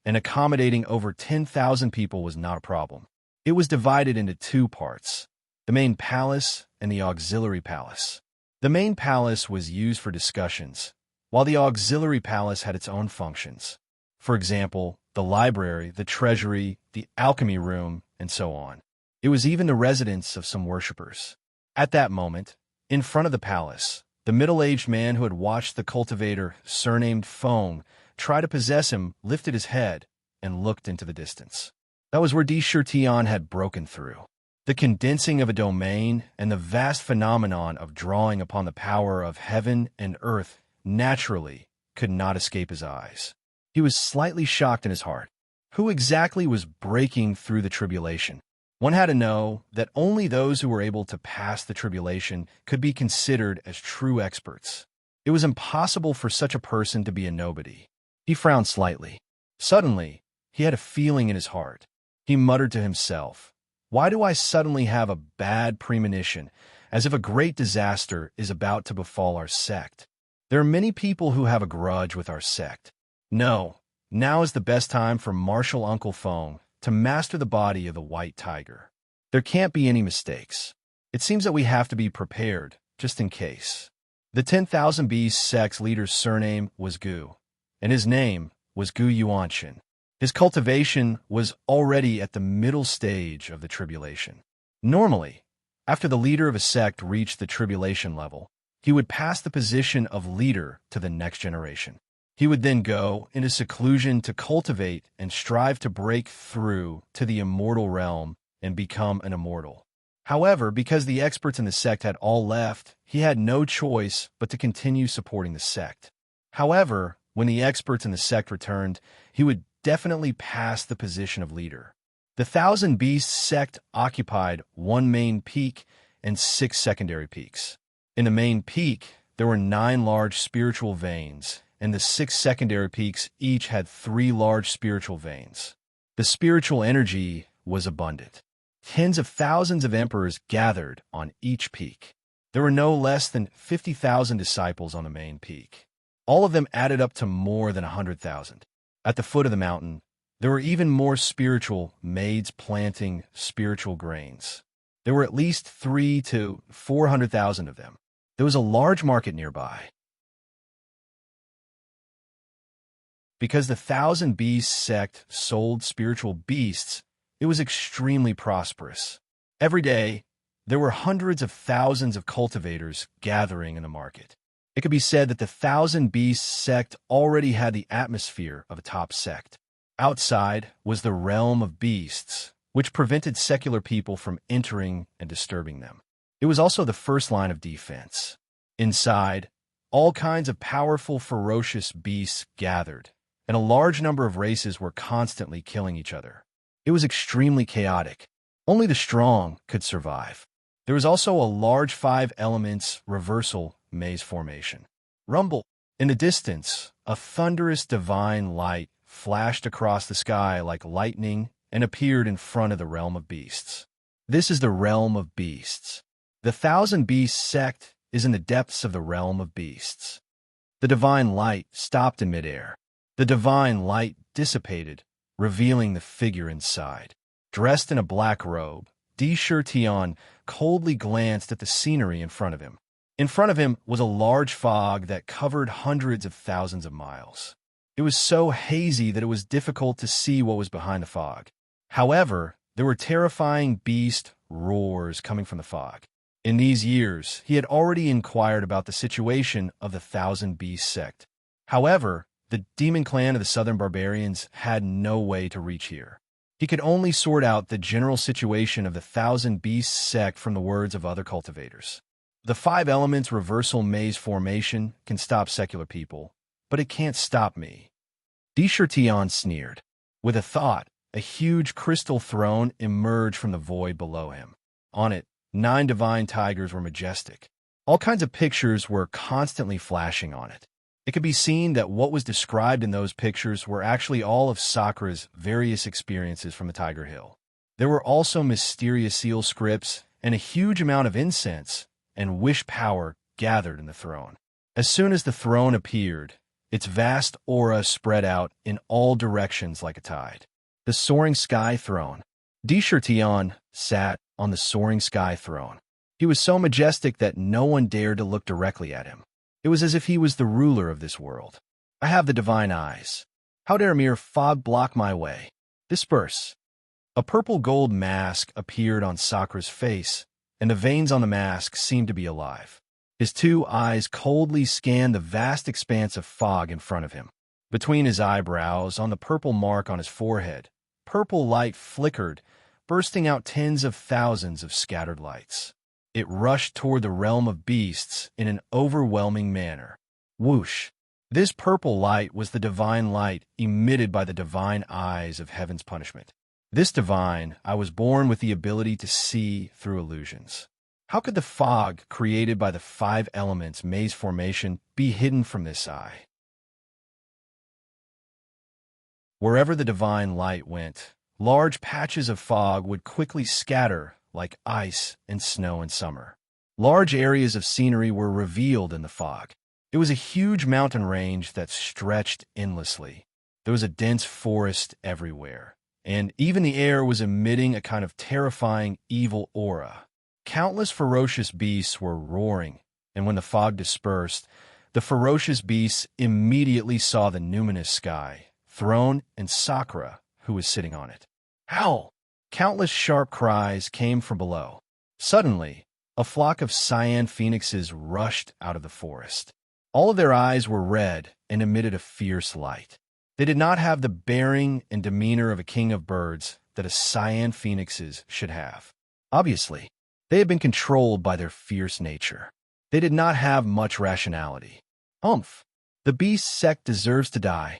and accommodating over 10,000 people was not a problem. It was divided into two parts: the main palace and the auxiliary palace. The main palace was used for discussions, while the auxiliary palace had its own functions. For example, the library, the treasury, the alchemy room, and so on. It was even the residence of some worshippers. At that moment, in front of the palace, the middle-aged man who had watched the cultivator, surnamed Fong, try to possess him lifted his head and looked into the distance. That was where Tion had broken through. The condensing of a domain and the vast phenomenon of drawing upon the power of heaven and earth naturally could not escape his eyes. He was slightly shocked in his heart. Who exactly was breaking through the tribulation? One had to know that only those who were able to pass the tribulation could be considered as true experts. It was impossible for such a person to be a nobody. He frowned slightly. Suddenly, he had a feeling in his heart. He muttered to himself, "Why do I suddenly have a bad premonition, as if a great disaster is about to befall our sect? There are many people who have a grudge with our sect. No, now is the best time for Marshal Uncle Fong to master the body of the white tiger. There can't be any mistakes. It seems that we have to be prepared, just in case." The 10,000 Beast sect's leader's surname was Gu, and his name was Gu Yuanshin. His cultivation was already at the middle stage of the tribulation. Normally, after the leader of a sect reached the tribulation level, he would pass the position of leader to the next generation. He would then go into seclusion to cultivate and strive to break through to the immortal realm and become an immortal. However, because the experts in the sect had all left, he had no choice but to continue supporting the sect. However, when the experts in the sect returned, he would definitely pass the position of leader. The 1,000 Beasts sect occupied one main peak and 6 secondary peaks. In the main peak, there were 9 large spiritual veins, and the 6 secondary peaks each had 3 large spiritual veins. The spiritual energy was abundant. Tens of thousands of emperors gathered on each peak. There were no less than 50,000 disciples on the main peak. All of them added up to more than 100,000. At the foot of the mountain, there were even more spiritual maids planting spiritual grains. There were at least 300,000 to 400,000 of them. There was a large market nearby. Because the 1,000 Beasts sect sold spiritual beasts, it was extremely prosperous. Every day, there were hundreds of thousands of cultivators gathering in the market. It could be said that the 1,000 Beasts sect already had the atmosphere of a top sect. Outside was the realm of beasts, which prevented secular people from entering and disturbing them. It was also the first line of defense. Inside, all kinds of powerful, ferocious beasts gathered, and a large number of races were constantly killing each other. It was extremely chaotic. Only the strong could survive. There was also a large 5 elements reversal maze formation. Rumble. In the distance, a thunderous divine light flashed across the sky like lightning and appeared in front of the realm of beasts. This is the realm of beasts. The 1,000 Beasts sect is in the depths of the realm of beasts. The divine light stopped in midair. The divine light dissipated, revealing the figure inside. Dressed in a black robe, Tion coldly glanced at the scenery in front of him. In front of him was a large fog that covered hundreds of thousands of miles. It was so hazy that it was difficult to see what was behind the fog. However, there were terrifying beast roars coming from the fog. In these years, he had already inquired about the situation of the 1,000 Beast sect. However, the demon clan of the southern barbarians had no way to reach here. He could only sort out the general situation of the 1,000 Beast sect from the words of other cultivators. The 5 elements reversal maze formation can stop secular people, but it can't stop me. Tion sneered. With a thought, a huge crystal throne emerged from the void below him. On it, 9 divine tigers were majestic. All kinds of pictures were constantly flashing on it. It could be seen that what was described in those pictures were actually all of Sakura's various experiences from the Tiger Hill. There were also mysterious seal scripts and a huge amount of incense and wish power gathered in the throne. As soon as the throne appeared, its vast aura spread out in all directions like a tide. The soaring sky throne. Dishurtion sat on the soaring sky throne. He was so majestic that no one dared to look directly at him. It was as if he was the ruler of this world. I have the divine eyes. How dare mere fog block my way? Disperse. A purple gold mask appeared on Sakura's face, and the veins on the mask seemed to be alive. His 2 eyes coldly scanned the vast expanse of fog in front of him. Between his eyebrows, on the purple mark on his forehead, purple light flickered, bursting out tens of thousands of scattered lights. It rushed toward the realm of beasts in an overwhelming manner. Whoosh! This purple light was the divine light emitted by the divine eyes of heaven's punishment. This divine, I was born with the ability to see through illusions. How could the fog created by the 5 elements maze formation be hidden from this eye? Wherever the divine light went, large patches of fog would quickly scatter like ice and snow in summer. Large areas of scenery were revealed in the fog. It was a huge mountain range that stretched endlessly. There was a dense forest everywhere, and even the air was emitting a kind of terrifying, evil aura. Countless ferocious beasts were roaring, and when the fog dispersed, the ferocious beasts immediately saw the numinous sky, throne, and Sakura, who was sitting on it. Howl! Countless sharp cries came from below. Suddenly, a flock of cyan phoenixes rushed out of the forest. All of their eyes were red and emitted a fierce light. They did not have the bearing and demeanor of a king of birds that a cyan phoenixes should have. Obviously, they had been controlled by their fierce nature. They did not have much rationality. Humph! The beast sect deserves to die.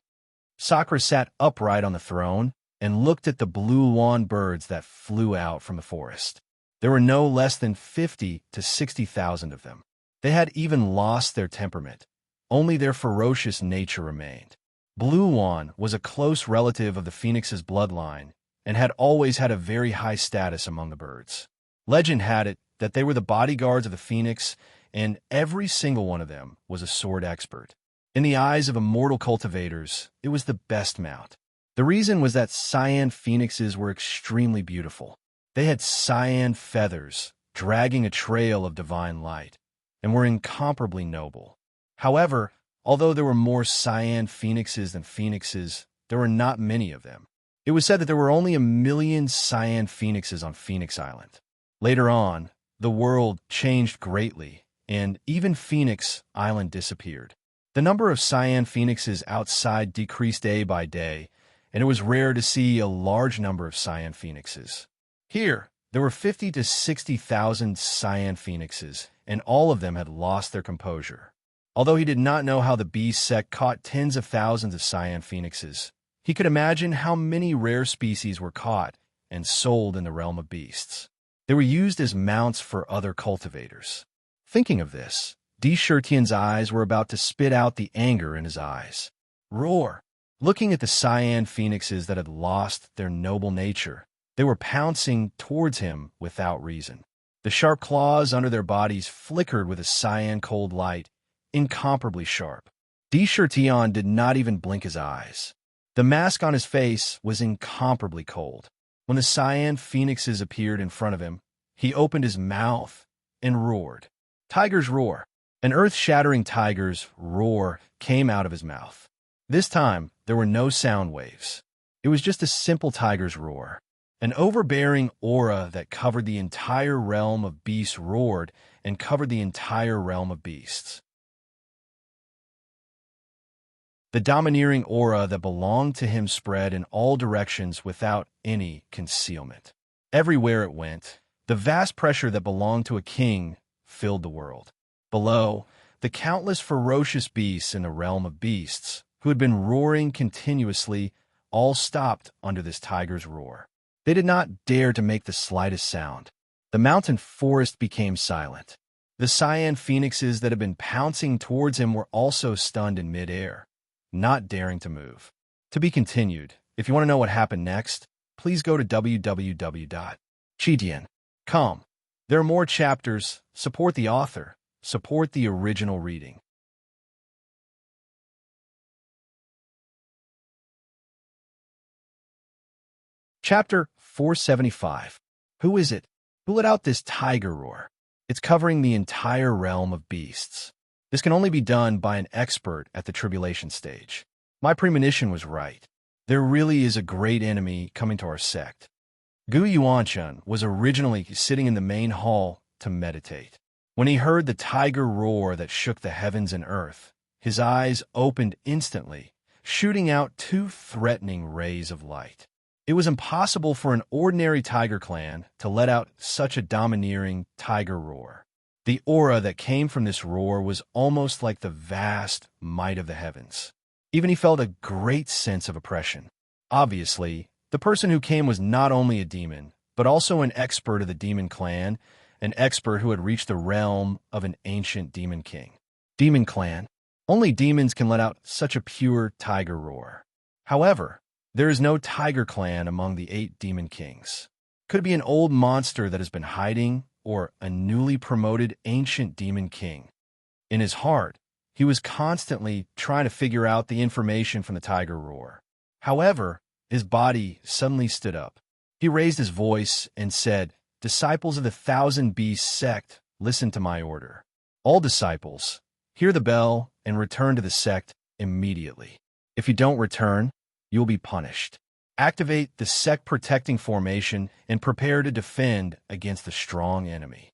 Sakura sat upright on the throne and looked at the blue wand birds that flew out from the forest. There were no less than 50 to 60,000 of them. They had even lost their temperament. Only their ferocious nature remained. Blue wand was a close relative of the phoenix's bloodline and had always had a very high status among the birds. Legend had it that they were the bodyguards of the phoenix, and every single one of them was a sword expert. In the eyes of immortal cultivators, it was the best mount. The reason was that cyan phoenixes were extremely beautiful. They had cyan feathers, dragging a trail of divine light, and were incomparably noble. However, although there were more cyan phoenixes than phoenixes, there were not many of them. It was said that there were only 1 million cyan phoenixes on Phoenix Island. Later on, the world changed greatly, and even Phoenix Island disappeared. The number of cyan phoenixes outside decreased day by day, and it was rare to see a large number of cyan phoenixes. Here, there were 50 to 60,000 cyan phoenixes, and all of them had lost their composure. Although he did not know how the beast sect caught tens of thousands of cyan phoenixes, he could imagine how many rare species were caught and sold in the realm of beasts. They were used as mounts for other cultivators. Thinking of this, Dishurtion's eyes were about to spit out the anger in his eyes. Roar! Looking at the cyan phoenixes that had lost their noble nature, they were pouncing towards him without reason. The sharp claws under their bodies flickered with a cyan cold light, incomparably sharp. Dishurtion did not even blink his eyes. The mask on his face was incomparably cold. When the cyan phoenixes appeared in front of him, he opened his mouth and roared. Tiger's roar. An earth-shattering tiger's roar came out of his mouth. This time, there were no sound waves. It was just a simple tiger's roar. An overbearing aura that covered the entire realm of beasts roared and covered the entire realm of beasts. The domineering aura that belonged to him spread in all directions without any concealment. Everywhere it went, the vast pressure that belonged to a king filled the world. Below, the countless ferocious beasts in the realm of beasts, who had been roaring continuously, all stopped under this tiger's roar. They did not dare to make the slightest sound. The mountain forest became silent. The cyan phoenixes that had been pouncing towards him were also stunned in midair, not daring to move. To be continued. If you want to know what happened next, please go to www.chidian.com. There are more chapters. Support the author. Support the original reading. Chapter 475. Who is it? Who let out this tiger roar? It's covering the entire realm of beasts. This can only be done by an expert at the tribulation stage. My premonition was right. There really is a great enemy coming to our sect. Gu Yuanchun was originally sitting in the main hall to meditate. When he heard the tiger roar that shook the heavens and earth, his eyes opened instantly, shooting out two threatening rays of light. It was impossible for an ordinary tiger clan to let out such a domineering tiger roar. The aura that came from this roar was almost like the vast might of the heavens. Even he felt a great sense of oppression. Obviously, the person who came was not only a demon, but also an expert of the demon clan, an expert who had reached the realm of an ancient demon king. Demon clan. Only demons can let out such a pure tiger roar. However, there is no tiger clan among the 8 demon kings. Could it be an old monster that has been hiding, or a newly promoted ancient demon king? In his heart, he was constantly trying to figure out the information from the tiger roar. However, his body suddenly stood up. He raised his voice and said, "Disciples of the Thousand Beasts sect, listen to my order. All disciples, hear the bell and return to the sect immediately. If you don't return, you will be punished. Activate the sect protecting formation and prepare to defend against the strong enemy."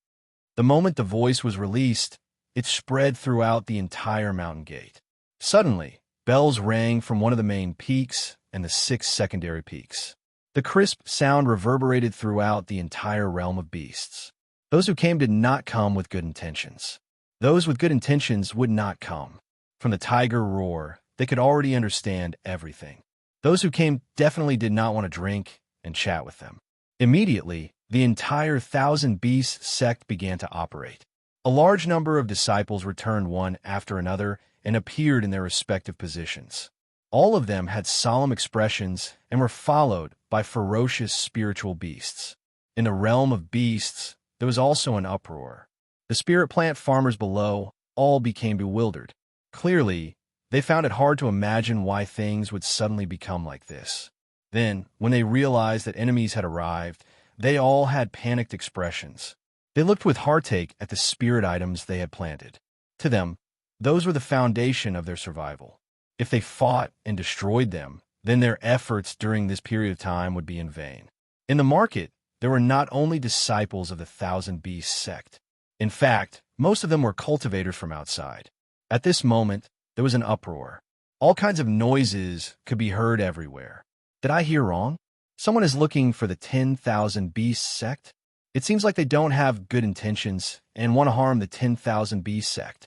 The moment the voice was released, it spread throughout the entire mountain gate. Suddenly, bells rang from one of the main peaks and the 6 secondary peaks. The crisp sound reverberated throughout the entire realm of beasts. Those who came did not come with good intentions. Those with good intentions would not come. From the tiger roar, they could already understand everything. Those who came definitely did not want to drink and chat with them. Immediately, the entire Thousand Beasts sect began to operate. A large number of disciples returned one after another and appeared in their respective positions. All of them had solemn expressions and were followed by ferocious spiritual beasts. In the realm of beasts, there was also an uproar. The spirit plant farmers below all became bewildered. Clearly, they found it hard to imagine why things would suddenly become like this. Then, when they realized that enemies had arrived, they all had panicked expressions. They looked with heartache at the spirit items they had planted. To them, those were the foundation of their survival. If they fought and destroyed them, then their efforts during this period of time would be in vain. In the market, there were not only disciples of the Thousand Beasts sect. In fact, most of them were cultivators from outside. At this moment, there was an uproar. All kinds of noises could be heard everywhere. Did I hear wrong? Someone is looking for the 10,000 Beasts sect? It seems like they don't have good intentions and want to harm the 10,000 Beasts sect.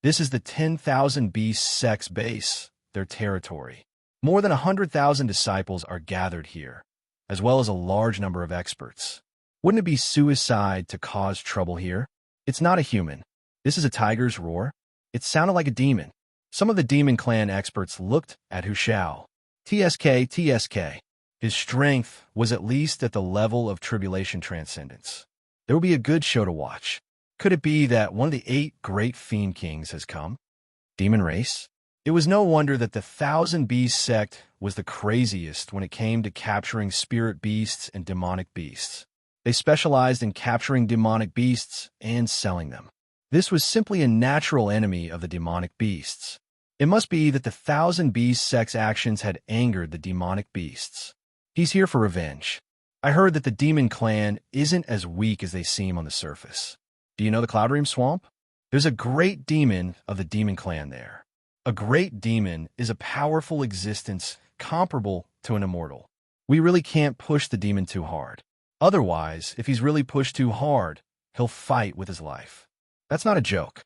This is the 10,000 Beasts sect's base, their territory. More than 100,000 disciples are gathered here, as well as a large number of experts. Wouldn't it be suicide to cause trouble here? It's not a human. This is a tiger's roar. It sounded like a demon. Some of the demon clan experts looked at Hu Shao. TSK. His strength was at least at the level of tribulation transcendence. There will be a good show to watch. Could it be that one of the 8 great fiend kings has come? Demon race? It was no wonder that the Thousand Beasts sect was the craziest when it came to capturing spirit beasts and demonic beasts. They specialized in capturing demonic beasts and selling them. This was simply a natural enemy of the demonic beasts. It must be that the Thousand Beasts sect's actions had angered the demonic beasts. He's here for revenge. I heard that the demon clan isn't as weak as they seem on the surface. Do you know the Cloudream Swamp? There's a great demon of the demon clan there. A great demon is a powerful existence comparable to an immortal. We really can't push the demon too hard. Otherwise, if he's really pushed too hard, he'll fight with his life. That's not a joke.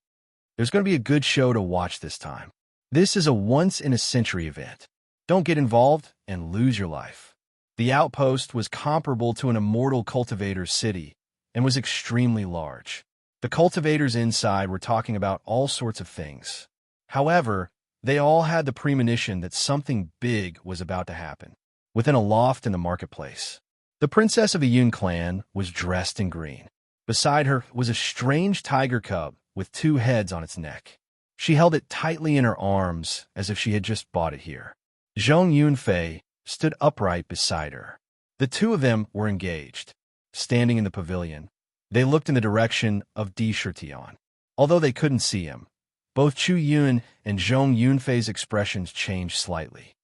There's going to be a good show to watch this time. This is a once-in-a-century event. Don't get involved and lose your life. The outpost was comparable to an immortal cultivator's city and was extremely large. The cultivators inside were talking about all sorts of things. However, they all had the premonition that something big was about to happen. Within a loft in the marketplace, the princess of a Yun clan was dressed in green. Beside her was a strange tiger cub with 2 heads on its neck. She held it tightly in her arms as if she had just bought it here. Zhong Yunfei stood upright beside her. The 2 of them were engaged. Standing in the pavilion, they looked in the direction of Di Shirtian. Although they couldn't see him, both Chu Yun and Zhong Yunfei's expressions changed slightly.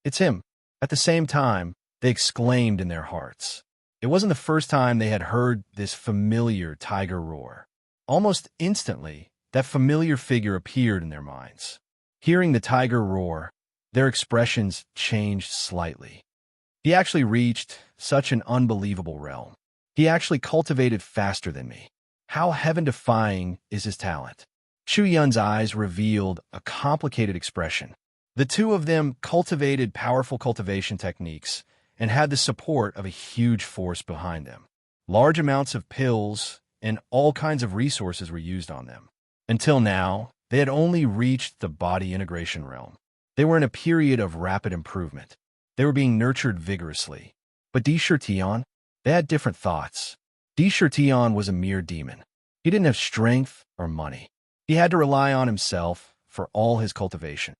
"It's him." At the same time, they exclaimed in their hearts. It wasn't the first time they had heard this familiar tiger roar. Almost instantly, that familiar figure appeared in their minds. Hearing the tiger roar, their expressions changed slightly. He actually reached such an unbelievable realm. He actually cultivated faster than me. How heaven-defying is his talent? Chu Yun's eyes revealed a complicated expression. The 2 of them cultivated powerful cultivation techniques and had the support of a huge force behind them. Large amounts of pills and all kinds of resources were used on them. Until now, they had only reached the body integration realm. They were in a period of rapid improvement. They were being nurtured vigorously. But Di Shirtian, they had different thoughts. Di Shirtian was a mere demon. He didn't have strength or money. He had to rely on himself for all his cultivation.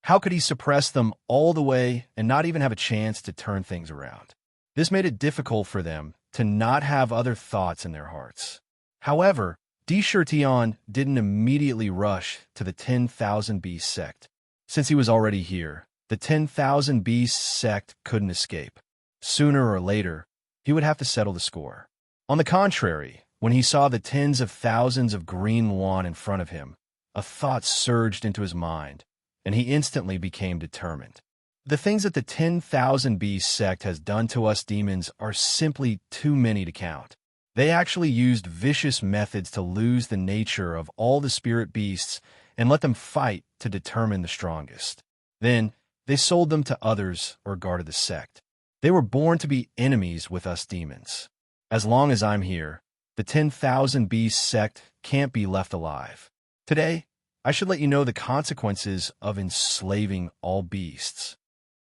How could he suppress them all the way and not even have a chance to turn things around? This made it difficult for them to not have other thoughts in their hearts. However, Di Shirtian didn't immediately rush to the 10,000 Beast sect. Since he was already here, the 10,000 Beast sect couldn't escape. Sooner or later, he would have to settle the score. On the contrary, when he saw the tens of thousands of green lawn in front of him, a thought surged into his mind, and he instantly became determined. The things that the 10,000 Beast sect has done to us demons are simply too many to count. They actually used vicious methods to lose the nature of all the spirit beasts and let them fight to determine the strongest. Then, they sold them to others or guarded the sect. They were born to be enemies with us demons. As long as I'm here, the 10,000 Beast sect can't be left alive. Today, I should let you know the consequences of enslaving all beasts.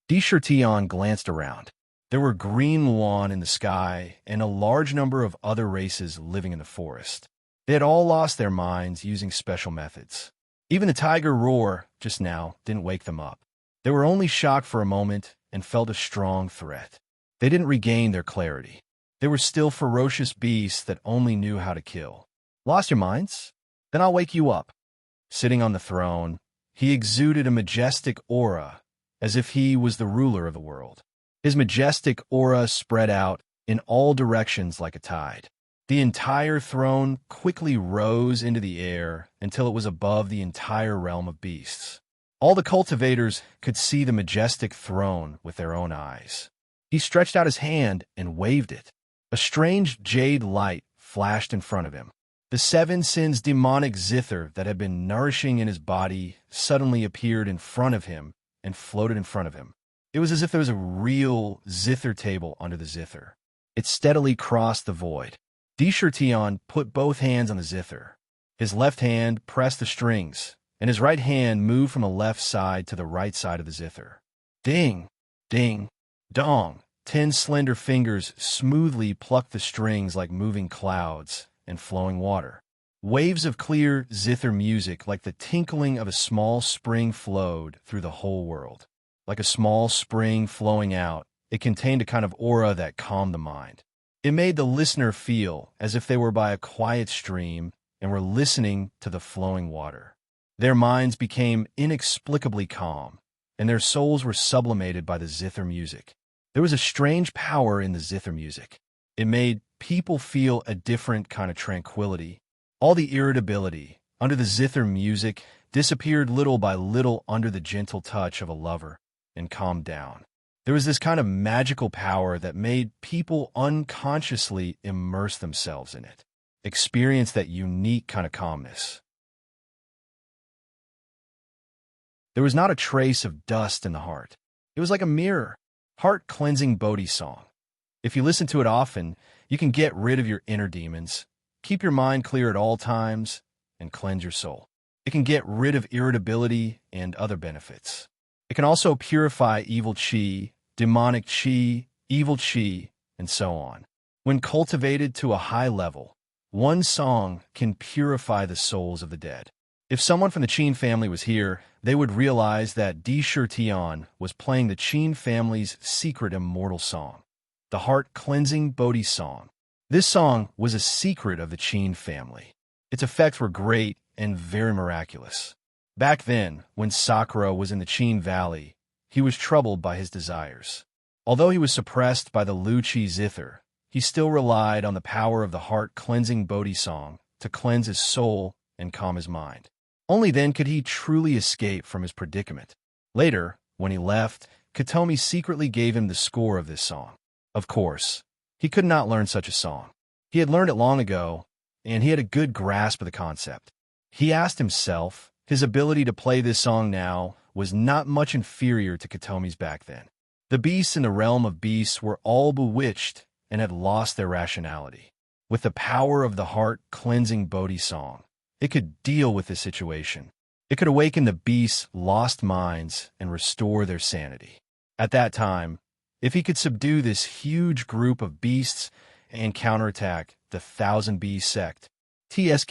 Di Shirtian glanced around. There were green lawn in the sky and a large number of other races living in the forest. They had all lost their minds using special methods. Even the tiger roar just now didn't wake them up. They were only shocked for a moment and felt a strong threat. They didn't regain their clarity. They were still ferocious beasts that only knew how to kill. Lost your minds? Then I'll wake you up. Sitting on the throne, he exuded a majestic aura, as if he was the ruler of the world. His majestic aura spread out in all directions like a tide. The entire throne quickly rose into the air until it was above the entire realm of beasts. All the cultivators could see the majestic throne with their own eyes. He stretched out his hand and waved it. A strange jade light flashed in front of him. The 7 sins demonic zither that had been nourishing in his body suddenly appeared in front of him and floated in front of him. It was as if there was a real zither table under the zither. It steadily crossed the void. Di Shirtian put both hands on the zither. His left hand pressed the strings, and his right hand moved from the left side to the right side of the zither. Ding, ding, dong. 10 slender fingers smoothly plucked the strings like moving clouds and flowing water. Waves of clear zither music like the tinkling of a small spring flowed through the whole world. Like a small spring flowing out, it contained a kind of aura that calmed the mind. It made the listener feel as if they were by a quiet stream and were listening to the flowing water. Their minds became inexplicably calm, and their souls were sublimated by the zither music. There was a strange power in the zither music. It made people feel a different kind of tranquility. All the irritability under the zither music disappeared little by little under the gentle touch of a lover and calmed down. There was this kind of magical power that made people unconsciously immerse themselves in it, experience that unique kind of calmness. There was not a trace of dust in the heart. It was like a mirror, heart-cleansing Bodhi song. If you listen to it often, you can get rid of your inner demons, keep your mind clear at all times, and cleanse your soul. It can get rid of irritability and other benefits. It can also purify evil chi, demonic chi, evil chi, and so on. When cultivated to a high level, one song can purify the souls of the dead. If someone from the Qin family was here, they would realize that Di Shirtian was playing the Qin family's secret immortal song, the heart-cleansing Bodhi song. This song was a secret of the Qin family. Its effects were great and very miraculous. Back then, when Sakura was in the Qin Valley, he was troubled by his desires. Although he was suppressed by the Lu Chi zither, he still relied on the power of the heart-cleansing Bodhi song to cleanse his soul and calm his mind. Only then could he truly escape from his predicament. Later, when he left, Katomi secretly gave him the score of this song. Of course, he could not learn such a song. He had learned it long ago, and he had a good grasp of the concept. He asked himself, his ability to play this song now was not much inferior to Katomi's back then. The beasts in the realm of beasts were all bewitched and had lost their rationality. With the power of the heart-cleansing Bodhi song, it could deal with the situation. It could awaken the beasts' lost minds and restore their sanity. At that time, if he could subdue this huge group of beasts and counterattack the Thousand Beast sect, TSK,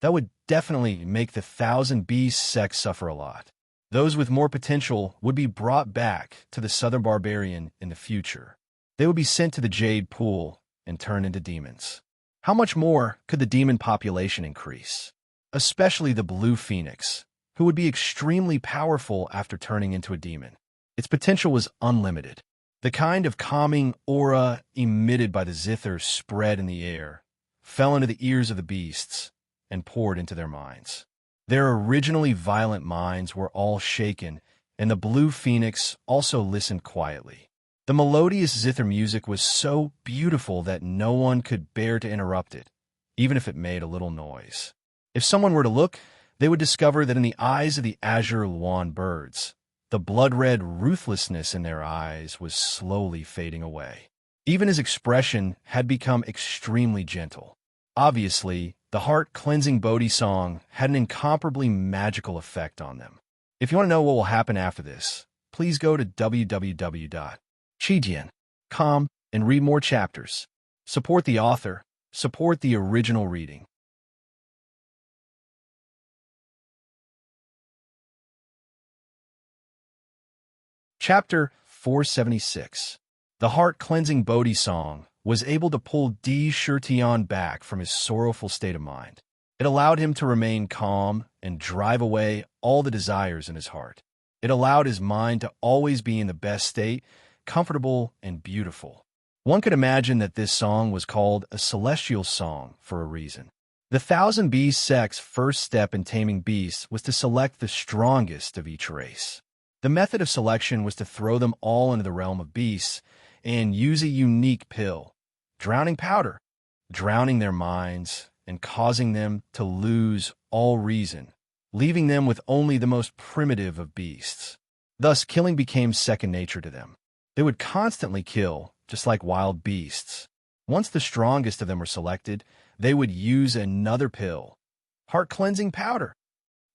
that would definitely make the Thousand Beast sect suffer a lot. Those with more potential would be brought back to the Southern Barbarian in the future. They would be sent to the Jade Pool and turned into demons. How much more could the demon population increase? Especially the Blue Phoenix, who would be extremely powerful after turning into a demon. Its potential was unlimited. The kind of calming aura emitted by the zither spread in the air, fell into the ears of the beasts, and poured into their minds. Their originally violent minds were all shaken, and the Blue Phoenix also listened quietly. The melodious zither music was so beautiful that no one could bear to interrupt it, even if it made a little noise. If someone were to look, they would discover that in the eyes of the azure Luan birds, the blood-red ruthlessness in their eyes was slowly fading away. Even his expression had become extremely gentle. Obviously, the heart-cleansing Bodhi song had an incomparably magical effect on them. If you want to know what will happen after this, please go to www.chijian.com and read more chapters. Support the author. Support the original reading. Chapter 476. The heart-cleansing Bodhi song was able to pull Di Shirtian back from his sorrowful state of mind. It allowed him to remain calm and drive away all the desires in his heart. It allowed his mind to always be in the best state, comfortable and beautiful. One could imagine that this song was called a celestial song for a reason. The Thousand Beast sect's first step in taming beasts was to select the strongest of each race. The method of selection was to throw them all into the realm of beasts and use a unique pill, drowning powder, drowning their minds and causing them to lose all reason, leaving them with only the most primitive of beasts. Thus, killing became second nature to them. They would constantly kill, just like wild beasts. Once the strongest of them were selected, they would use another pill, heart-cleansing powder.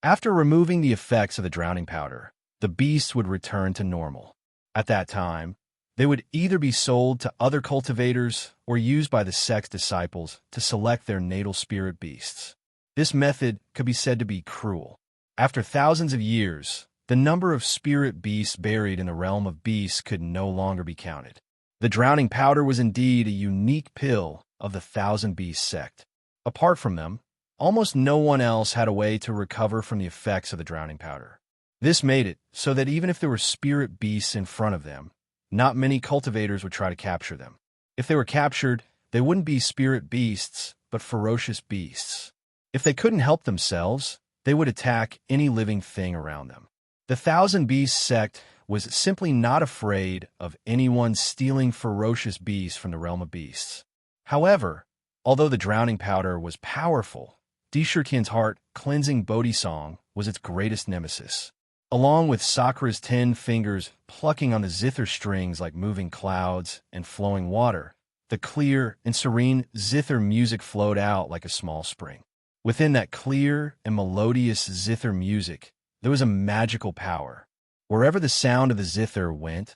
After removing the effects of the drowning powder, the beasts would return to normal. At that time, they would either be sold to other cultivators or used by the sect's disciples to select their natal spirit beasts. This method could be said to be cruel. After thousands of years, the number of spirit beasts buried in the realm of beasts could no longer be counted. The drowning powder was indeed a unique pill of the Thousand Beast sect. Apart from them, almost no one else had a way to recover from the effects of the drowning powder. This made it so that even if there were spirit beasts in front of them, not many cultivators would try to capture them. If they were captured, they wouldn't be spirit beasts, but ferocious beasts. If they couldn't help themselves, they would attack any living thing around them. The Thousand Beast sect was simply not afraid of anyone stealing ferocious beasts from the realm of beasts. However, although the drowning powder was powerful, Di Shirtian's heart-cleansing Bodhi song was its greatest nemesis. along with Sakura's 10 fingers plucking on the zither strings like moving clouds and flowing water. The clear and serene zither music flowed out like a small spring. Within that clear and melodious zither music, there was a magical power. Wherever the sound of the zither went,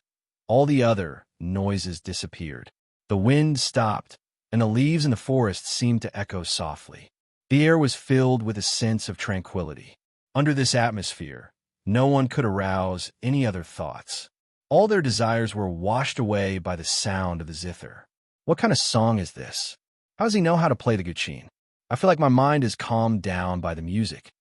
all the other noises disappeared. The wind stopped, and the leaves in the forest seemed to echo softly. The air was filled with a sense of tranquility. Under this atmosphere, no one could arouse any other thoughts. All their desires were washed away by the sound of the zither. What kind of song is this? How does he know how to play the guqin? I feel like my mind is calmed down by the music.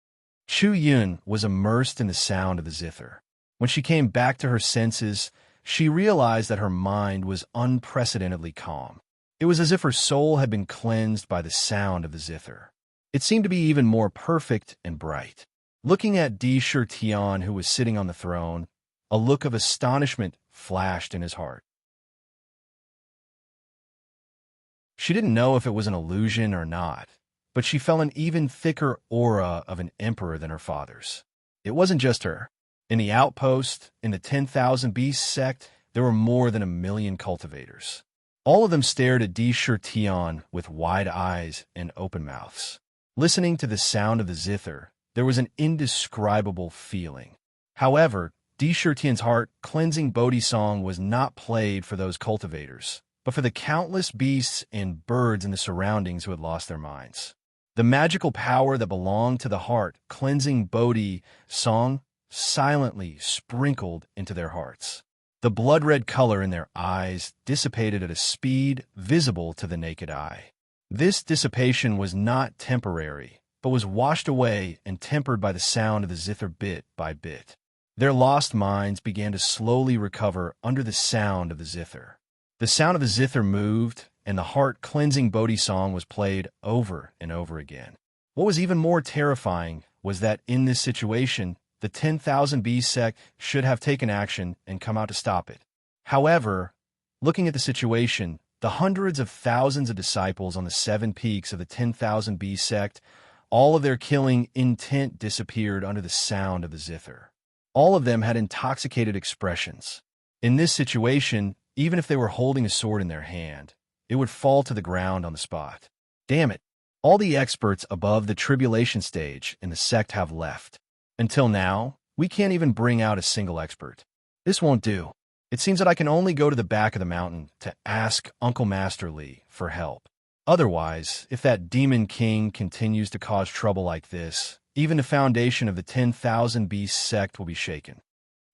Chu Yun was immersed in the sound of the zither. When she came back to her senses, she realized that her mind was unprecedentedly calm. It was as if her soul had been cleansed by the sound of the zither. It seemed to be even more perfect and bright. Looking at Di Shirtian, who was sitting on the throne, a look of astonishment flashed in his heart. She didn't know if it was an illusion or not, but she felt an even thicker aura of an emperor than her father's. It wasn't just her. In the outpost, in the 10,000 Beasts sect, there were more than 1 million cultivators. All of them stared at Di Shirtian with wide eyes and open mouths. Listening to the sound of the zither, there was an indescribable feeling. However, Di Shirtian's heart-cleansing Bodhi song was not played for those cultivators, but for the countless beasts and birds in the surroundings who had lost their minds. The magical power that belonged to the heart-cleansing Bodhi song silently sprinkled into their hearts. The blood-red color in their eyes dissipated at a speed visible to the naked eye. This dissipation was not temporary, but was washed away and tempered by the sound of the zither bit by bit. Their lost minds began to slowly recover under the sound of the zither. The sound of the zither moved, and the heart-cleansing Bodhi song was played over and over again. What was even more terrifying was that in this situation, the 10,000 Beast sect should have taken action and come out to stop it. However, looking at the situation, the hundreds of thousands of disciples on the 7 peaks of the 10,000 Beast sect, all of their killing intent disappeared under the sound of the zither. All of them had intoxicated expressions. In this situation, even if they were holding a sword in their hand, it would fall to the ground on the spot. Damn it! All the experts above the tribulation stage in the sect have left. Until now, we can't even bring out a single expert. This won't do. It seems that I can only go to the back of the mountain to ask Uncle Masterly for help. Otherwise, if that demon king continues to cause trouble like this, even the foundation of the 10,000 Beast sect will be shaken.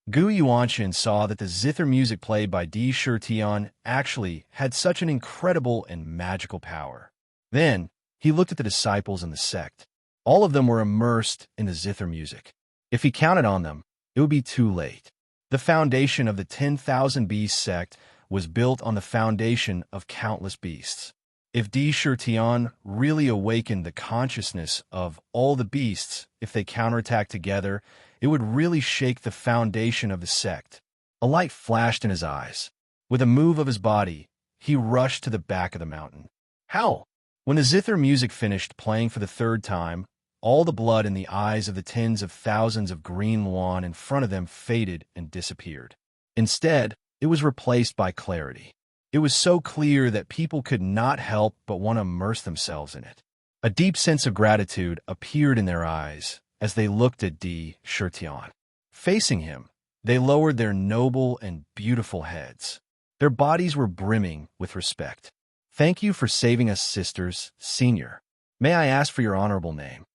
Gu Yuanshan saw that the zither music played by Di Shirtian actually had such an incredible and magical power. Then, he looked at the disciples in the sect. All of them were immersed in the zither music. If he counted on them, it would be too late. The foundation of the 10,000 Beast sect was built on the foundation of countless beasts. If Di Shirtian really awakened the consciousness of all the beasts, if they counterattacked together, it would really shake the foundation of the sect. A light flashed in his eyes. With a move of his body, he rushed to the back of the mountain. How? When the zither music finished playing for the 3rd time, all the blood in the eyes of the tens of thousands of green lawn in front of them faded and disappeared. Instead, it was replaced by clarity. It was so clear that people could not help but want to immerse themselves in it. A deep sense of gratitude appeared in their eyes as they looked at Di Shirtian. Facing him, they lowered their noble and beautiful heads. Their bodies were brimming with respect. Thank you for saving us, sisters, Senior. May I ask for your honorable name?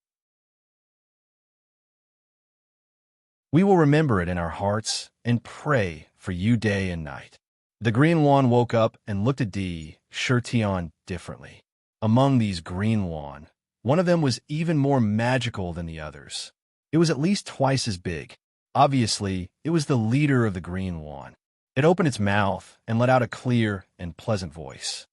We will remember it in our hearts and pray for you day and night. The green lawn woke up and looked at Di Shirtian differently. Among these green lawn, one of them was even more magical than the others. It was at least twice as big. Obviously, it was the leader of the green lawn. It opened its mouth and let out a clear and pleasant voice.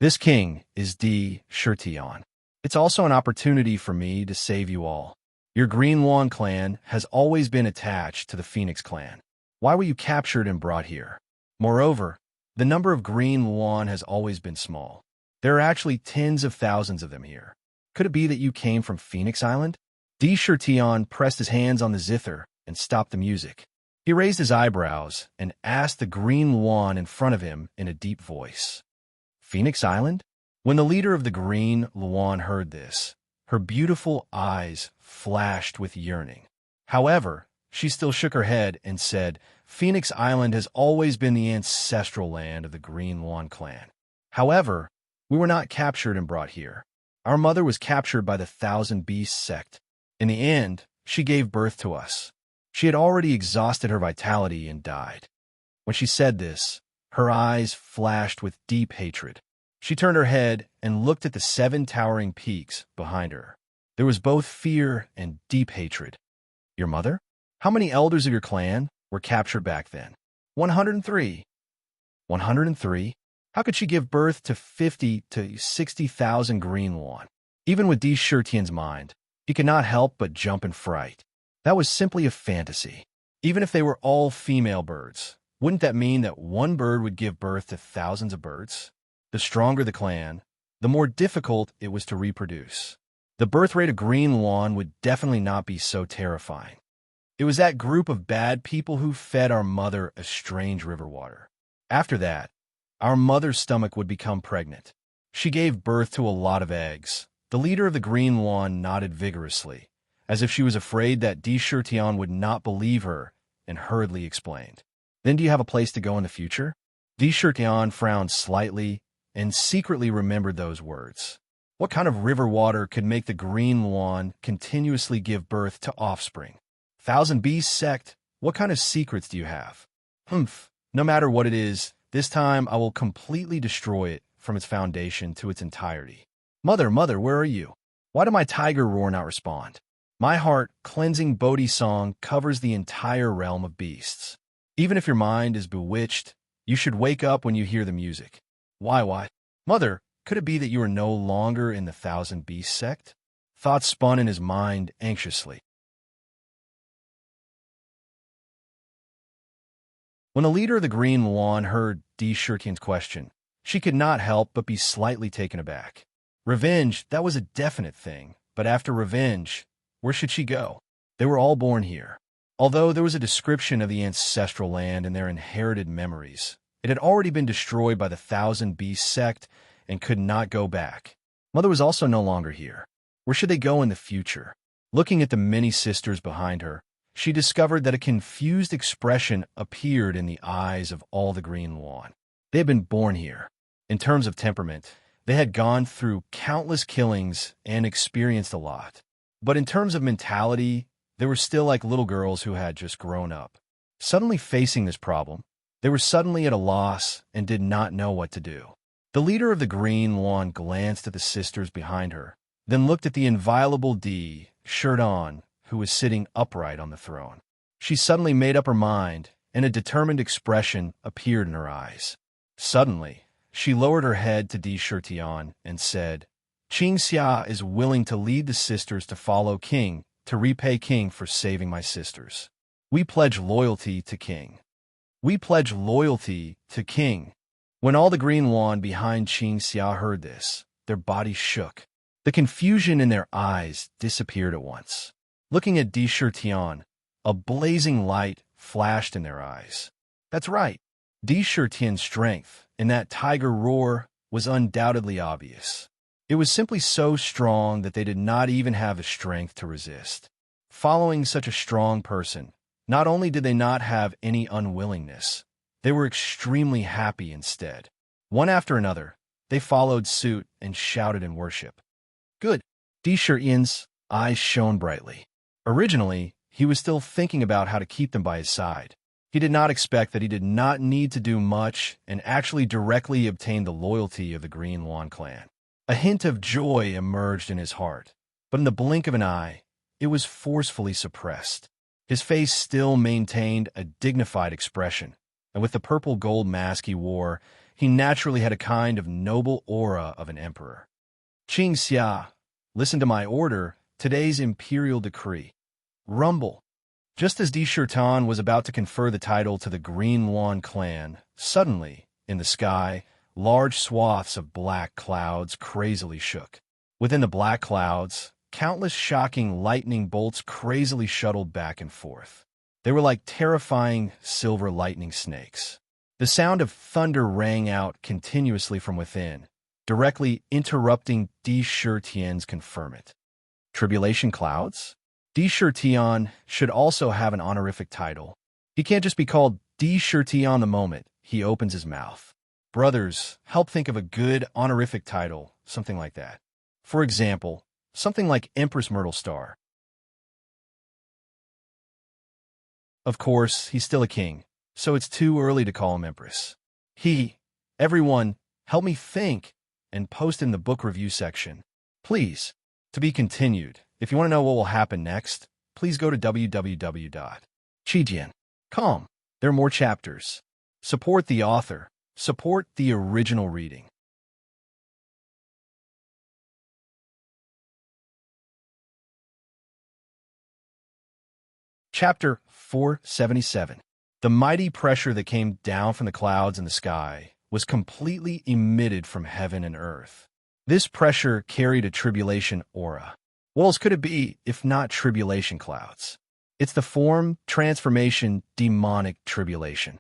This king is Di Shirtian. It's also an opportunity for me to save you all. Your Green Lawn clan has always been attached to the Phoenix clan. Why were you captured and brought here? Moreover, the number of Green Lawn has always been small. There are actually tens of thousands of them here. Could it be that you came from Phoenix Island? Di Shirtian pressed his hands on the zither and stopped the music. He raised his eyebrows and asked the green Luan in front of him in a deep voice. Phoenix Island? When the leader of the green Luan heard this, her beautiful eyes flashed with yearning. However, she still shook her head and said, Phoenix Island has always been the ancestral land of the Green Luan clan. However, we were not captured and brought here. Our mother was captured by the Thousand Beasts sect. In the end, she gave birth to us. She had already exhausted her vitality and died. When she said this, her eyes flashed with deep hatred. She turned her head and looked at the 7 towering peaks behind her. There was both fear and deep hatred. Your mother? How many elders of your clan were captured back then? 103. 103? How could she give birth to 50 to 60,000 green Luan? Even with Di Shirtian's mind, he could not help but jump in fright. That was simply a fantasy. Even if they were all female birds, wouldn't that mean that one bird would give birth to thousands of birds? The stronger the clan, the more difficult it was to reproduce. The birth rate of green Luan would definitely not be so terrifying. It was that group of bad people who fed our mother a strange river water. After that, our mother's stomach would become pregnant. She gave birth to a lot of eggs. The leader of the green Luan nodded vigorously, as if she was afraid that Di Shirtian would not believe her, and hurriedly explained. Then do you have a place to go in the future? Di Shirtian frowned slightly and secretly remembered those words. What kind of river water could make the green Luan continuously give birth to offspring? Thousand Beasts sect, what kind of secrets do you have? Humph, no matter what it is, this time I will completely destroy it from its foundation to its entirety. Mother, where are you? Why did my tiger roar not respond? My heart-cleansing Bodhi song covers the entire realm of beasts. Even if your mind is bewitched, you should wake up when you hear the music. Why? Mother, could it be that you are no longer in the Thousand Beasts sect? Thoughts spun in his mind anxiously. When the leader of the Green Luan heard Di Shirtian's question, she could not help but be slightly taken aback. Revenge, that was a definite thing, but after revenge, where should she go? They were all born here. Although there was a description of the ancestral land and their inherited memories, it had already been destroyed by the Thousand Beasts sect and could not go back. Mother was also no longer here. Where should they go in the future? Looking at the many sisters behind her, she discovered that a confused expression appeared in the eyes of all the Green Luan. They had been born here. In terms of temperament, they had gone through countless killings and experienced a lot. But in terms of mentality, they were still like little girls who had just grown up. Suddenly facing this problem, they were suddenly at a loss and did not know what to do. The leader of the Green Luan glanced at the sisters behind her, then looked at the inviolable Di Shirtian, who was sitting upright on the throne. She suddenly made up her mind, and a determined expression appeared in her eyes. Suddenly, she lowered her head to Di Shirtian and said, Qing Xia is willing to lead the sisters to follow King, to repay King for saving my sisters. We pledge loyalty to King. We pledge loyalty to King. When all the Green Luan behind Qing Xia heard this, their bodies shook. The confusion in their eyes disappeared at once. Looking at Di Shirtian, a blazing light flashed in their eyes. That's right. Di Shirtian's strength in that tiger roar was undoubtedly obvious. It was simply so strong that they did not even have the strength to resist. Following such a strong person, not only did they not have any unwillingness, they were extremely happy instead. One after another, they followed suit and shouted in worship. Good. Di Shirtian's eyes shone brightly. Originally, he was still thinking about how to keep them by his side. He did not expect that he did not need to do much and actually directly obtain the loyalty of the Green Luan clan. A hint of joy emerged in his heart, but in the blink of an eye, it was forcefully suppressed. His face still maintained a dignified expression, and with the purple gold mask he wore, he naturally had a kind of noble aura of an emperor. Qing Xia, listen to my order, today's imperial decree. Rumble. Just as Di Shirtian was about to confer the title to the Green Luan clan, suddenly, in the sky, large swaths of black clouds crazily shook. Within the black clouds, countless shocking lightning bolts crazily shuttled back and forth. They were like terrifying silver lightning snakes. The sound of thunder rang out continuously from within, directly interrupting Di Shirtian's conferment. Tribulation clouds? Di Shirtian should also have an honorific title. He can't just be called Di Shirtian the moment he opens his mouth. Brothers, help think of a good honorific title, something like that. For example, something like Empress Myrtle Star. Of course, he's still a king, so it's too early to call him Empress. Everyone, help me think, and post in the book review section. Please. To be continued. If you want to know what will happen next, please go to www.chijian.com. There are more chapters. Support the author. Support the original reading. Chapter 477. The mighty pressure that came down from the clouds in the sky was completely emitted from heaven and earth. This pressure carried a tribulation aura. What else could it be if not tribulation clouds? It's the form, transformation, demonic tribulation.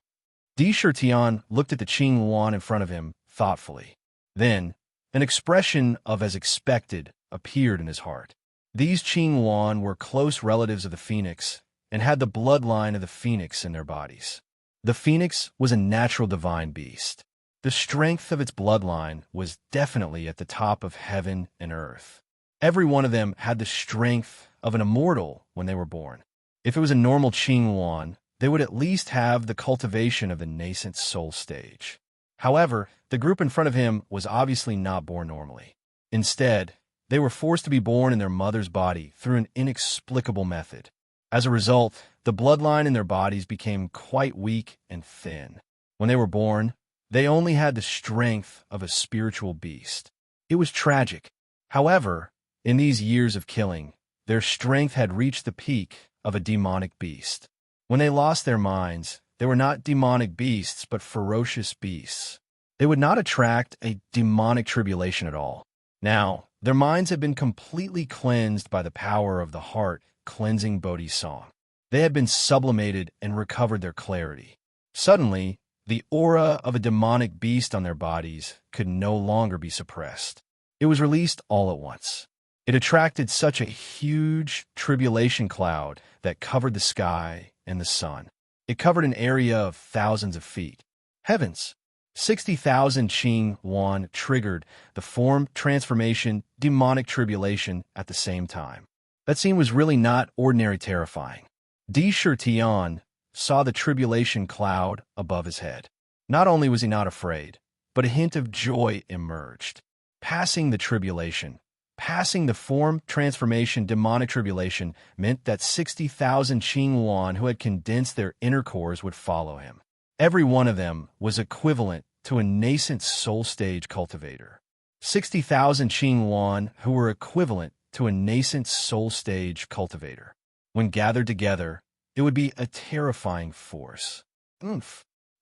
Di Shirtian looked at the Qing Yuan in front of him thoughtfully. Then, an expression of as expected appeared in his heart. These Qing Yuan were close relatives of the phoenix and had the bloodline of the phoenix in their bodies. The phoenix was a natural divine beast. The strength of its bloodline was definitely at the top of heaven and earth. Every one of them had the strength of an immortal when they were born. If it was a normal Qing Yuan, they would at least have the cultivation of the nascent soul stage. However, the group in front of him was obviously not born normally. Instead, they were forced to be born in their mother's body through an inexplicable method. As a result, the bloodline in their bodies became quite weak and thin. When they were born, they only had the strength of a spiritual beast. It was tragic. However, in these years of killing, their strength had reached the peak of a demonic beast. When they lost their minds, they were not demonic beasts, but ferocious beasts. They would not attract a demonic tribulation at all. Now, their minds had been completely cleansed by the power of the heart-cleansing Bodhi song. They had been sublimated and recovered their clarity. Suddenly, the aura of a demonic beast on their bodies could no longer be suppressed. It was released all at once. It attracted such a huge tribulation cloud that covered the sky and the sun. It covered an area of thousands of feet. Heavens! 60,000 Qing Yuan triggered the form, transformation, demonic tribulation at the same time. That scene was really not ordinary terrifying. Di Shirtian saw the tribulation cloud above his head. Not only was he not afraid, but a hint of joy emerged. Passing the tribulation, passing the form, transformation, demonic tribulation meant that 60,000 Qing Yuan who had condensed their inner cores would follow him. Every one of them was equivalent to a nascent soul stage cultivator. 60,000 Qing Yuan who were equivalent to a nascent soul stage cultivator. When gathered together, it would be a terrifying force.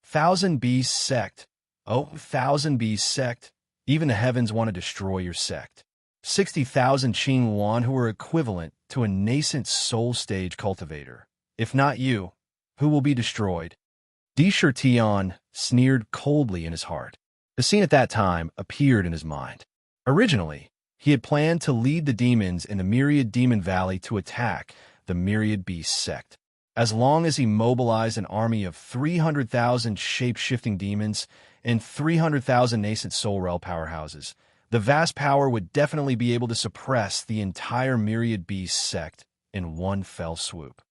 Thousand Beast sect. Oh, Thousand Beast sect. Even the heavens want to destroy your sect. 60,000 Qing Yuan who were equivalent to a nascent soul stage cultivator. If not you, who will be destroyed? Di Shirtian sneered coldly in his heart. The scene at that time appeared in his mind. Originally, he had planned to lead the demons in the Myriad Demon Valley to attack the Myriad Beast sect. As long as he mobilized an army of 300,000 shape-shifting demons and 300,000 nascent soul realm powerhouses, the vast power would definitely be able to suppress the entire Myriad Beast sect in one fell swoop.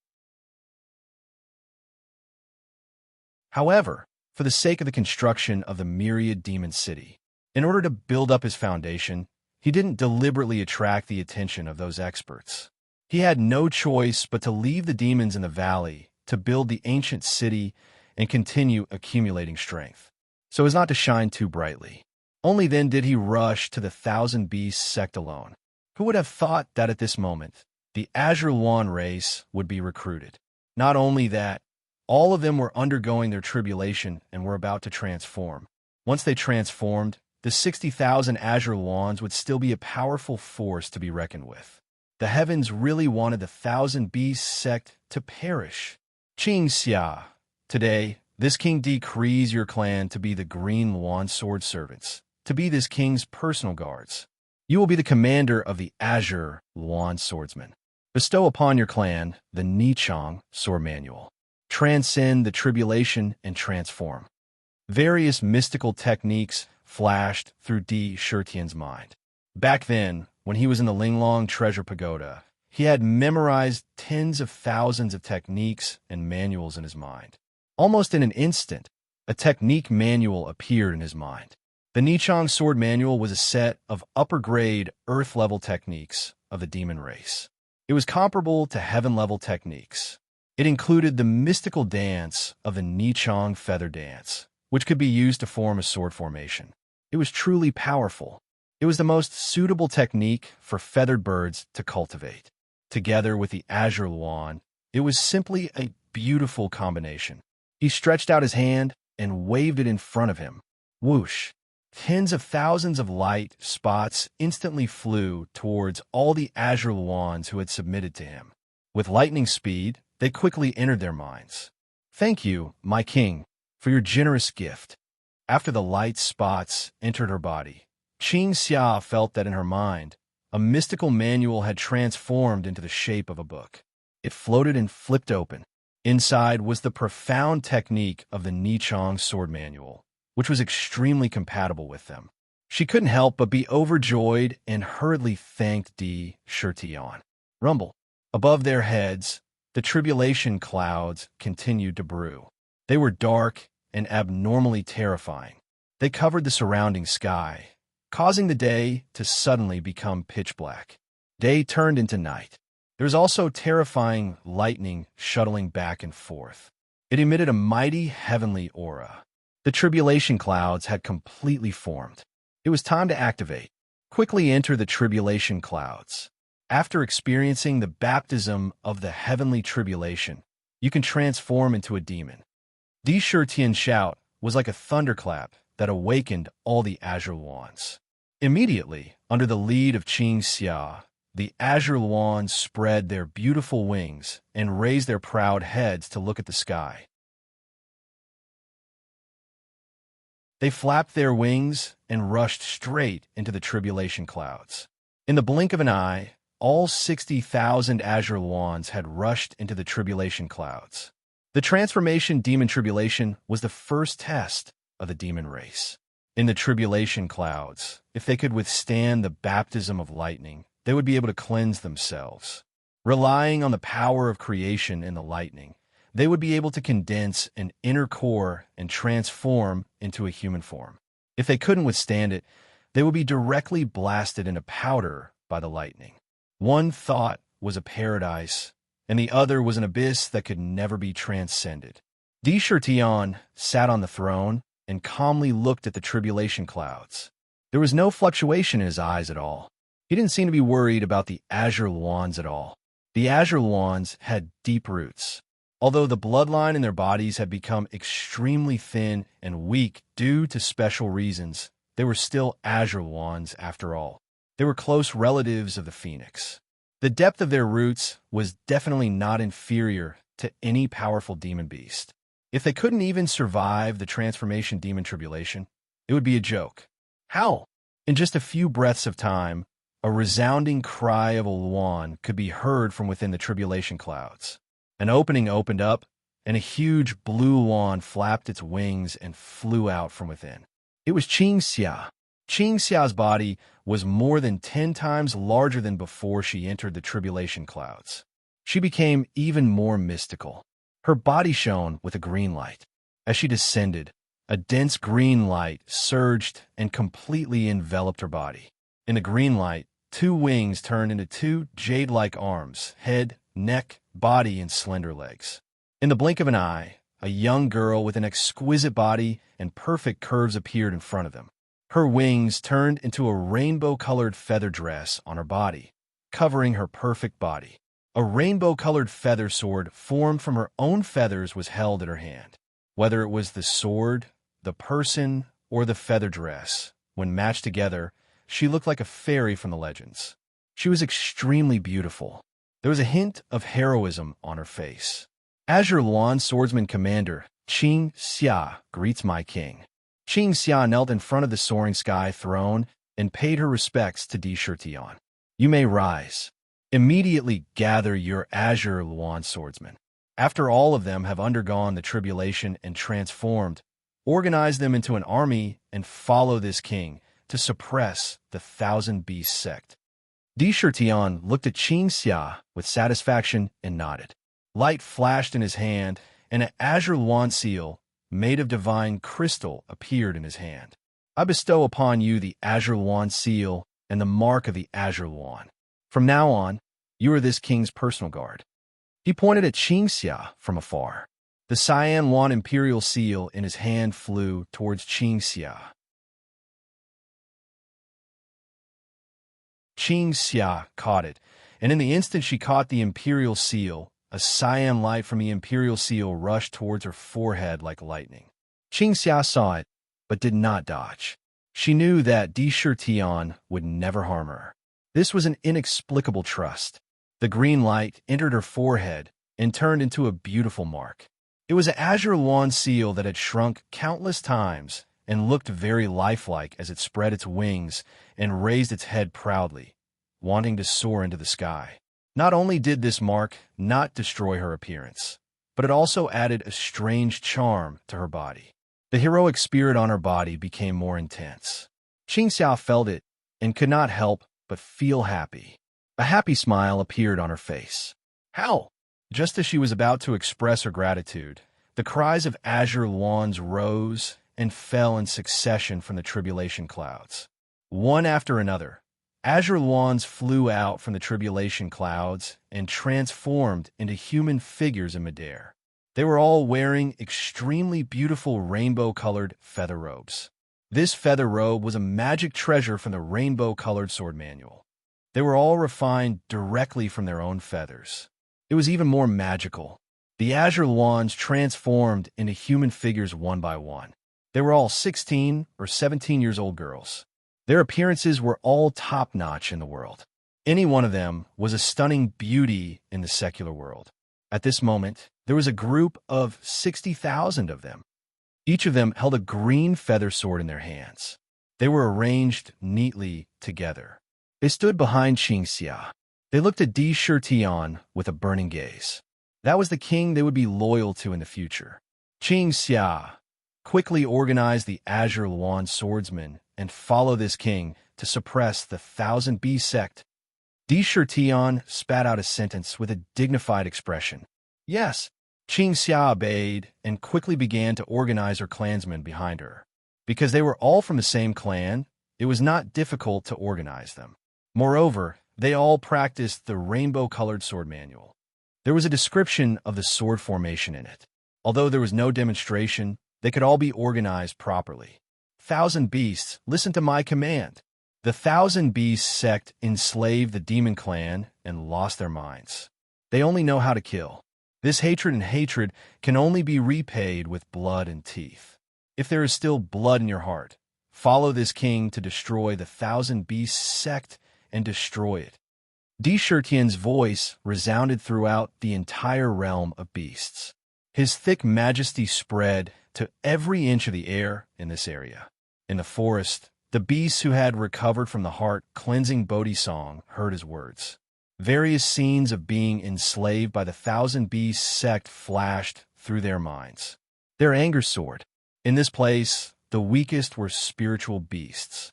However, for the sake of the construction of the Myriad Demon City, in order to build up his foundation, he didn't deliberately attract the attention of those experts. He had no choice but to leave the demons in the valley to build the ancient city and continue accumulating strength, so as not to shine too brightly. Only then did he rush to the Thousand Beasts sect alone. Who would have thought that at this moment, the Azure Yuan race would be recruited? Not only that, all of them were undergoing their tribulation and were about to transform. Once they transformed, the 60,000 Azure Yuans would still be a powerful force to be reckoned with. The heavens really wanted the Thousand Beasts sect to perish. Qing Xia. Today, this king decrees your clan to be the Green Lawn Sword Servants, to be this king's personal guards. You will be the commander of the Azure Lawn Swordsmen. Bestow upon your clan the Nichang Sword Manual. Transcend the tribulation and transform. Various mystical techniques flashed through Di Shirtian's mind. Back then, when he was in the Linglong Treasure Pagoda, he had memorized tens of thousands of techniques and manuals in his mind. Almost in an instant, a technique manual appeared in his mind. The Nichang Sword Manual was a set of upper-grade, earth-level techniques of the demon race. It was comparable to heaven-level techniques. It included the mystical dance of the Nichang Feather Dance, which could be used to form a sword formation. It was truly powerful. It was the most suitable technique for feathered birds to cultivate. Together with the Azure Lawn, it was simply a beautiful combination. He stretched out his hand and waved it in front of him. Whoosh! Tens of thousands of light spots instantly flew towards all the Azure Lawns who had submitted to him. With lightning speed, they quickly entered their minds. Thank you, my king, for your generous gift. After the light spots entered her body, Qing Xia felt that in her mind, a mystical manual had transformed into the shape of a book. It floated and flipped open. Inside was the profound technique of the Nichang Sword Manual, which was extremely compatible with them. She couldn't help but be overjoyed and hurriedly thanked Di Shirtian. Rumble. Above their heads, the tribulation clouds continued to brew. They were dark and abnormally terrifying. They covered the surrounding sky, causing the day to suddenly become pitch black. Day turned into night. There was also terrifying lightning shuttling back and forth. It emitted a mighty heavenly aura. The tribulation clouds had completely formed. It was time to activate. Quickly enter the tribulation clouds. After experiencing the baptism of the heavenly tribulation, you can transform into a demon. Di Shirtian's shout was like a thunderclap that awakened all the Azure Lawns. Immediately, under the lead of Qing Xia, the Azure Lawns spread their beautiful wings and raised their proud heads to look at the sky. They flapped their wings and rushed straight into the tribulation clouds. In the blink of an eye, all 60,000 Azure Lawns had rushed into the tribulation clouds. The transformation demon tribulation was the first test of the demon race. In the tribulation clouds, if they could withstand the baptism of lightning, they would be able to cleanse themselves. Relying on the power of creation in the lightning, they would be able to condense an inner core and transform into a human form. If they couldn't withstand it, they would be directly blasted into powder by the lightning. One thought was a paradise, and the other was an abyss that could never be transcended. Di Shirtian sat on the throne and calmly looked at the tribulation clouds. There was no fluctuation in his eyes at all. He didn't seem to be worried about the Azure Lawns at all. The Azure Lawns had deep roots. Although the bloodline in their bodies had become extremely thin and weak due to special reasons, they were still Azure Lawns after all. They were close relatives of the Phoenix. The depth of their roots was definitely not inferior to any powerful demon beast. If they couldn't even survive the transformation demon tribulation, it would be a joke. How? In just a few breaths of time, a resounding cry of a Luan could be heard from within the tribulation clouds. An opening opened up, and a huge blue Luan flapped its wings and flew out from within. It was Qing Xia. Qing Xia's body was more than 10 times larger than before she entered the tribulation clouds. She became even more mystical. Her body shone with a green light. As she descended, a dense green light surged and completely enveloped her body. In the green light, 2 wings turned into 2 jade-like arms, head, neck, body, and slender legs. In the blink of an eye, a young girl with an exquisite body and perfect curves appeared in front of them. Her wings turned into a rainbow-colored feather dress on her body, covering her perfect body. A rainbow-colored feather sword formed from her own feathers was held in her hand. Whether it was the sword, the person, or the feather dress, when matched together, she looked like a fairy from the legends. She was extremely beautiful. There was a hint of heroism on her face. Azure Luan Swordsman Commander Qing Xia greets my king. Qing Xia knelt in front of the soaring sky throne and paid her respects to Di Shurtian. You may rise. Immediately gather your Azure Luan swordsmen. After all of them have undergone the tribulation and transformed, organize them into an army and follow this king to suppress the Thousand Beast sect. Di Shurtian looked at Qing Xia with satisfaction and nodded. Light flashed in his hand, and an Azure Luan seal made of divine crystal appeared in his hand. I bestow upon you the Azure Luan seal and the mark of the Azure Luan. From now on, you are this king's personal guard. He pointed at Qing Xia from afar. The Cyan Luan imperial seal in his hand flew towards Qing Xia. Qing Xia caught it, and in the instant she caught the imperial seal, a cyan light from the imperial seal rushed towards her forehead like lightning. Qing Xia saw it, but did not dodge. She knew that Di Shurtian would never harm her. This was an inexplicable trust. The green light entered her forehead and turned into a beautiful mark. It was an Azure Luan seal that had shrunk countless times and looked very lifelike as it spread its wings and raised its head proudly, wanting to soar into the sky. Not only did this mark not destroy her appearance, but it also added a strange charm to her body. The heroic spirit on her body became more intense. Qing Xia felt it and could not help but feel happy. A happy smile appeared on her face. How? Just as she was about to express her gratitude, the cries of Azure Luans rose and fell in succession from the tribulation clouds. One after another, Azure Luans flew out from the tribulation clouds and transformed into human figures in midair. They were all wearing extremely beautiful rainbow-colored feather robes. This feather robe was a magic treasure from the rainbow-colored sword manual. They were all refined directly from their own feathers. It was even more magical. The Azure Luans transformed into human figures one by one. They were all 16 or 17 years old girls. Their appearances were all top-notch in the world. Any one of them was a stunning beauty in the secular world. At this moment, there was a group of 60,000 of them. Each of them held a green feather sword in their hands. They were arranged neatly together. They stood behind Qing Xia. They looked at Di Shurtian with a burning gaze. That was the king they would be loyal to in the future. Qing Xia quickly organized the Azure Luan swordsmen and follow this king to suppress the Thousand Beast sect. Di Shurtian spat out a sentence with a dignified expression. Yes, Qing Xia obeyed and quickly began to organize her clansmen behind her. Because they were all from the same clan, it was not difficult to organize them. Moreover, they all practiced the rainbow-colored sword manual. There was a description of the sword formation in it. Although there was no demonstration, they could all be organized properly. Thousand Beasts, listen to my command. The Thousand Beasts sect enslaved the demon clan and lost their minds. They only know how to kill. This hatred can only be repaid with blood and teeth. If there is still blood in your heart, follow this king to destroy the Thousand Beasts sect and destroy it. Di Shurtian's voice resounded throughout the entire realm of beasts. His thick majesty spread to every inch of the air in this area. In the forest, the beasts who had recovered from the heart-cleansing Bodhi song heard his words. Various scenes of being enslaved by the Thousand Beasts sect flashed through their minds. Their anger soared. In this place, the weakest were spiritual beasts.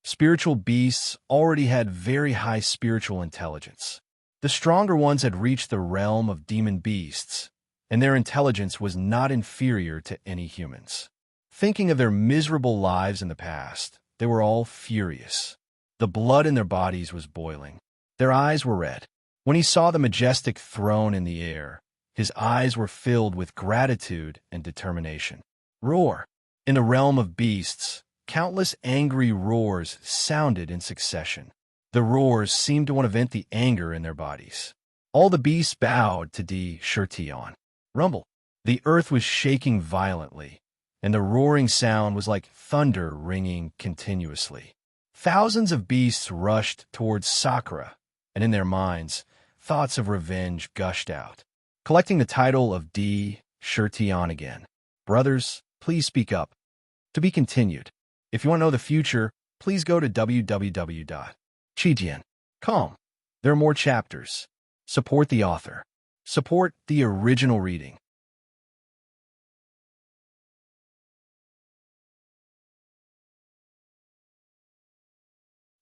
Spiritual beasts already had very high spiritual intelligence. The stronger ones had reached the realm of demon beasts, and their intelligence was not inferior to any humans. Thinking of their miserable lives in the past, they were all furious. The blood in their bodies was boiling. Their eyes were red. When he saw the majestic throne in the air, his eyes were filled with gratitude and determination. Roar! In the realm of beasts, countless angry roars sounded in succession. The roars seemed to want to vent the anger in their bodies. All the beasts bowed to Di Shurtian. Rumble! The earth was shaking violently, and the roaring sound was like thunder ringing continuously. Thousands of beasts rushed towards Sakura, and in their minds, thoughts of revenge gushed out. Collecting the title of D. Shirtion again. Brothers, please speak up. To be continued. If you want to know the future, please go to www.chijian.com. There are more chapters. Support the author. Support the original reading.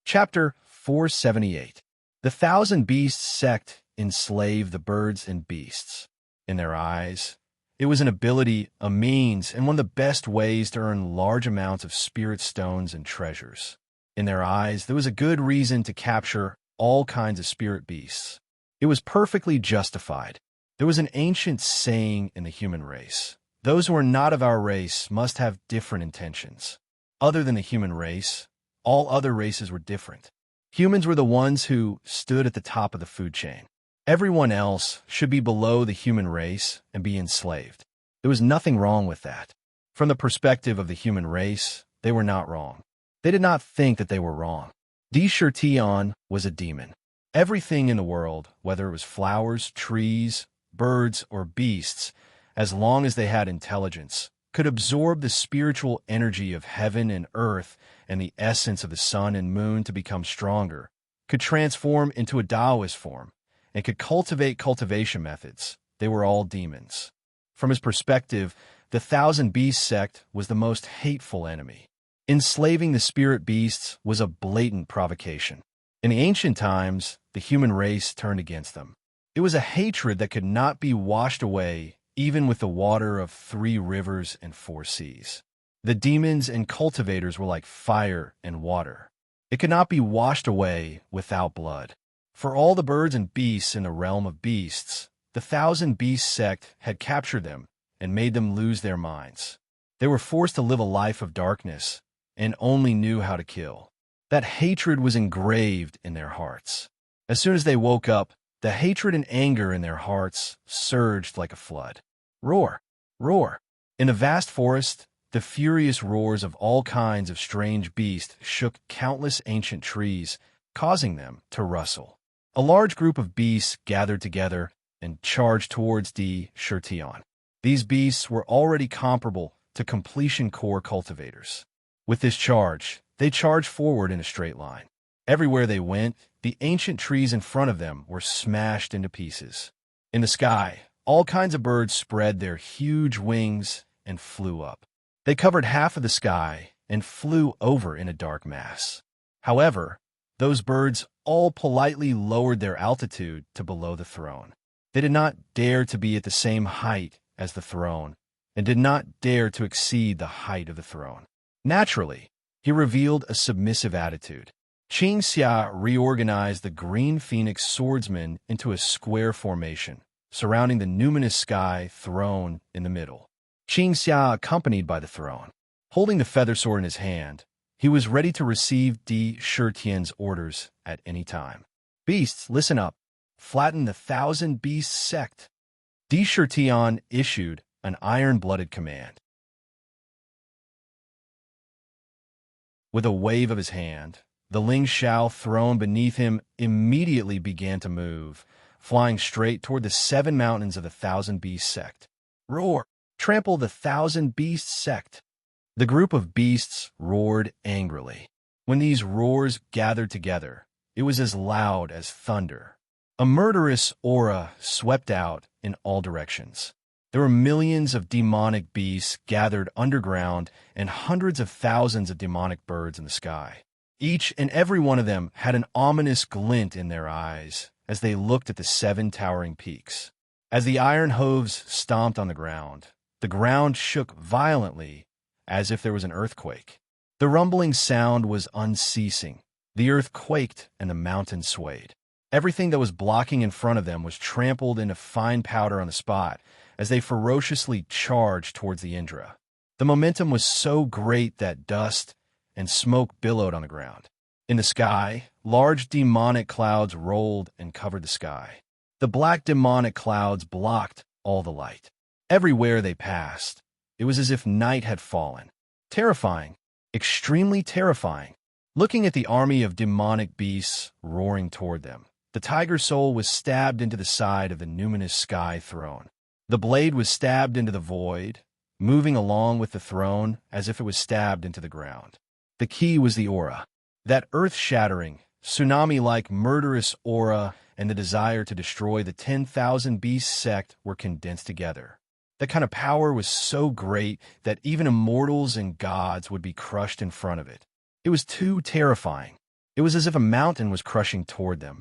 Chapter 478. The Thousand Beasts sect enslave the birds and beasts. In their eyes, it was an ability, a means, and one of the best ways to earn large amounts of spirit stones and treasures. In their eyes, there was a good reason to capture all kinds of spirit beasts. It was perfectly justified. There was an ancient saying in the human race: those who are not of our race must have different intentions. Other than the human race, all other races were different. Humans were the ones who stood at the top of the food chain. Everyone else should be below the human race and be enslaved. There was nothing wrong with that. From the perspective of the human race, they were not wrong. They did not think that they were wrong. Shirtion was a demon. Everything in the world, whether it was flowers, trees, birds, or beasts, as long as they had intelligence, could absorb the spiritual energy of heaven and earth and the essence of the sun and moon to become stronger, could transform into a Taoist form, and could cultivate cultivation methods. They were all demons. From his perspective, the Thousand Beasts sect was the most hateful enemy. Enslaving the spirit beasts was a blatant provocation. In the ancient times, the human race turned against them. It was a hatred that could not be washed away even with the water of 3 rivers and 4 seas. The demons and cultivators were like fire and water. It could not be washed away without blood. For all the birds and beasts in the realm of beasts, the Thousand Beasts sect had captured them and made them lose their minds. They were forced to live a life of darkness and only knew how to kill. That hatred was engraved in their hearts. As soon as they woke up, the hatred and anger in their hearts surged like a flood. Roar! Roar! In the vast forest, the furious roars of all kinds of strange beasts shook countless ancient trees, causing them to rustle. A large group of beasts gathered together and charged towards Shirtion. These beasts were already comparable to completion core cultivators. With this charge, they charged forward in a straight line. Everywhere they went, the ancient trees in front of them were smashed into pieces. In the sky, all kinds of birds spread their huge wings and flew up. They covered half of the sky and flew over in a dark mass. However, those birds all politely lowered their altitude to below the throne. They did not dare to be at the same height as the throne and did not dare to exceed the height of the throne. Naturally, he revealed a submissive attitude. Xia reorganized the green phoenix swordsman into a square formation, surrounding the numinous sky throne in the middle. Xia accompanied by the throne. Holding the feather sword in his hand, he was ready to receive Shirtion's orders at any time. Beasts, listen up. Flatten the Thousand Beasts sect. Shirtion issued an iron-blooded command. With a wave of his hand, the Ling Shao throne beneath him immediately began to move, flying straight toward the 7 mountains of the Thousand Beasts sect. Roar! Trample the Thousand Beasts sect! The group of beasts roared angrily. When these roars gathered together, it was as loud as thunder. A murderous aura swept out in all directions. There were millions of demonic beasts gathered underground and hundreds of thousands of demonic birds in the sky. Each and every one of them had an ominous glint in their eyes as they looked at the 7 towering peaks. As the iron hooves stomped on the ground shook violently as if there was an earthquake. The rumbling sound was unceasing. The earth quaked and the mountains swayed. Everything that was blocking in front of them was trampled into fine powder on the spot as they ferociously charged towards the Indra. The momentum was so great that dust and smoke billowed on the ground. In the sky, large demonic clouds rolled and covered the sky. The black demonic clouds blocked all the light. Everywhere they passed, it was as if night had fallen. Terrifying, extremely terrifying. Looking at the army of demonic beasts roaring toward them, The tiger soul was stabbed into the side of the numinous sky throne. The blade was stabbed into the void, moving along with the throne as if it was stabbed into the ground. The key was the aura. That earth-shattering, tsunami-like murderous aura and the desire to destroy the 10,000 Beast sect were condensed together. That kind of power was so great that even immortals and gods would be crushed in front of it. It was too terrifying. It was as if a mountain was crushing toward them.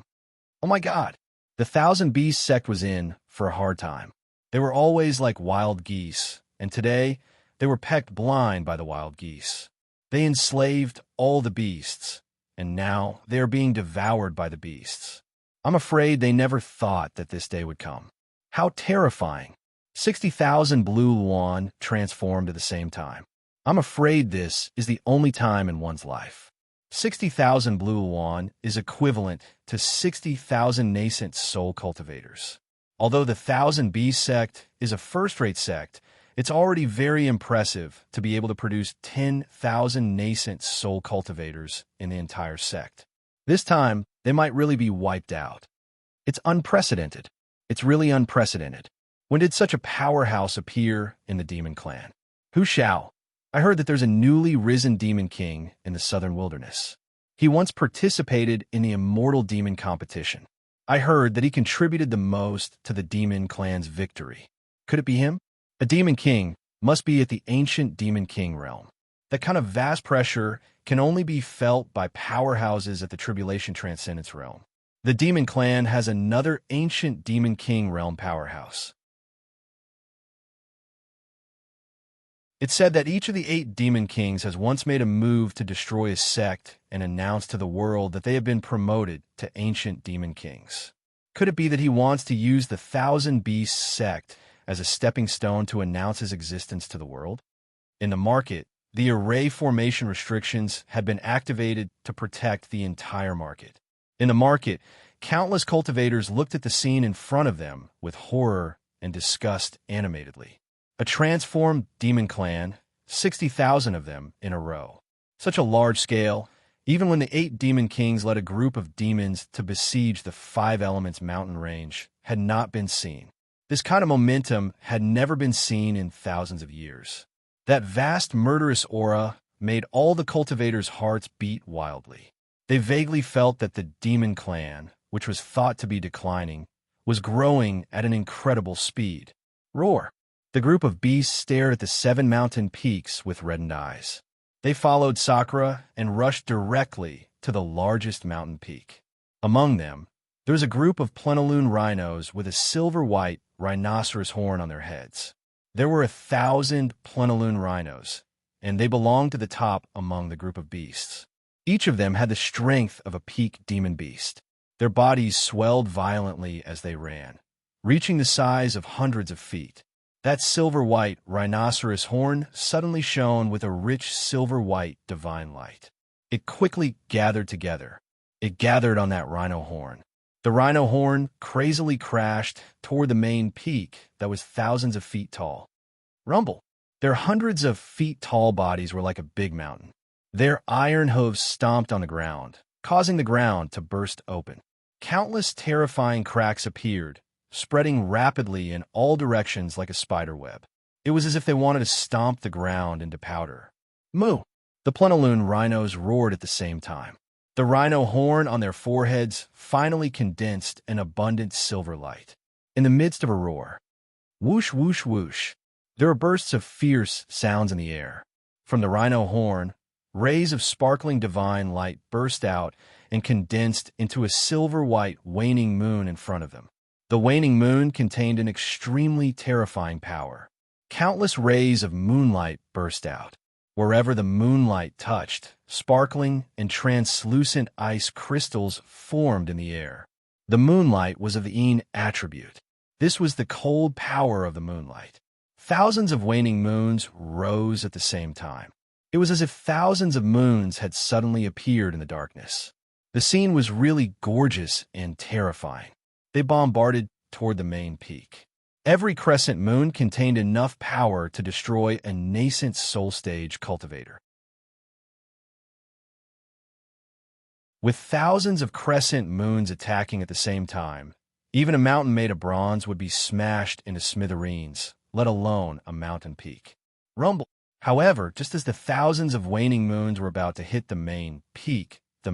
Oh my God! The 1,000 Beast sect was in for a hard time. They were always like wild geese, and today they were pecked blind by the wild geese. They enslaved all the beasts, and now they are being devoured by the beasts. I'm afraid they never thought that this day would come. How terrifying! 60,000 blue Luan transformed at the same time. I'm afraid this is the only time in one's life. 60,000 blue Luan is equivalent to 60,000 nascent soul cultivators. Although the 1,000 Beast sect is a first-rate sect, it's already very impressive to be able to produce 10,000 nascent soul cultivators in the entire sect. This time, they might really be wiped out. It's unprecedented. It's really unprecedented. When did such a powerhouse appear in the demon clan? Hu Shao. I heard that there's a newly risen demon king in the southern wilderness. He once participated in the immortal demon competition. I heard that he contributed the most to the demon clan's victory. Could it be him? A demon king must be at the ancient demon king realm. That kind of vast pressure can only be felt by powerhouses at the tribulation transcendence realm. The demon clan has another ancient demon king realm powerhouse. It's said that each of the 8 demon kings has once made a move to destroy a sect and announce to the world that they have been promoted to ancient demon kings. Could it be that he wants to use the 1,000 Beast sect as a stepping stone to announce his existence to the world? In the market, the array formation restrictions had been activated to protect the entire market. In the market, countless cultivators looked at the scene in front of them with horror and disgust animatedly. A transformed demon clan, 60,000 of them in a row. Such a large scale, even when the 8 demon kings led a group of demons to besiege the 5 Elements mountain range, had not been seen. This kind of momentum had never been seen in thousands of years. That vast murderous aura made all the cultivators' hearts beat wildly. They vaguely felt that the demon clan, which was thought to be declining, was growing at an incredible speed. Roar! The group of beasts stared at the 7 mountain peaks with reddened eyes. They followed Sakura and rushed directly to the largest mountain peak. Among them, there was a group of plenilune rhinos with a silver-white rhinoceros horn on their heads. There were 1,000 plenilune rhinos, and they belonged to the top among the group of beasts. Each of them had the strength of a peak demon beast. Their bodies swelled violently as they ran, reaching the size of hundreds of feet. That silver-white rhinoceros horn suddenly shone with a rich silver-white divine light. It quickly gathered together. It gathered on that rhino horn. The rhino horn crazily crashed toward the main peak that was thousands of feet tall. Rumble! Their hundreds of feet tall bodies were like a big mountain. Their iron hooves stomped on the ground, causing the ground to burst open. Countless terrifying cracks appeared, spreading rapidly in all directions like a spider web. It was as if they wanted to stomp the ground into powder. Moo! The plenilune rhinos roared at the same time. The rhino horn on their foreheads finally condensed an abundant silver light. In the midst of a roar, whoosh, whoosh, whoosh, there were bursts of fierce sounds in the air. From the rhino horn, rays of sparkling divine light burst out and condensed into a silver-white waning moon in front of them. The waning moon contained an extremely terrifying power. Countless rays of moonlight burst out. Wherever the moonlight touched, sparkling and translucent ice crystals formed in the air. The moonlight was of the Yin attribute. This was the cold power of the moonlight. Thousands of waning moons rose at the same time. It was as if thousands of moons had suddenly appeared in the darkness. The scene was really gorgeous and terrifying. They bombarded toward the main peak. Every crescent moon contained enough power to destroy a nascent soul stage cultivator. With thousands of crescent moons attacking at the same time, even a mountain made of bronze would be smashed into smithereens, let alone a mountain peak. Rumble. However, just as the thousands of waning moons were about to hit the main peak, the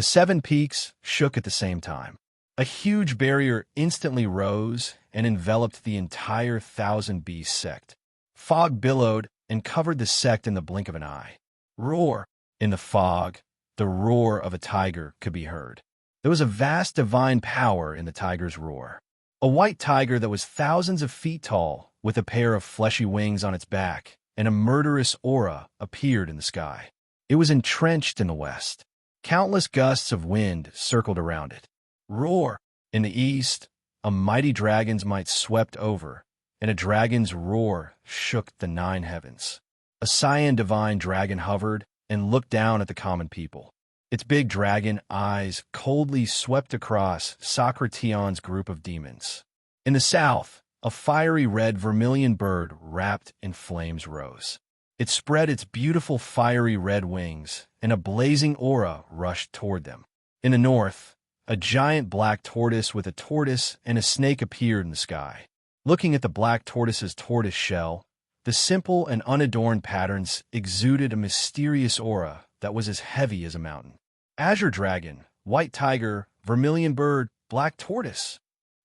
7 peaks shook at the same time. A huge barrier instantly rose and enveloped the entire Thousand Beast sect. Fog billowed and covered the sect in the blink of an eye. Roar! In the fog, the roar of a tiger could be heard. There was a vast divine power in the tiger's roar. A white tiger that was thousands of feet tall, with a pair of fleshy wings on its back, and a murderous aura appeared in the sky. It was entrenched in the west. Countless gusts of wind circled around it. Roar! In the east, a mighty dragon's might swept over, and a dragon's roar shook the 9 heavens. A cyan divine dragon hovered and looked down at the common people. Its big dragon eyes coldly swept across Socration's group of demons. In the south, a fiery red vermilion bird wrapped in flames rose. It spread its beautiful fiery red wings, and a blazing aura rushed toward them. In the north, a giant black tortoise with a tortoise and a snake appeared in the sky. Looking at the black tortoise's tortoise shell, the simple and unadorned patterns exuded a mysterious aura that was as heavy as a mountain. Azure dragon, white tiger, vermilion bird, black tortoise.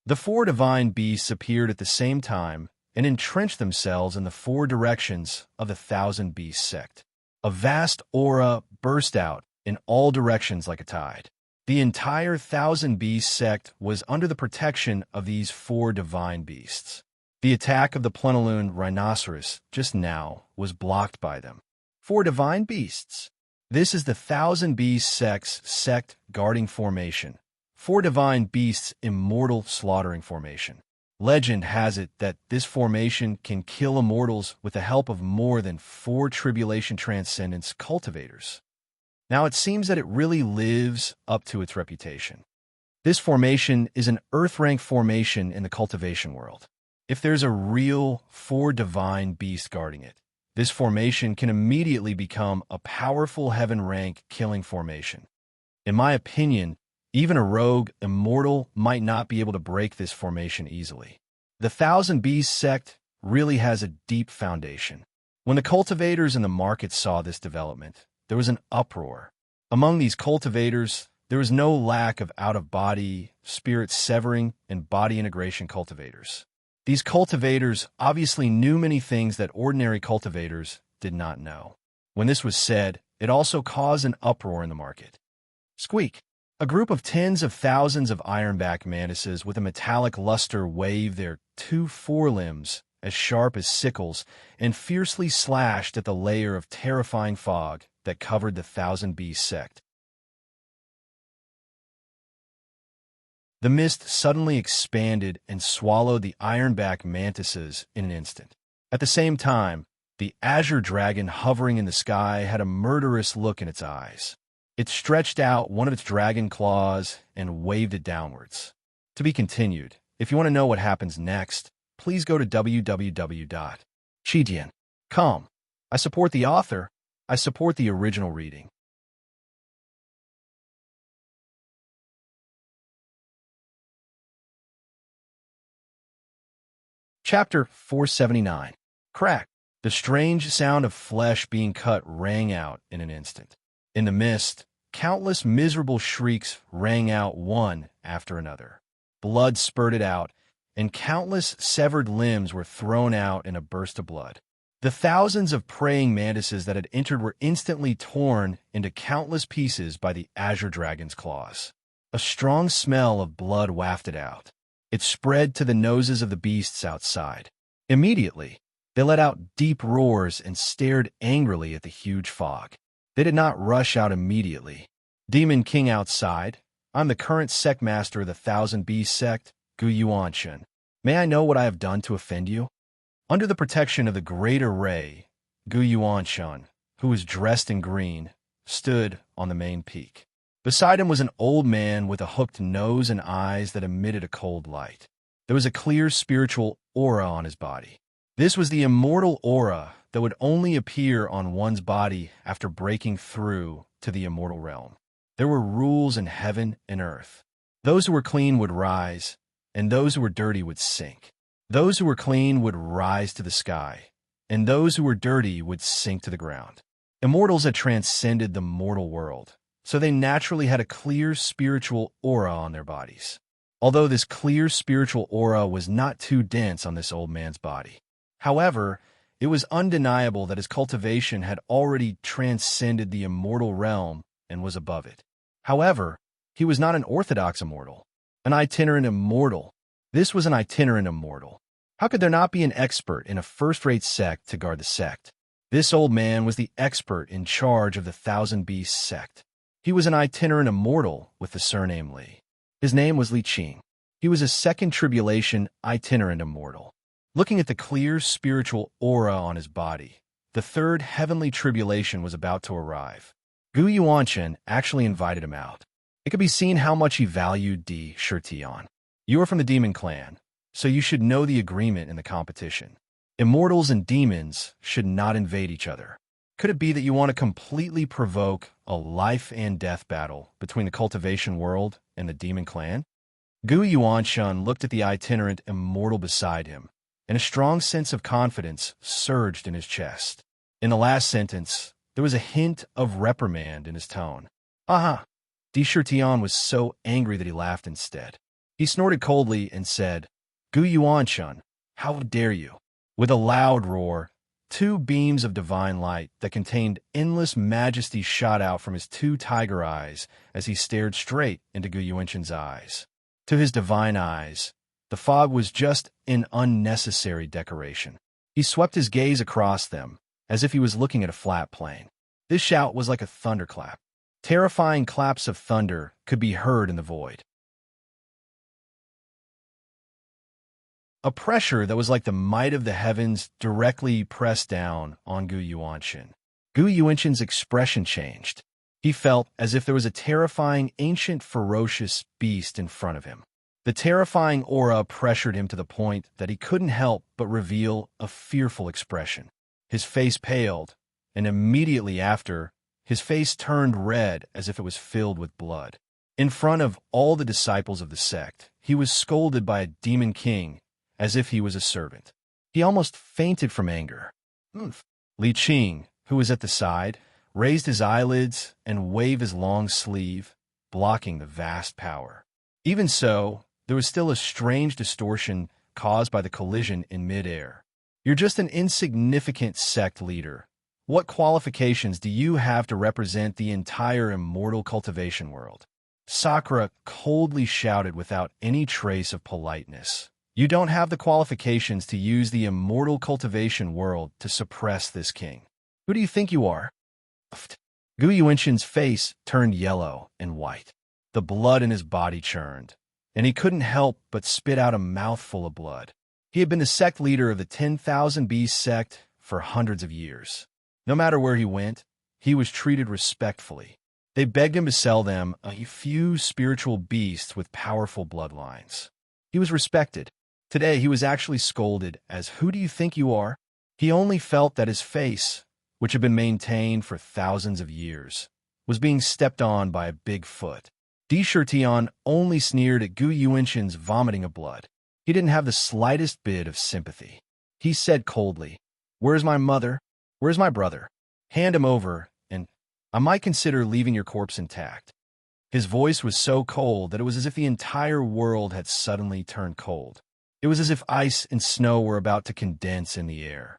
The 4 divine beasts appeared at the same time and entrenched themselves in the 4 directions of the Thousand Beast sect. A vast aura burst out in all directions like a tide. The entire Thousand Beast sect was under the protection of these 4 divine beasts. The attack of the plenilune rhinoceros just now was blocked by them. 4 divine beasts. This is the Thousand Beast sect's sect guarding formation. 4 divine beasts' immortal slaughtering formation. Legend has it that this formation can kill immortals with the help of more than 4 tribulation transcendence cultivators. Now it seems that it really lives up to its reputation. This formation is an earth-rank formation in the cultivation world. If there's a real 4 divine beast guarding it, this formation can immediately become a powerful heaven-rank killing formation. In my opinion, even a rogue immortal might not be able to break this formation easily. The Thousand Beast sect really has a deep foundation. When the cultivators in the market saw this development, there was an uproar. Among these cultivators, there was no lack of out-of-body, spirit-severing, and body integration cultivators. These cultivators obviously knew many things that ordinary cultivators did not know. When this was said, it also caused an uproar in the market. Squeak! A group of tens of thousands of ironback mantises with a metallic luster waved their 2 forelimbs as sharp as sickles and fiercely slashed at the layer of terrifying fog that covered the Thousand Beast sect. The mist suddenly expanded and swallowed the ironback mantises in an instant. At the same time, the azure dragon hovering in the sky had a murderous look in its eyes. It stretched out one of its dragon claws and waved it downwards. To be continued. If you want to know what happens next, please go to www.chidian.com. I support the author. I support the original reading. Chapter 479. Crack. The strange sound of flesh being cut rang out in an instant. In the mist, countless miserable shrieks rang out one after another. Blood spurted out, and countless severed limbs were thrown out in a burst of blood. The thousands of praying mantises that had entered were instantly torn into countless pieces by the azure dragon's claws. A strong smell of blood wafted out. It spread to the noses of the beasts outside. Immediately, they let out deep roars and stared angrily at the huge fog. They did not rush out immediately. Demon King outside, I'm the current sect master of the Thousand Beast sect, Gu Yuanshan. May I know what I have done to offend you? Under the protection of the Great Array, Gu Yuanshan, who was dressed in green, stood on the main peak. Beside him was an old man with a hooked nose and eyes that emitted a cold light. There was a clear spiritual aura on his body. This was the immortal aura that would only appear on one's body after breaking through to the immortal realm. There were rules in heaven and earth. Those who were clean would rise, and those who were dirty would sink. Those who were clean would rise to the sky, and those who were dirty would sink to the ground. Immortals had transcended the mortal world, so they naturally had a clear spiritual aura on their bodies. Although this clear spiritual aura was not too dense on this old man's body. However, it was undeniable that his cultivation had already transcended the immortal realm and was above it. However, he was not an orthodox immortal, an itinerant immortal. This was an itinerant immortal. How could there not be an expert in a first-rate sect to guard the sect? This old man was the expert in charge of the Thousand Beasts sect. He was an itinerant immortal with the surname Li. His name was Li Qing. He was a second tribulation itinerant immortal. Looking at the clear spiritual aura on his body, the third heavenly tribulation was about to arrive. Gu Yuanchen actually invited him out. It could be seen how much he valued Di Shirtian. You are from the demon clan, so you should know the agreement in the competition. Immortals and demons should not invade each other. Could it be that you want to completely provoke a life and death battle between the cultivation world and the demon clan? Gu Yuanchen looked at the itinerant immortal beside him, and a strong sense of confidence surged in his chest. In the last sentence, there was a hint of reprimand in his tone. Aha! Di Shirtian was so angry that he laughed instead. He snorted coldly and said, Gu Yuanchen, how dare you? With a loud roar, two beams of divine light that contained endless majesty shot out from his two tiger eyes as he stared straight into Gu Yuanchen's eyes. To his divine eyes, the fog was just an unnecessary decoration. He swept his gaze across them, as if he was looking at a flat plain. This shout was like a thunderclap. Terrifying claps of thunder could be heard in the void. A pressure that was like the might of the heavens directly pressed down on Gu Yuanchen. Gu Yuanchen's expression changed. He felt as if there was a terrifying, ancient, ferocious beast in front of him. The terrifying aura pressured him to the point that he couldn't help but reveal a fearful expression. His face paled, and immediately after, his face turned red as if it was filled with blood. In front of all the disciples of the sect, he was scolded by a demon king as if he was a servant. He almost fainted from anger. Li Qing, who was at the side, raised his eyelids and waved his long sleeve, blocking the vast power. Even so, there was still a strange distortion caused by the collision in midair. You're just an insignificant sect leader. What qualifications do you have to represent the entire immortal cultivation world? Sakura coldly shouted without any trace of politeness. You don't have the qualifications to use the immortal cultivation world to suppress this king. Who do you think you are? Gu Yuanchen's face turned yellow and white. The blood in his body churned, and he couldn't help but spit out a mouthful of blood. He had been the sect leader of the 10,000 Beast sect for hundreds of years. No matter where he went, he was treated respectfully. They begged him to sell them a few spiritual beasts with powerful bloodlines. He was respected. Today he was actually scolded as, who do you think you are? He only felt that his face, which had been maintained for thousands of years, was being stepped on by a big foot. Di Shirtian only sneered at Gu Yuanchen's vomiting of blood. He didn't have the slightest bit of sympathy. He said coldly, Where's my mother? Where's my brother? Hand him over, and I might consider leaving your corpse intact. His voice was so cold that it was as if the entire world had suddenly turned cold. It was as if ice and snow were about to condense in the air.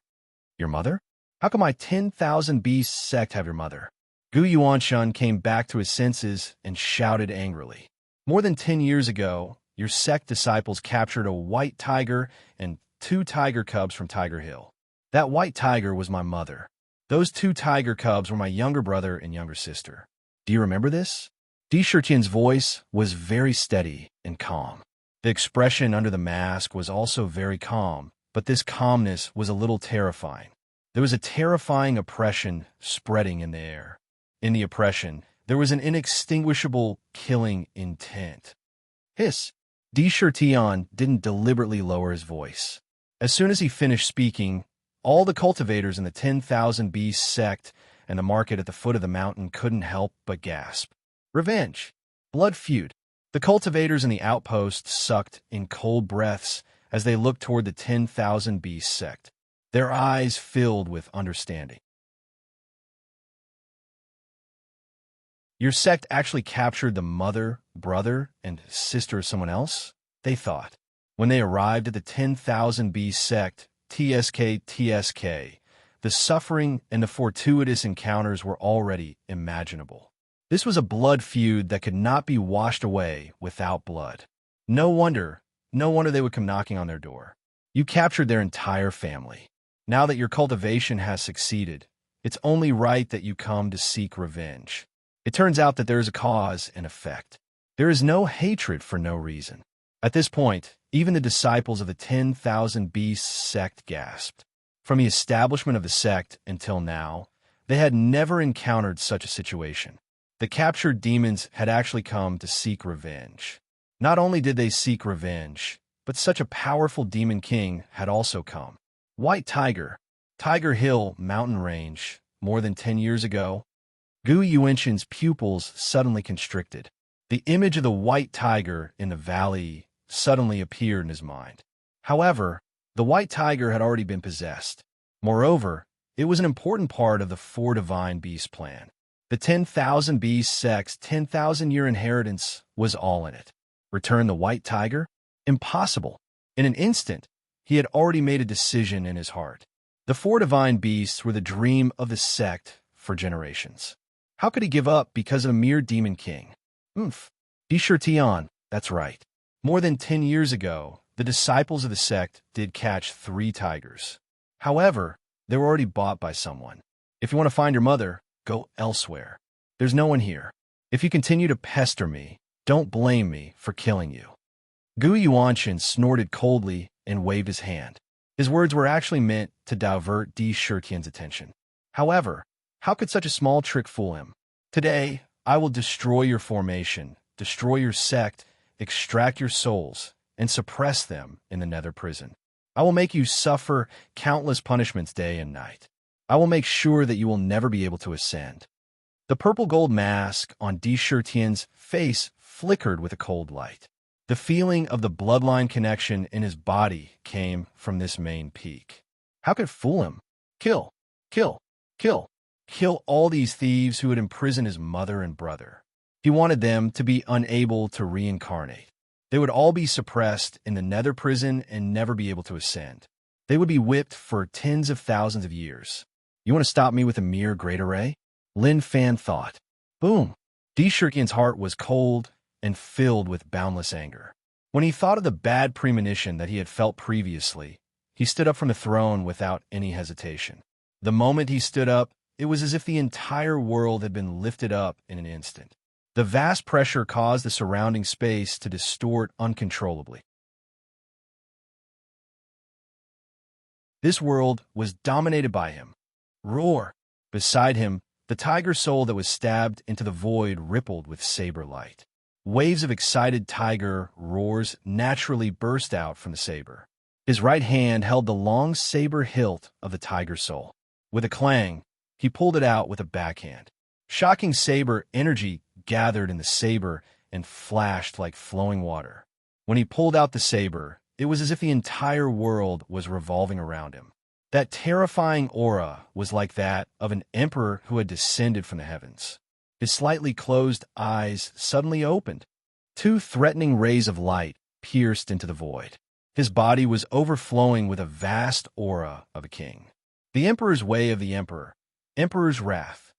Your mother? How can my 10,000 Beast sect have your mother? Gu Yuanchen came back to his senses and shouted angrily. More than 10 years ago, your sect disciples captured a white tiger and 2 tiger cubs from Tiger Hill. That white tiger was my mother. Those 2 tiger cubs were my younger brother and younger sister. Do you remember this? Di Shirtian's voice was very steady and calm. The expression under the mask was also very calm, but this calmness was a little terrifying. There was a terrifying oppression spreading in the air. In the oppression, there was an inextinguishable killing intent. Hiss! Di Shirtian didn't deliberately lower his voice. As soon as he finished speaking, all the cultivators in the 10,000 Beast sect and the market at the foot of the mountain couldn't help but gasp. Revenge. Blood feud. The cultivators in the outpost sucked in cold breaths as they looked toward the 10,000 Beast sect, their eyes filled with understanding. Your sect actually captured the mother, brother, and sister of someone else? They thought. When they arrived at the 10,000 Beast sect, TSK, the suffering and the fortuitous encounters were already imaginable. This was a blood feud that could not be washed away without blood. No wonder they would come knocking on their door. You captured their entire family. Now that your cultivation has succeeded, it's only right that you come to seek revenge. It turns out that there is a cause and effect. There is no hatred for no reason. At this point, even the disciples of the 10,000 Beasts sect gasped. From the establishment of the sect until now, they had never encountered such a situation. The captured demons had actually come to seek revenge. Not only did they seek revenge, but such a powerful demon king had also come. White Tiger, Tiger Hill mountain range, more than 10 years ago. Gu Yuanxin's pupils suddenly constricted. The image of the white tiger in the valley suddenly appeared in his mind. However, the white tiger had already been possessed. Moreover, it was an important part of the four divine beast plan. The 10,000 Beast sect's 10,000-year inheritance was all in it. Return the white tiger? Impossible. In an instant, he had already made a decision in his heart. The four divine beasts were the dream of the sect for generations. How could he give up because of a mere demon king? Tian, that's right. More than 10 years ago, the disciples of the sect did catch 3 tigers. However, they were already bought by someone. If you want to find your mother, go elsewhere. There's no one here. If you continue to pester me, don't blame me for killing you. Gu Yuanxin snorted coldly and waved his hand. His words were actually meant to divert Di Shitian's attention. However, how could such a small trick fool him? Today, I will destroy your formation, destroy your sect, extract your souls, and suppress them in the nether prison. I will make you suffer countless punishments day and night. I will make sure that you will never be able to ascend. The purple gold mask on Di Shitian's face flickered with a cold light. The feeling of the bloodline connection in his body came from this main peak. How could it fool him? Kill, kill, kill. Kill all these thieves who had imprisoned his mother and brother. He wanted them to be unable to reincarnate. They would all be suppressed in the nether prison and never be able to ascend. They would be whipped for tens of thousands of years. You want to stop me with a mere great array? Lin Fan thought. Boom! Di Shitian's heart was cold and filled with boundless anger. When he thought of the bad premonition that he had felt previously, he stood up from the throne without any hesitation. The moment he stood up, it was as if the entire world had been lifted up in an instant. The vast pressure caused the surrounding space to distort uncontrollably. This world was dominated by him. Roar! Beside him, the tiger soul that was stabbed into the void rippled with saber light. Waves of excited tiger roars naturally burst out from the saber. His right hand held the long saber hilt of the tiger soul. With a clang, he pulled it out with a backhand. Shocking saber energy gathered in the saber and flashed like flowing water. When he pulled out the saber, it was as if the entire world was revolving around him. That terrifying aura was like that of an emperor who had descended from the heavens. His slightly closed eyes suddenly opened. 2 threatening rays of light pierced into the void. His body was overflowing with a vast aura of a king. The emperor's way of the emperor. Emperor's wrath.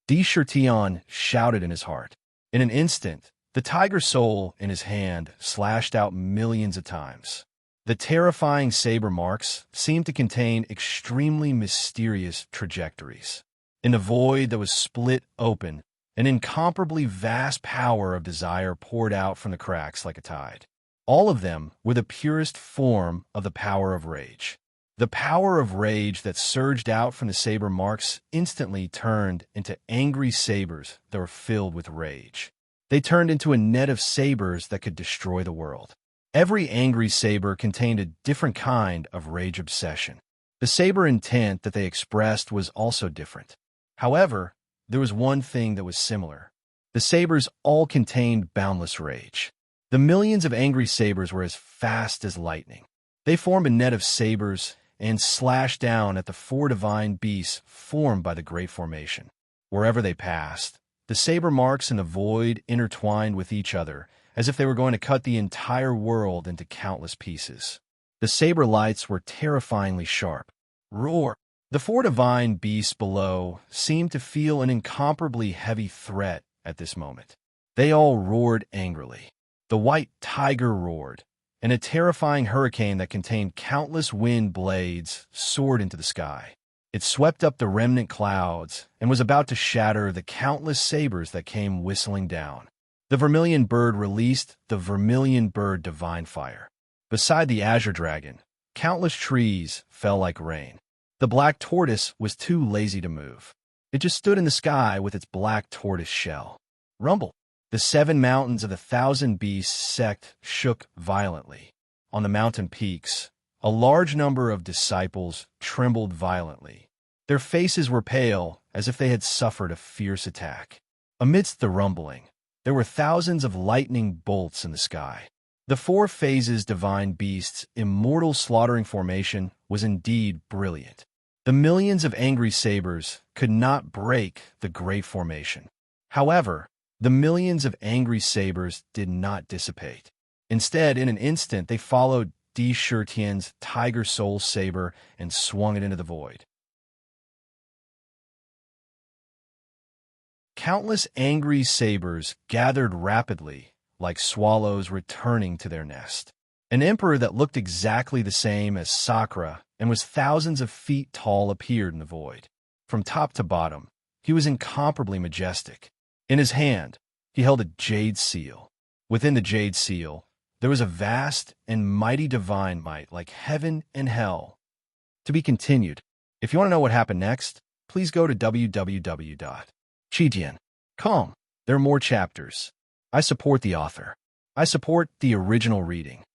Di Shitian shouted in his heart. In an instant, the tiger soul in his hand slashed out millions of times. The terrifying saber marks seemed to contain extremely mysterious trajectories. In the void that was split open, an incomparably vast power of desire poured out from the cracks like a tide. All of them were the purest form of the power of rage. The power of rage that surged out from the saber marks instantly turned into angry sabers that were filled with rage. They turned into a net of sabers that could destroy the world. Every angry saber contained a different kind of rage obsession. The saber intent that they expressed was also different. However, there was one thing that was similar. The sabers all contained boundless rage. The millions of angry sabers were as fast as lightning. They formed a net of sabers and slashed down at the four divine beasts formed by the Great Formation. Wherever they passed, the saber marks in the void intertwined with each other, as if they were going to cut the entire world into countless pieces. The saber lights were terrifyingly sharp. Roar! The four divine beasts below seemed to feel an incomparably heavy threat at this moment. They all roared angrily. The white tiger roared, and a terrifying hurricane that contained countless wind blades soared into the sky. It swept up the remnant clouds and was about to shatter the countless sabers that came whistling down. The vermilion bird released the vermilion bird divine fire. Beside the azure dragon, countless trees fell like rain. The black tortoise was too lazy to move. It just stood in the sky with its black tortoise shell. Rumble! The 7 mountains of the 1,000 beasts sect shook violently. On the mountain peaks, a large number of disciples trembled violently. Their faces were pale, as if they had suffered a fierce attack. Amidst the rumbling, there were thousands of lightning bolts in the sky. The 4 phases divine beasts' immortal slaughtering formation was indeed brilliant. The millions of angry sabers could not break the great formation. However, the millions of angry sabers did not dissipate. Instead, in an instant, they followed Di Shirtian's tiger soul saber and swung it into the void. Countless angry sabers gathered rapidly, like swallows returning to their nest. An emperor that looked exactly the same as Sakura and was thousands of feet tall appeared in the void. From top to bottom, he was incomparably majestic. In his hand, he held a jade seal. Within the jade seal, there was a vast and mighty divine might like heaven and hell. To be continued. If you want to know what happened next, please go to www.chijian.com. There are more chapters. I support the author. I support the original reading.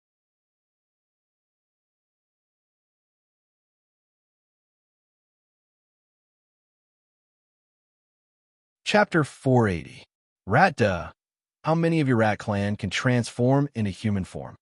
Chapter 480. Rat Duh. How many of your rat clan can transform into human form?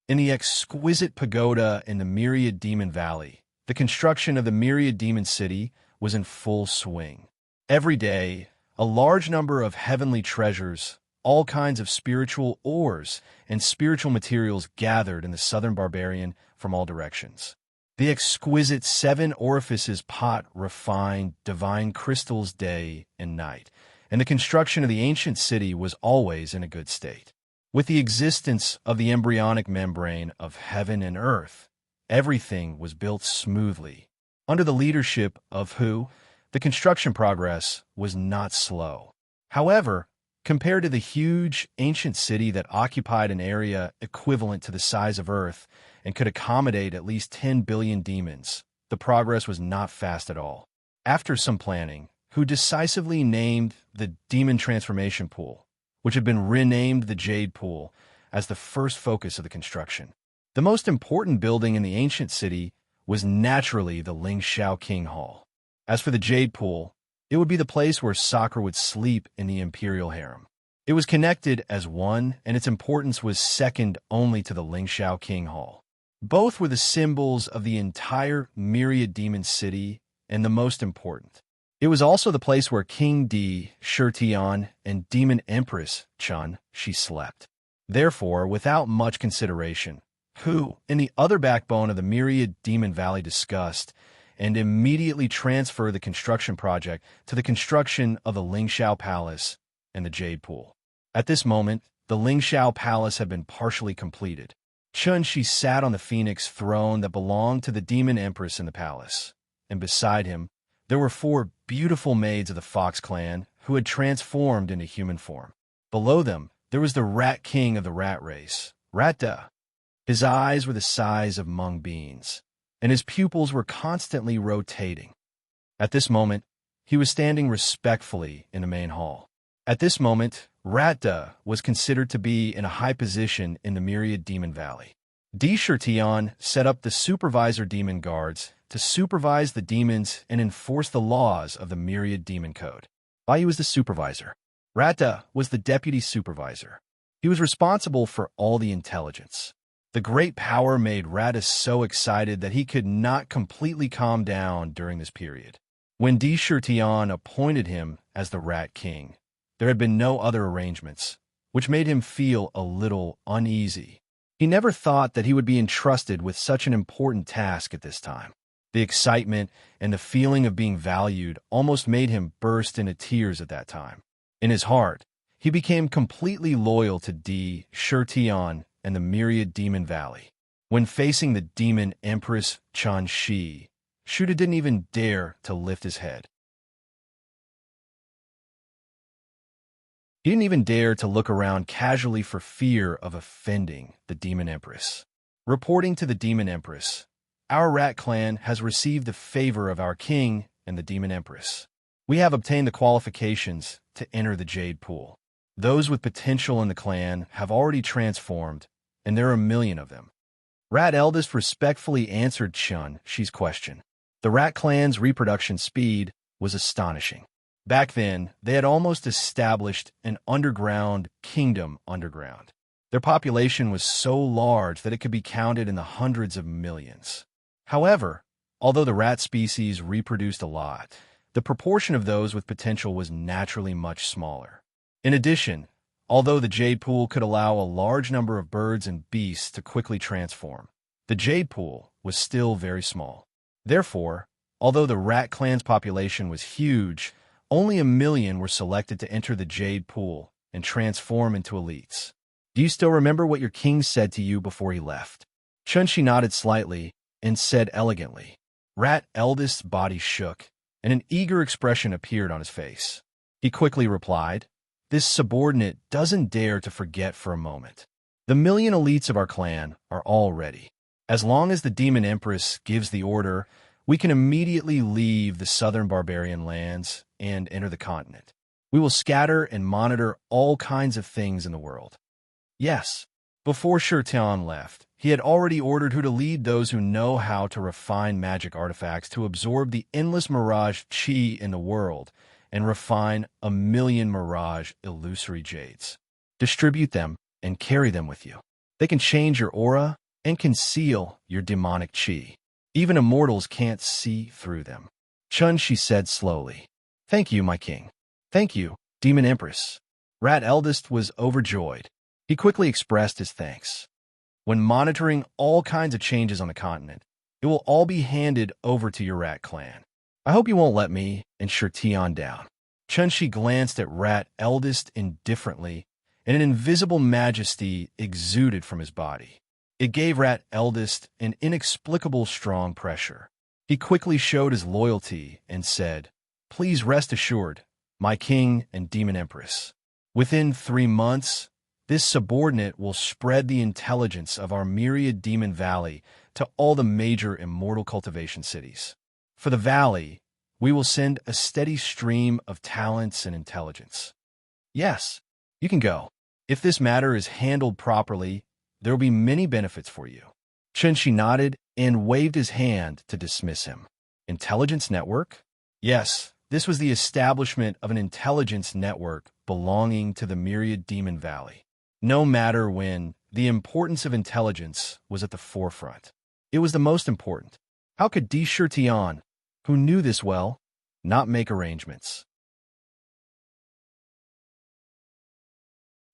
In the exquisite pagoda in the Myriad Demon Valley, the construction of the Myriad Demon City was in full swing. Every day, a large number of heavenly treasures, all kinds of spiritual ores, and spiritual materials gathered in the southern barbarian from all directions. The exquisite 7 orifices pot refined divine crystals day and night, and the construction of the ancient city was always in a good state. With the existence of the embryonic membrane of heaven and earth, everything was built smoothly. Under the leadership of Hu, the construction progress was not slow. However, compared to the huge ancient city that occupied an area equivalent to the size of Earth and could accommodate at least 10 billion demons, the progress was not fast at all. After some planning, Hu decisively named the Demon Transformation Pool, which had been renamed the Jade Pool, as the first focus of the construction. The most important building in the ancient city was naturally the Ling Shao King Hall. As for the Jade Pool, it would be the place where Sakura would sleep in the imperial harem. It was connected as one, and its importance was second only to the Ling Shao King Hall. Both were the symbols of the entire Myriad Demon City, and the most important. It was also the place where King Di Shirtian and Demon Empress Chun she slept. Therefore, without much consideration, Hu and the other backbone of the Myriad Demon Valley discussed and immediately transferred the construction project to the construction of the Ling Shao Palace and the Jade Pool. At this moment, the Ling Shao Palace had been partially completed. Chun Shi sat on the phoenix throne that belonged to the Demon Empress in the palace, and beside him, there were 4 beautiful maids of the Fox clan who had transformed into human form. Below them, there was the Rat King of the rat race, Rat Duh. His eyes were the size of mung beans, and his pupils were constantly rotating. At this moment, he was standing respectfully in the main hall. At this moment, Rat Duh was considered to be in a high position in the Myriad Demon Valley. Di Shirtian set up the supervisor demon guards to supervise the demons and enforce the laws of the Myriad Demon Code. Bai was the supervisor. Rata was the deputy supervisor. He was responsible for all the intelligence. The great power made Rata so excited that he could not completely calm down during this period. When Di Shirtian appointed him as the Rat King, there had been no other arrangements, which made him feel a little uneasy. He never thought that he would be entrusted with such an important task at this time. The excitement and the feeling of being valued almost made him burst into tears at that time. In his heart, he became completely loyal to Di Shirtian and the myriad Demon Valley. When facing the Demon Empress Chan Shi, Shuda didn't even dare to lift his head. He didn't even dare to look around casually for fear of offending the Demon Empress. Reporting to the Demon Empress, our Rat Clan has received the favor of our king and the Demon Empress. We have obtained the qualifications to enter the Jade Pool. Those with potential in the clan have already transformed, and there are 1,000,000 of them. Rat Eldest respectfully answered Chun Shi's question. The Rat Clan's reproduction speed was astonishing. Back then, they had almost established an underground kingdom underground. Their population was so large that it could be counted in the hundreds of millions. However, although the rat species reproduced a lot, the proportion of those with potential was naturally much smaller. In addition, although the Jade Pool could allow a large number of birds and beasts to quickly transform, the Jade Pool was still very small. Therefore, although the Rat Clan's population was huge, only 1,000,000 were selected to enter the Jade Pool and transform into elites. Do you still remember what your king said to you before he left? Chun-Shi nodded slightly and said elegantly. Rat Eldest's body shook, and an eager expression appeared on his face. He quickly replied, "This subordinate doesn't dare to forget for a moment. The 1,000,000 elites of our clan are all ready. As long as the Demon Empress gives the order, we can immediately leave the southern barbarian lands and enter the continent. We will scatter and monitor all kinds of things in the world." Yes, before Shirtian left, he had already ordered who to lead those who know how to refine magic artifacts to absorb the endless mirage chi in the world and refine 1,000,000 mirage illusory jades. Distribute them and carry them with you. They can change your aura and conceal your demonic chi. Even immortals can't see through them. Chun-Shi said slowly. Thank you, my king. Thank you, Demon Empress. Rat Eldest was overjoyed. He quickly expressed his thanks. When monitoring all kinds of changes on the continent, it will all be handed over to your Rat Clan. I hope you won't let me and Shirtian down. Chun-Shi glanced at Rat Eldest indifferently, and an invisible majesty exuded from his body. It gave Rat Eldest an inexplicable strong pressure. He quickly showed his loyalty and said, "Please rest assured, my king and Demon Empress. Within 3 months, this subordinate will spread the intelligence of our myriad Demon Valley to all the major immortal cultivation cities. For the valley, we will send a steady stream of talents and intelligence. Yes, you can go. If this matter is handled properly, there will be many benefits for you." Chun-Shi nodded and waved his hand to dismiss him. Intelligence network? Yes, this was the establishment of an intelligence network belonging to the myriad Demon Valley. No matter when, the importance of intelligence was at the forefront. It was the most important. How could Di Shirtian, who knew this well, not make arrangements?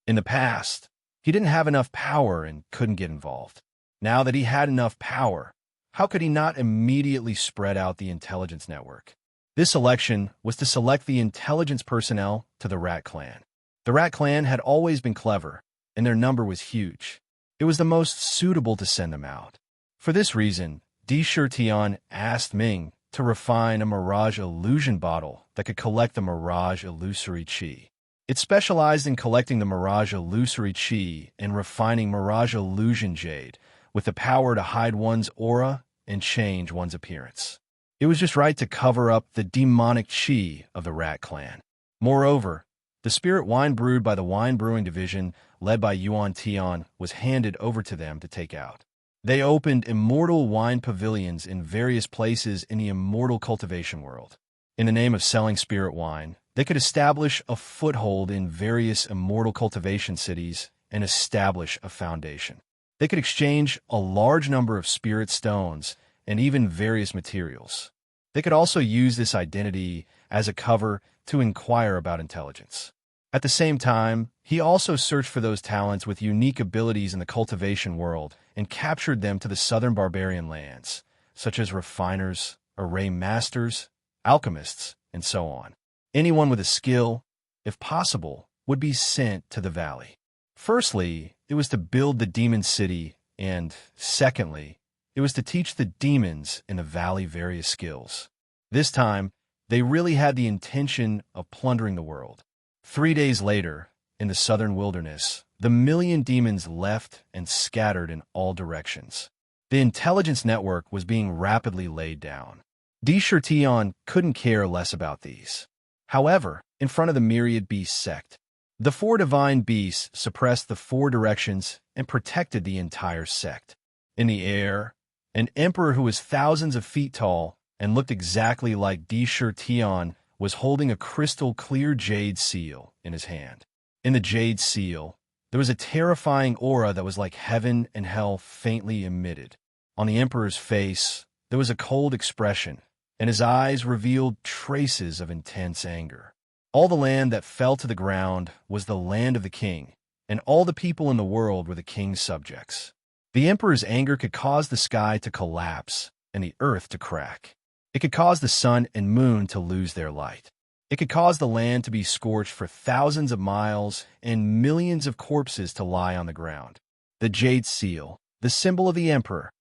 In the past, he didn't have enough power and couldn't get involved. Now that he had enough power, how could he not immediately spread out the intelligence network? This election was to select the intelligence personnel to the Rat Clan. The Rat Clan had always been clever, and their number was huge. It was the most suitable to send them out. For this reason, Di Shirtian asked Ming to refine a Mirage Illusion bottle that could collect the Mirage Illusory Chi. It specialized in collecting the Mirage Illusory Chi and refining Mirage Illusion Jade, with the power to hide one's aura and change one's appearance. It was just right to cover up the demonic chi of the Rat Clan. Moreover, the spirit wine brewed by the wine brewing division, led by Yuan Tian, was handed over to them to take out. They opened immortal wine pavilions in various places in the immortal cultivation world. In the name of selling spirit wine, They could establish a foothold in various immortal cultivation cities and establish a foundation. They could exchange a large number of spirit stones and even various materials. They could also use this identity as a cover to inquire about intelligence. At the same time, he also searched for those talents with unique abilities in the cultivation world and captured them to the southern barbarian lands, such as refiners, array masters, alchemists, and so on. Anyone with a skill, if possible, would be sent to the valley. Firstly, it was to build the demon city, and secondly, it was to teach the demons in the valley various skills. This time, they really had the intention of plundering the world. 3 days later, in the southern wilderness, the million demons left and scattered in all directions. The intelligence network was being rapidly laid down. Tion couldn't care less about these. However, in front of the myriad beast sect, the 4 divine beasts suppressed the 4 directions and protected the entire sect. In the air, an emperor who was thousands of feet tall and looked exactly like Tion was holding a crystal-clear jade seal in his hand. In the jade seal, there was a terrifying aura that was like heaven and hell faintly emitted. On the emperor's face, there was a cold expression, and his eyes revealed traces of intense anger. All the land that fell to the ground was the land of the king, and all the people in the world were the king's subjects. The emperor's anger could cause the sky to collapse and the earth to crack. It could cause the sun and moon to lose their light. It could cause the land to be scorched for thousands of miles and millions of corpses to lie on the ground. The jade seal, the symbol of the emperor.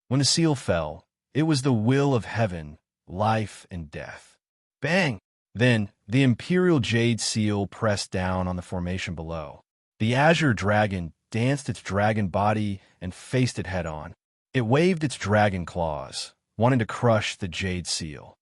When the seal fell, it was the will of heaven, life and death. Bang! Then, the imperial jade seal pressed down on the formation below. The azure dragon danced its dragon body and faced it head-on. It waved its dragon claws, wanting to crush the jade seal.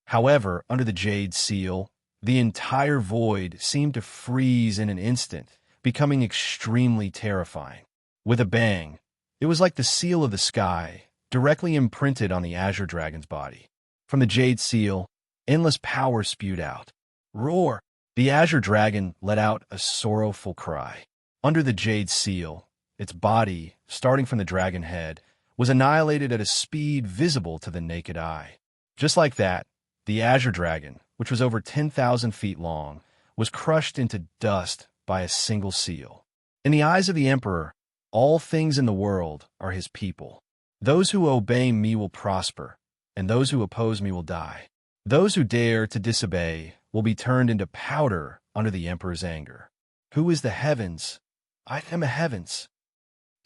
However, under the jade seal, the entire void seemed to freeze in an instant, becoming extremely terrifying. With a bang, it was like the seal of the sky, directly imprinted on the azure dragon's body. From the jade seal, endless power spewed out. Roar! The azure dragon let out a sorrowful cry. Under the jade seal, its body, starting from the dragon head, was annihilated at a speed visible to the naked eye. Just like that, the azure dragon, which was over 10,000 feet long, was crushed into dust by a single seal. In the eyes of the emperor, all things in the world are his people. Those who obey me will prosper, and those who oppose me will die. Those who dare to disobey will be turned into powder under the emperor's anger. Who is the heavens? I am a heavens.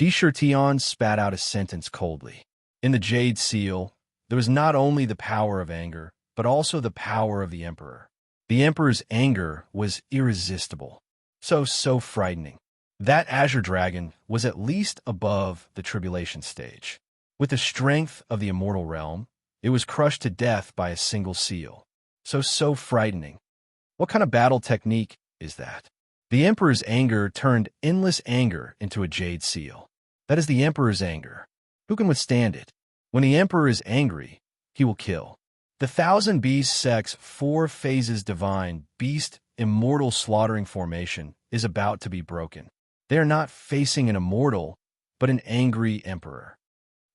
Tion spat out a sentence coldly. In the jade seal, there was not only the power of anger, but also the power of the emperor. The emperor's anger was irresistible, so frightening. That azure dragon was at least above the tribulation stage. With the strength of the immortal realm, it was crushed to death by a single seal. So frightening. What kind of battle technique is that? The emperor's anger turned endless anger into a jade seal. That is the emperor's anger. Who can withstand it? When the emperor is angry, he will kill. The 1,000 beast sect's 4 phases divine beast immortal slaughtering formation is about to be broken. They are not facing an immortal, but an angry emperor.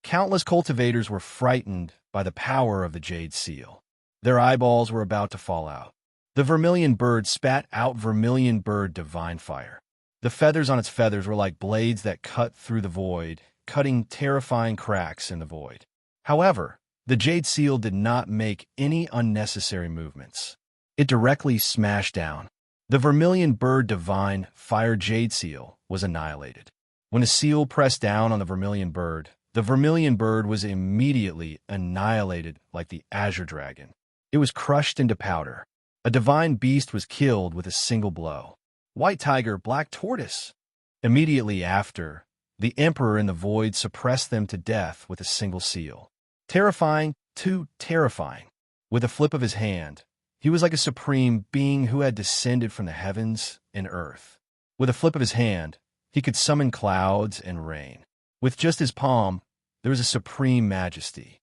Countless cultivators were frightened by the power of the jade seal. Their eyeballs were about to fall out. The vermilion bird spat out vermilion bird divine fire. The feathers on its feathers were like blades that cut through the void, cutting terrifying cracks in the void. However, the jade seal did not make any unnecessary movements. It directly smashed down. The vermilion bird divine fire jade seal was annihilated. When the seal pressed down on the vermilion bird was immediately annihilated like the azure dragon. It was crushed into powder. A divine beast was killed with a single blow. White tiger, black tortoise. Immediately after, the emperor in the void suppressed them to death with a single seal. Terrifying, too terrifying. With a flip of his hand, he was like a supreme being who had descended from the heavens and earth. With a flip of his hand, he could summon clouds and rain. With just his palm, there was a supreme majesty.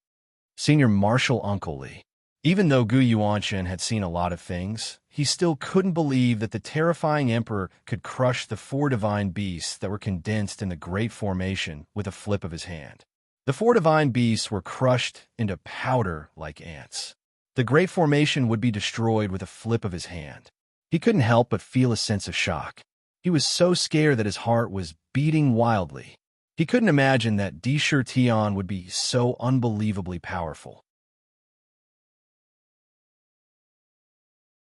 Senior Marshal Uncle Lee. Even though Gu Yuanshan had seen a lot of things, he still couldn't believe that the terrifying emperor could crush the 4 divine beasts that were condensed in the Great Formation with a flip of his hand. The 4 divine beasts were crushed into powder like ants. The Great Formation would be destroyed with a flip of his hand. He couldn't help but feel a sense of shock. He was so scared that his heart was beating wildly. He couldn't imagine that Di Tian would be so unbelievably powerful.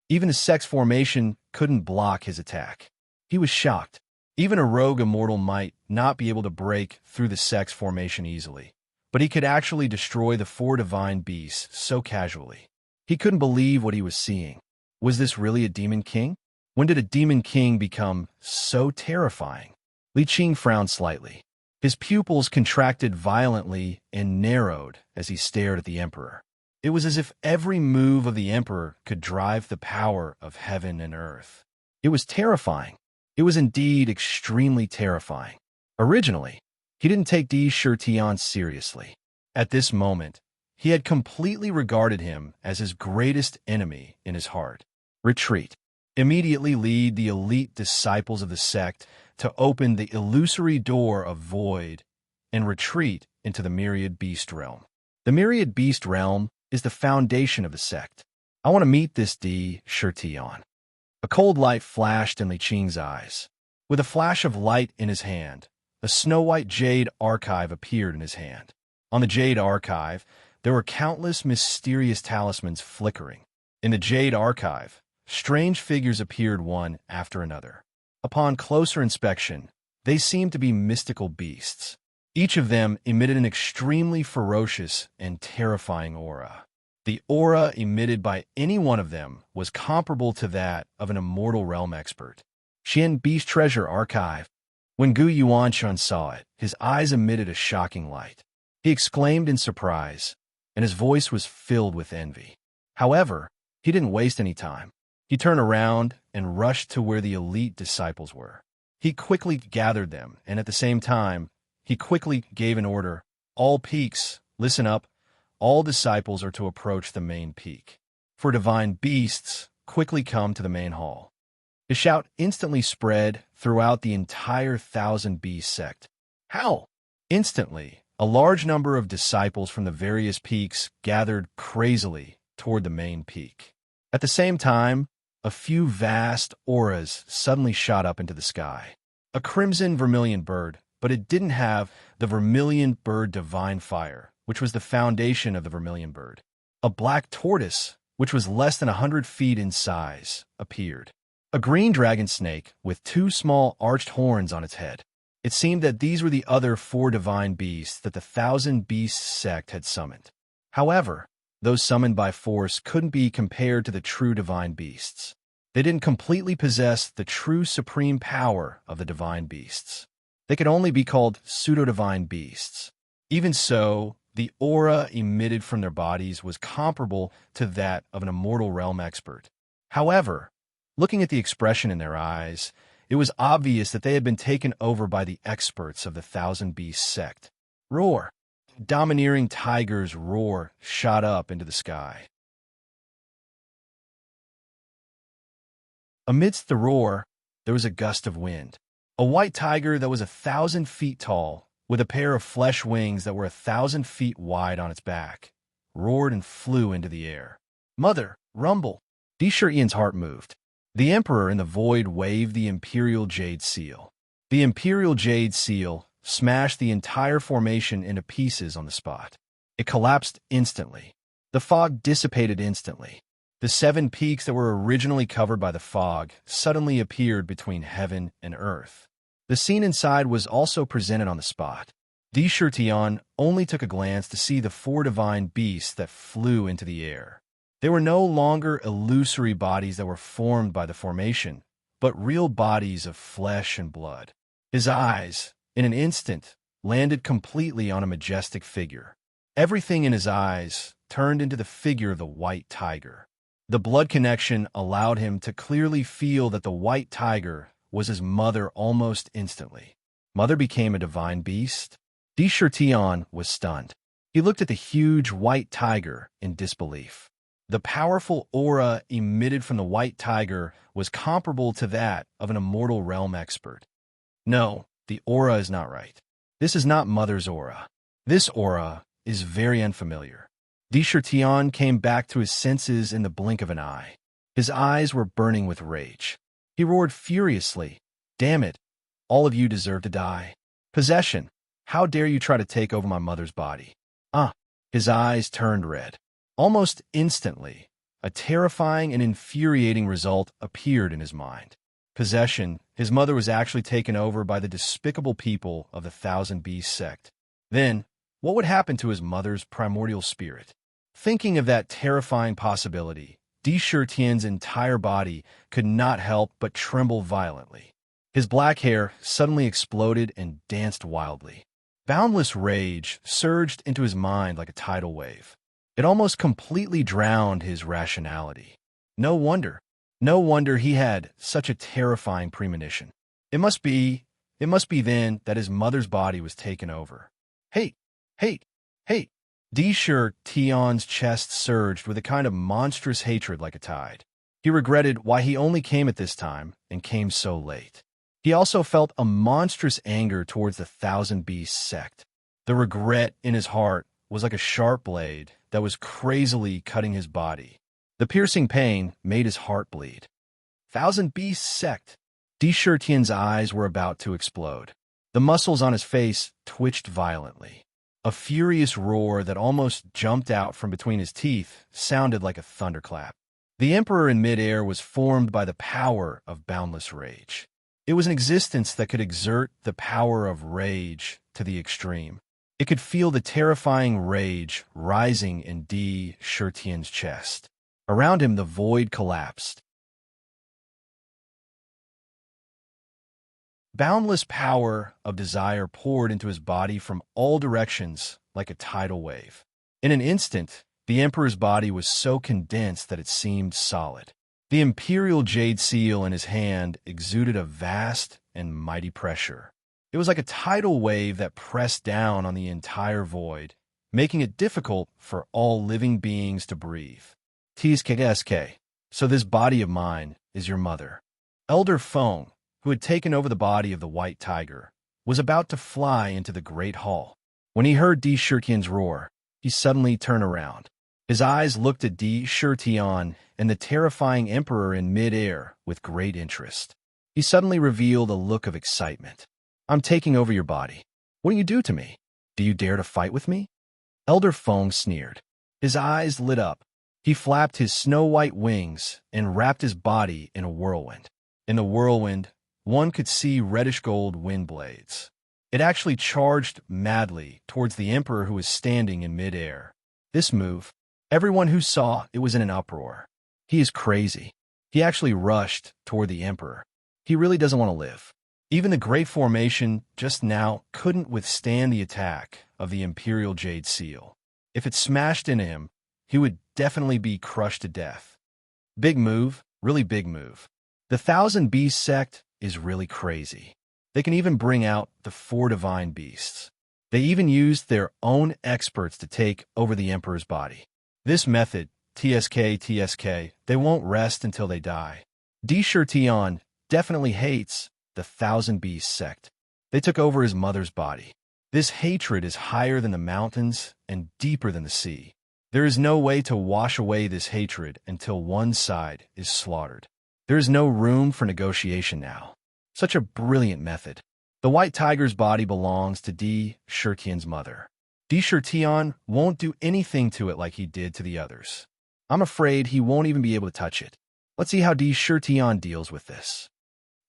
Even his sex formation couldn't block his attack. He was shocked. Even a rogue immortal might not be able to break through the sex formation easily, but he could actually destroy the 4 divine beasts so casually. He couldn't believe what he was seeing. Was this really a demon king? When did a demon king become so terrifying? Li Qing frowned slightly. His pupils contracted violently and narrowed as he stared at the emperor. It was as if every move of the emperor could drive the power of heaven and earth. It was terrifying. It was indeed extremely terrifying. Originally, he didn't take Di Tian seriously. At this moment, he had completely regarded him as his greatest enemy in his heart. Retreat. Immediately lead the elite disciples of the sect to open the illusory door of void and retreat into the myriad beast realm. The myriad beast realm is the foundation of the sect. I want to meet this Di Tian. A cold light flashed in Li Qing's eyes. With a flash of light in his hand, a snow-white jade archive appeared in his hand. On the jade archive, there were countless mysterious talismans flickering. In the jade archive, strange figures appeared one after another. Upon closer inspection, they seemed to be mystical beasts. Each of them emitted an extremely ferocious and terrifying aura. The aura emitted by any one of them was comparable to that of an immortal realm expert. Qian Beast Treasure Archive. When Gu Yuanshan saw it, his eyes emitted a shocking light. He exclaimed in surprise, and his voice was filled with envy. However, he didn't waste any time. He turned around and rushed to where the elite disciples were. He quickly gathered them, and at the same time, he quickly gave an order. All peaks, listen up. All disciples are to approach the main peak. For divine beasts, quickly come to the main hall. His shout instantly spread throughout the entire 1,000 Beast sect. How? Instantly, a large number of disciples from the various peaks gathered crazily toward the main peak. At the same time, a few vast auras suddenly shot up into the sky. A crimson vermilion bird, but it didn't have the vermilion bird divine fire, which was the foundation of the vermilion bird. A black tortoise, which was less than 100 feet in size, appeared. A green dragon snake with 2 small arched horns on its head. It seemed that these were the other 4 divine beasts that the 1,000 Beasts sect had summoned. However, those summoned by force couldn't be compared to the true divine beasts. They didn't completely possess the true supreme power of the divine beasts. They could only be called pseudo-divine beasts. Even so, the aura emitted from their bodies was comparable to that of an immortal realm expert. However, looking at the expression in their eyes, it was obvious that they had been taken over by the experts of the 1,000 Beasts sect. Roar! Domineering tiger's roar shot up into the sky. Amidst the roar, there was a gust of wind. A white tiger that was 1,000 feet tall, with a pair of flesh wings that were 1,000 feet wide on its back, roared and flew into the air. Mother, rumble! Di Tian's heart moved. The emperor in the void waved the imperial jade seal. The imperial jade seal smashed the entire formation into pieces on the spot. It collapsed instantly. The fog dissipated instantly. The 7 peaks that were originally covered by the fog suddenly appeared between heaven and earth. The scene inside was also presented on the spot. Di Tian only took a glance to see the 4 divine beasts that flew into the air. They were no longer illusory bodies that were formed by the formation, but real bodies of flesh and blood. His eyes, in an instant, landed completely on a majestic figure. Everything in his eyes turned into the figure of the white tiger. The blood connection allowed him to clearly feel that the white tiger was his mother almost instantly. Mother became a divine beast? Di Tian was stunned. He looked at the huge white tiger in disbelief. The powerful aura emitted from the white tiger was comparable to that of an immortal realm expert. No, the aura is not right. This is not Mother's aura. This aura is very unfamiliar. Tian came back to his senses in the blink of an eye. His eyes were burning with rage. He roared furiously, "Damn it! All of you deserve to die. Possession! How dare you try to take over my mother's body?" His eyes turned red. Almost instantly, a terrifying and infuriating result appeared in his mind. Possession, his mother was actually taken over by the despicable people of the Thousand Beasts sect. Then, what would happen to his mother's primordial spirit? Thinking of that terrifying possibility, Tian's entire body could not help but tremble violently. His black hair suddenly exploded and danced wildly. Boundless rage surged into his mind like a tidal wave. It almost completely drowned his rationality. No wonder he had such a terrifying premonition. It must be then that his mother's body was taken over. Hate! Tian's chest surged with a kind of monstrous hatred like a tide. He regretted why he only came at this time and came so late. He also felt a monstrous anger towards the Thousand Beasts sect. The regret in his heart was like a sharp blade that was crazily cutting his body. The piercing pain made his heart bleed. Thousand Beasts sect! Tian's eyes were about to explode. The muscles on his face twitched violently. A furious roar that almost jumped out from between his teeth sounded like a thunderclap. The Emperor in midair was formed by the power of boundless rage. It was an existence that could exert the power of rage to the extreme. It could feel the terrifying rage rising in Tian's chest. Around him, the void collapsed. Boundless power of desire poured into his body from all directions like a tidal wave. In an instant, the Emperor's body was so condensed that it seemed solid. The imperial jade seal in his hand exuded a vast and mighty pressure. It was like a tidal wave that pressed down on the entire void, making it difficult for all living beings to breathe. TSK, so this body of mine is your mother. Elder Feng, who had taken over the body of the white tiger, was about to fly into the great hall. When he heard Tian's roar, he suddenly turned around. His eyes looked at Tian and the terrifying emperor in midair with great interest. He suddenly revealed a look of excitement. "I'm taking over your body. What do you do to me? Do you dare to fight with me?" Elder Feng sneered. His eyes lit up. He flapped his snow-white wings and wrapped his body in a whirlwind. In the whirlwind, one could see reddish-gold wind blades. It actually charged madly towards the emperor who was standing in midair. This move, everyone who saw it was in an uproar. He is crazy. He actually rushed toward the emperor. He really doesn't want to live. Even the Great Formation just now couldn't withstand the attack of the Imperial Jade Seal. If it smashed into him, he would definitely be crushed to death. Big move, really big move. The Thousand Beasts sect is really crazy. They can even bring out the 4 divine beasts. They even used their own experts to take over the Emperor's body. This method, TSK, they won't rest until they die. Tian definitely hates the Thousand Beasts sect. They took over his mother's body. This hatred is higher than the mountains and deeper than the sea. There is no way to wash away this hatred until one side is slaughtered. There is no room for negotiation now. Such a brilliant method. The white tiger's body belongs to Tian's mother. Tian won't do anything to it like he did to the others. I'm afraid he won't even be able to touch it. Let's see how Tian deals with this.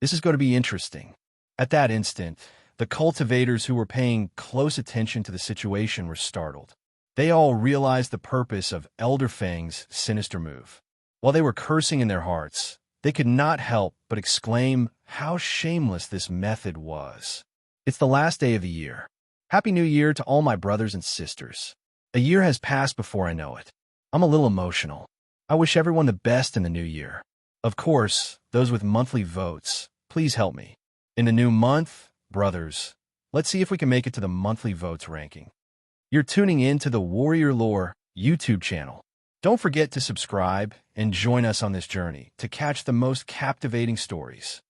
This is going to be interesting. At that instant, the cultivators who were paying close attention to the situation were startled. They all realized the purpose of Elder Feng's sinister move. While they were cursing in their hearts, they could not help but exclaim how shameless this method was. It's the last day of the year. Happy New Year to all my brothers and sisters. A year has passed before I know it. I'm a little emotional. I wish everyone the best in the new year. Of course, those with monthly votes, please help me. In the new month, brothers, let's see if we can make it to the monthly votes ranking. You're tuning in to the Warrior Lore YouTube channel. Don't forget to subscribe and join us on this journey to catch the most captivating stories.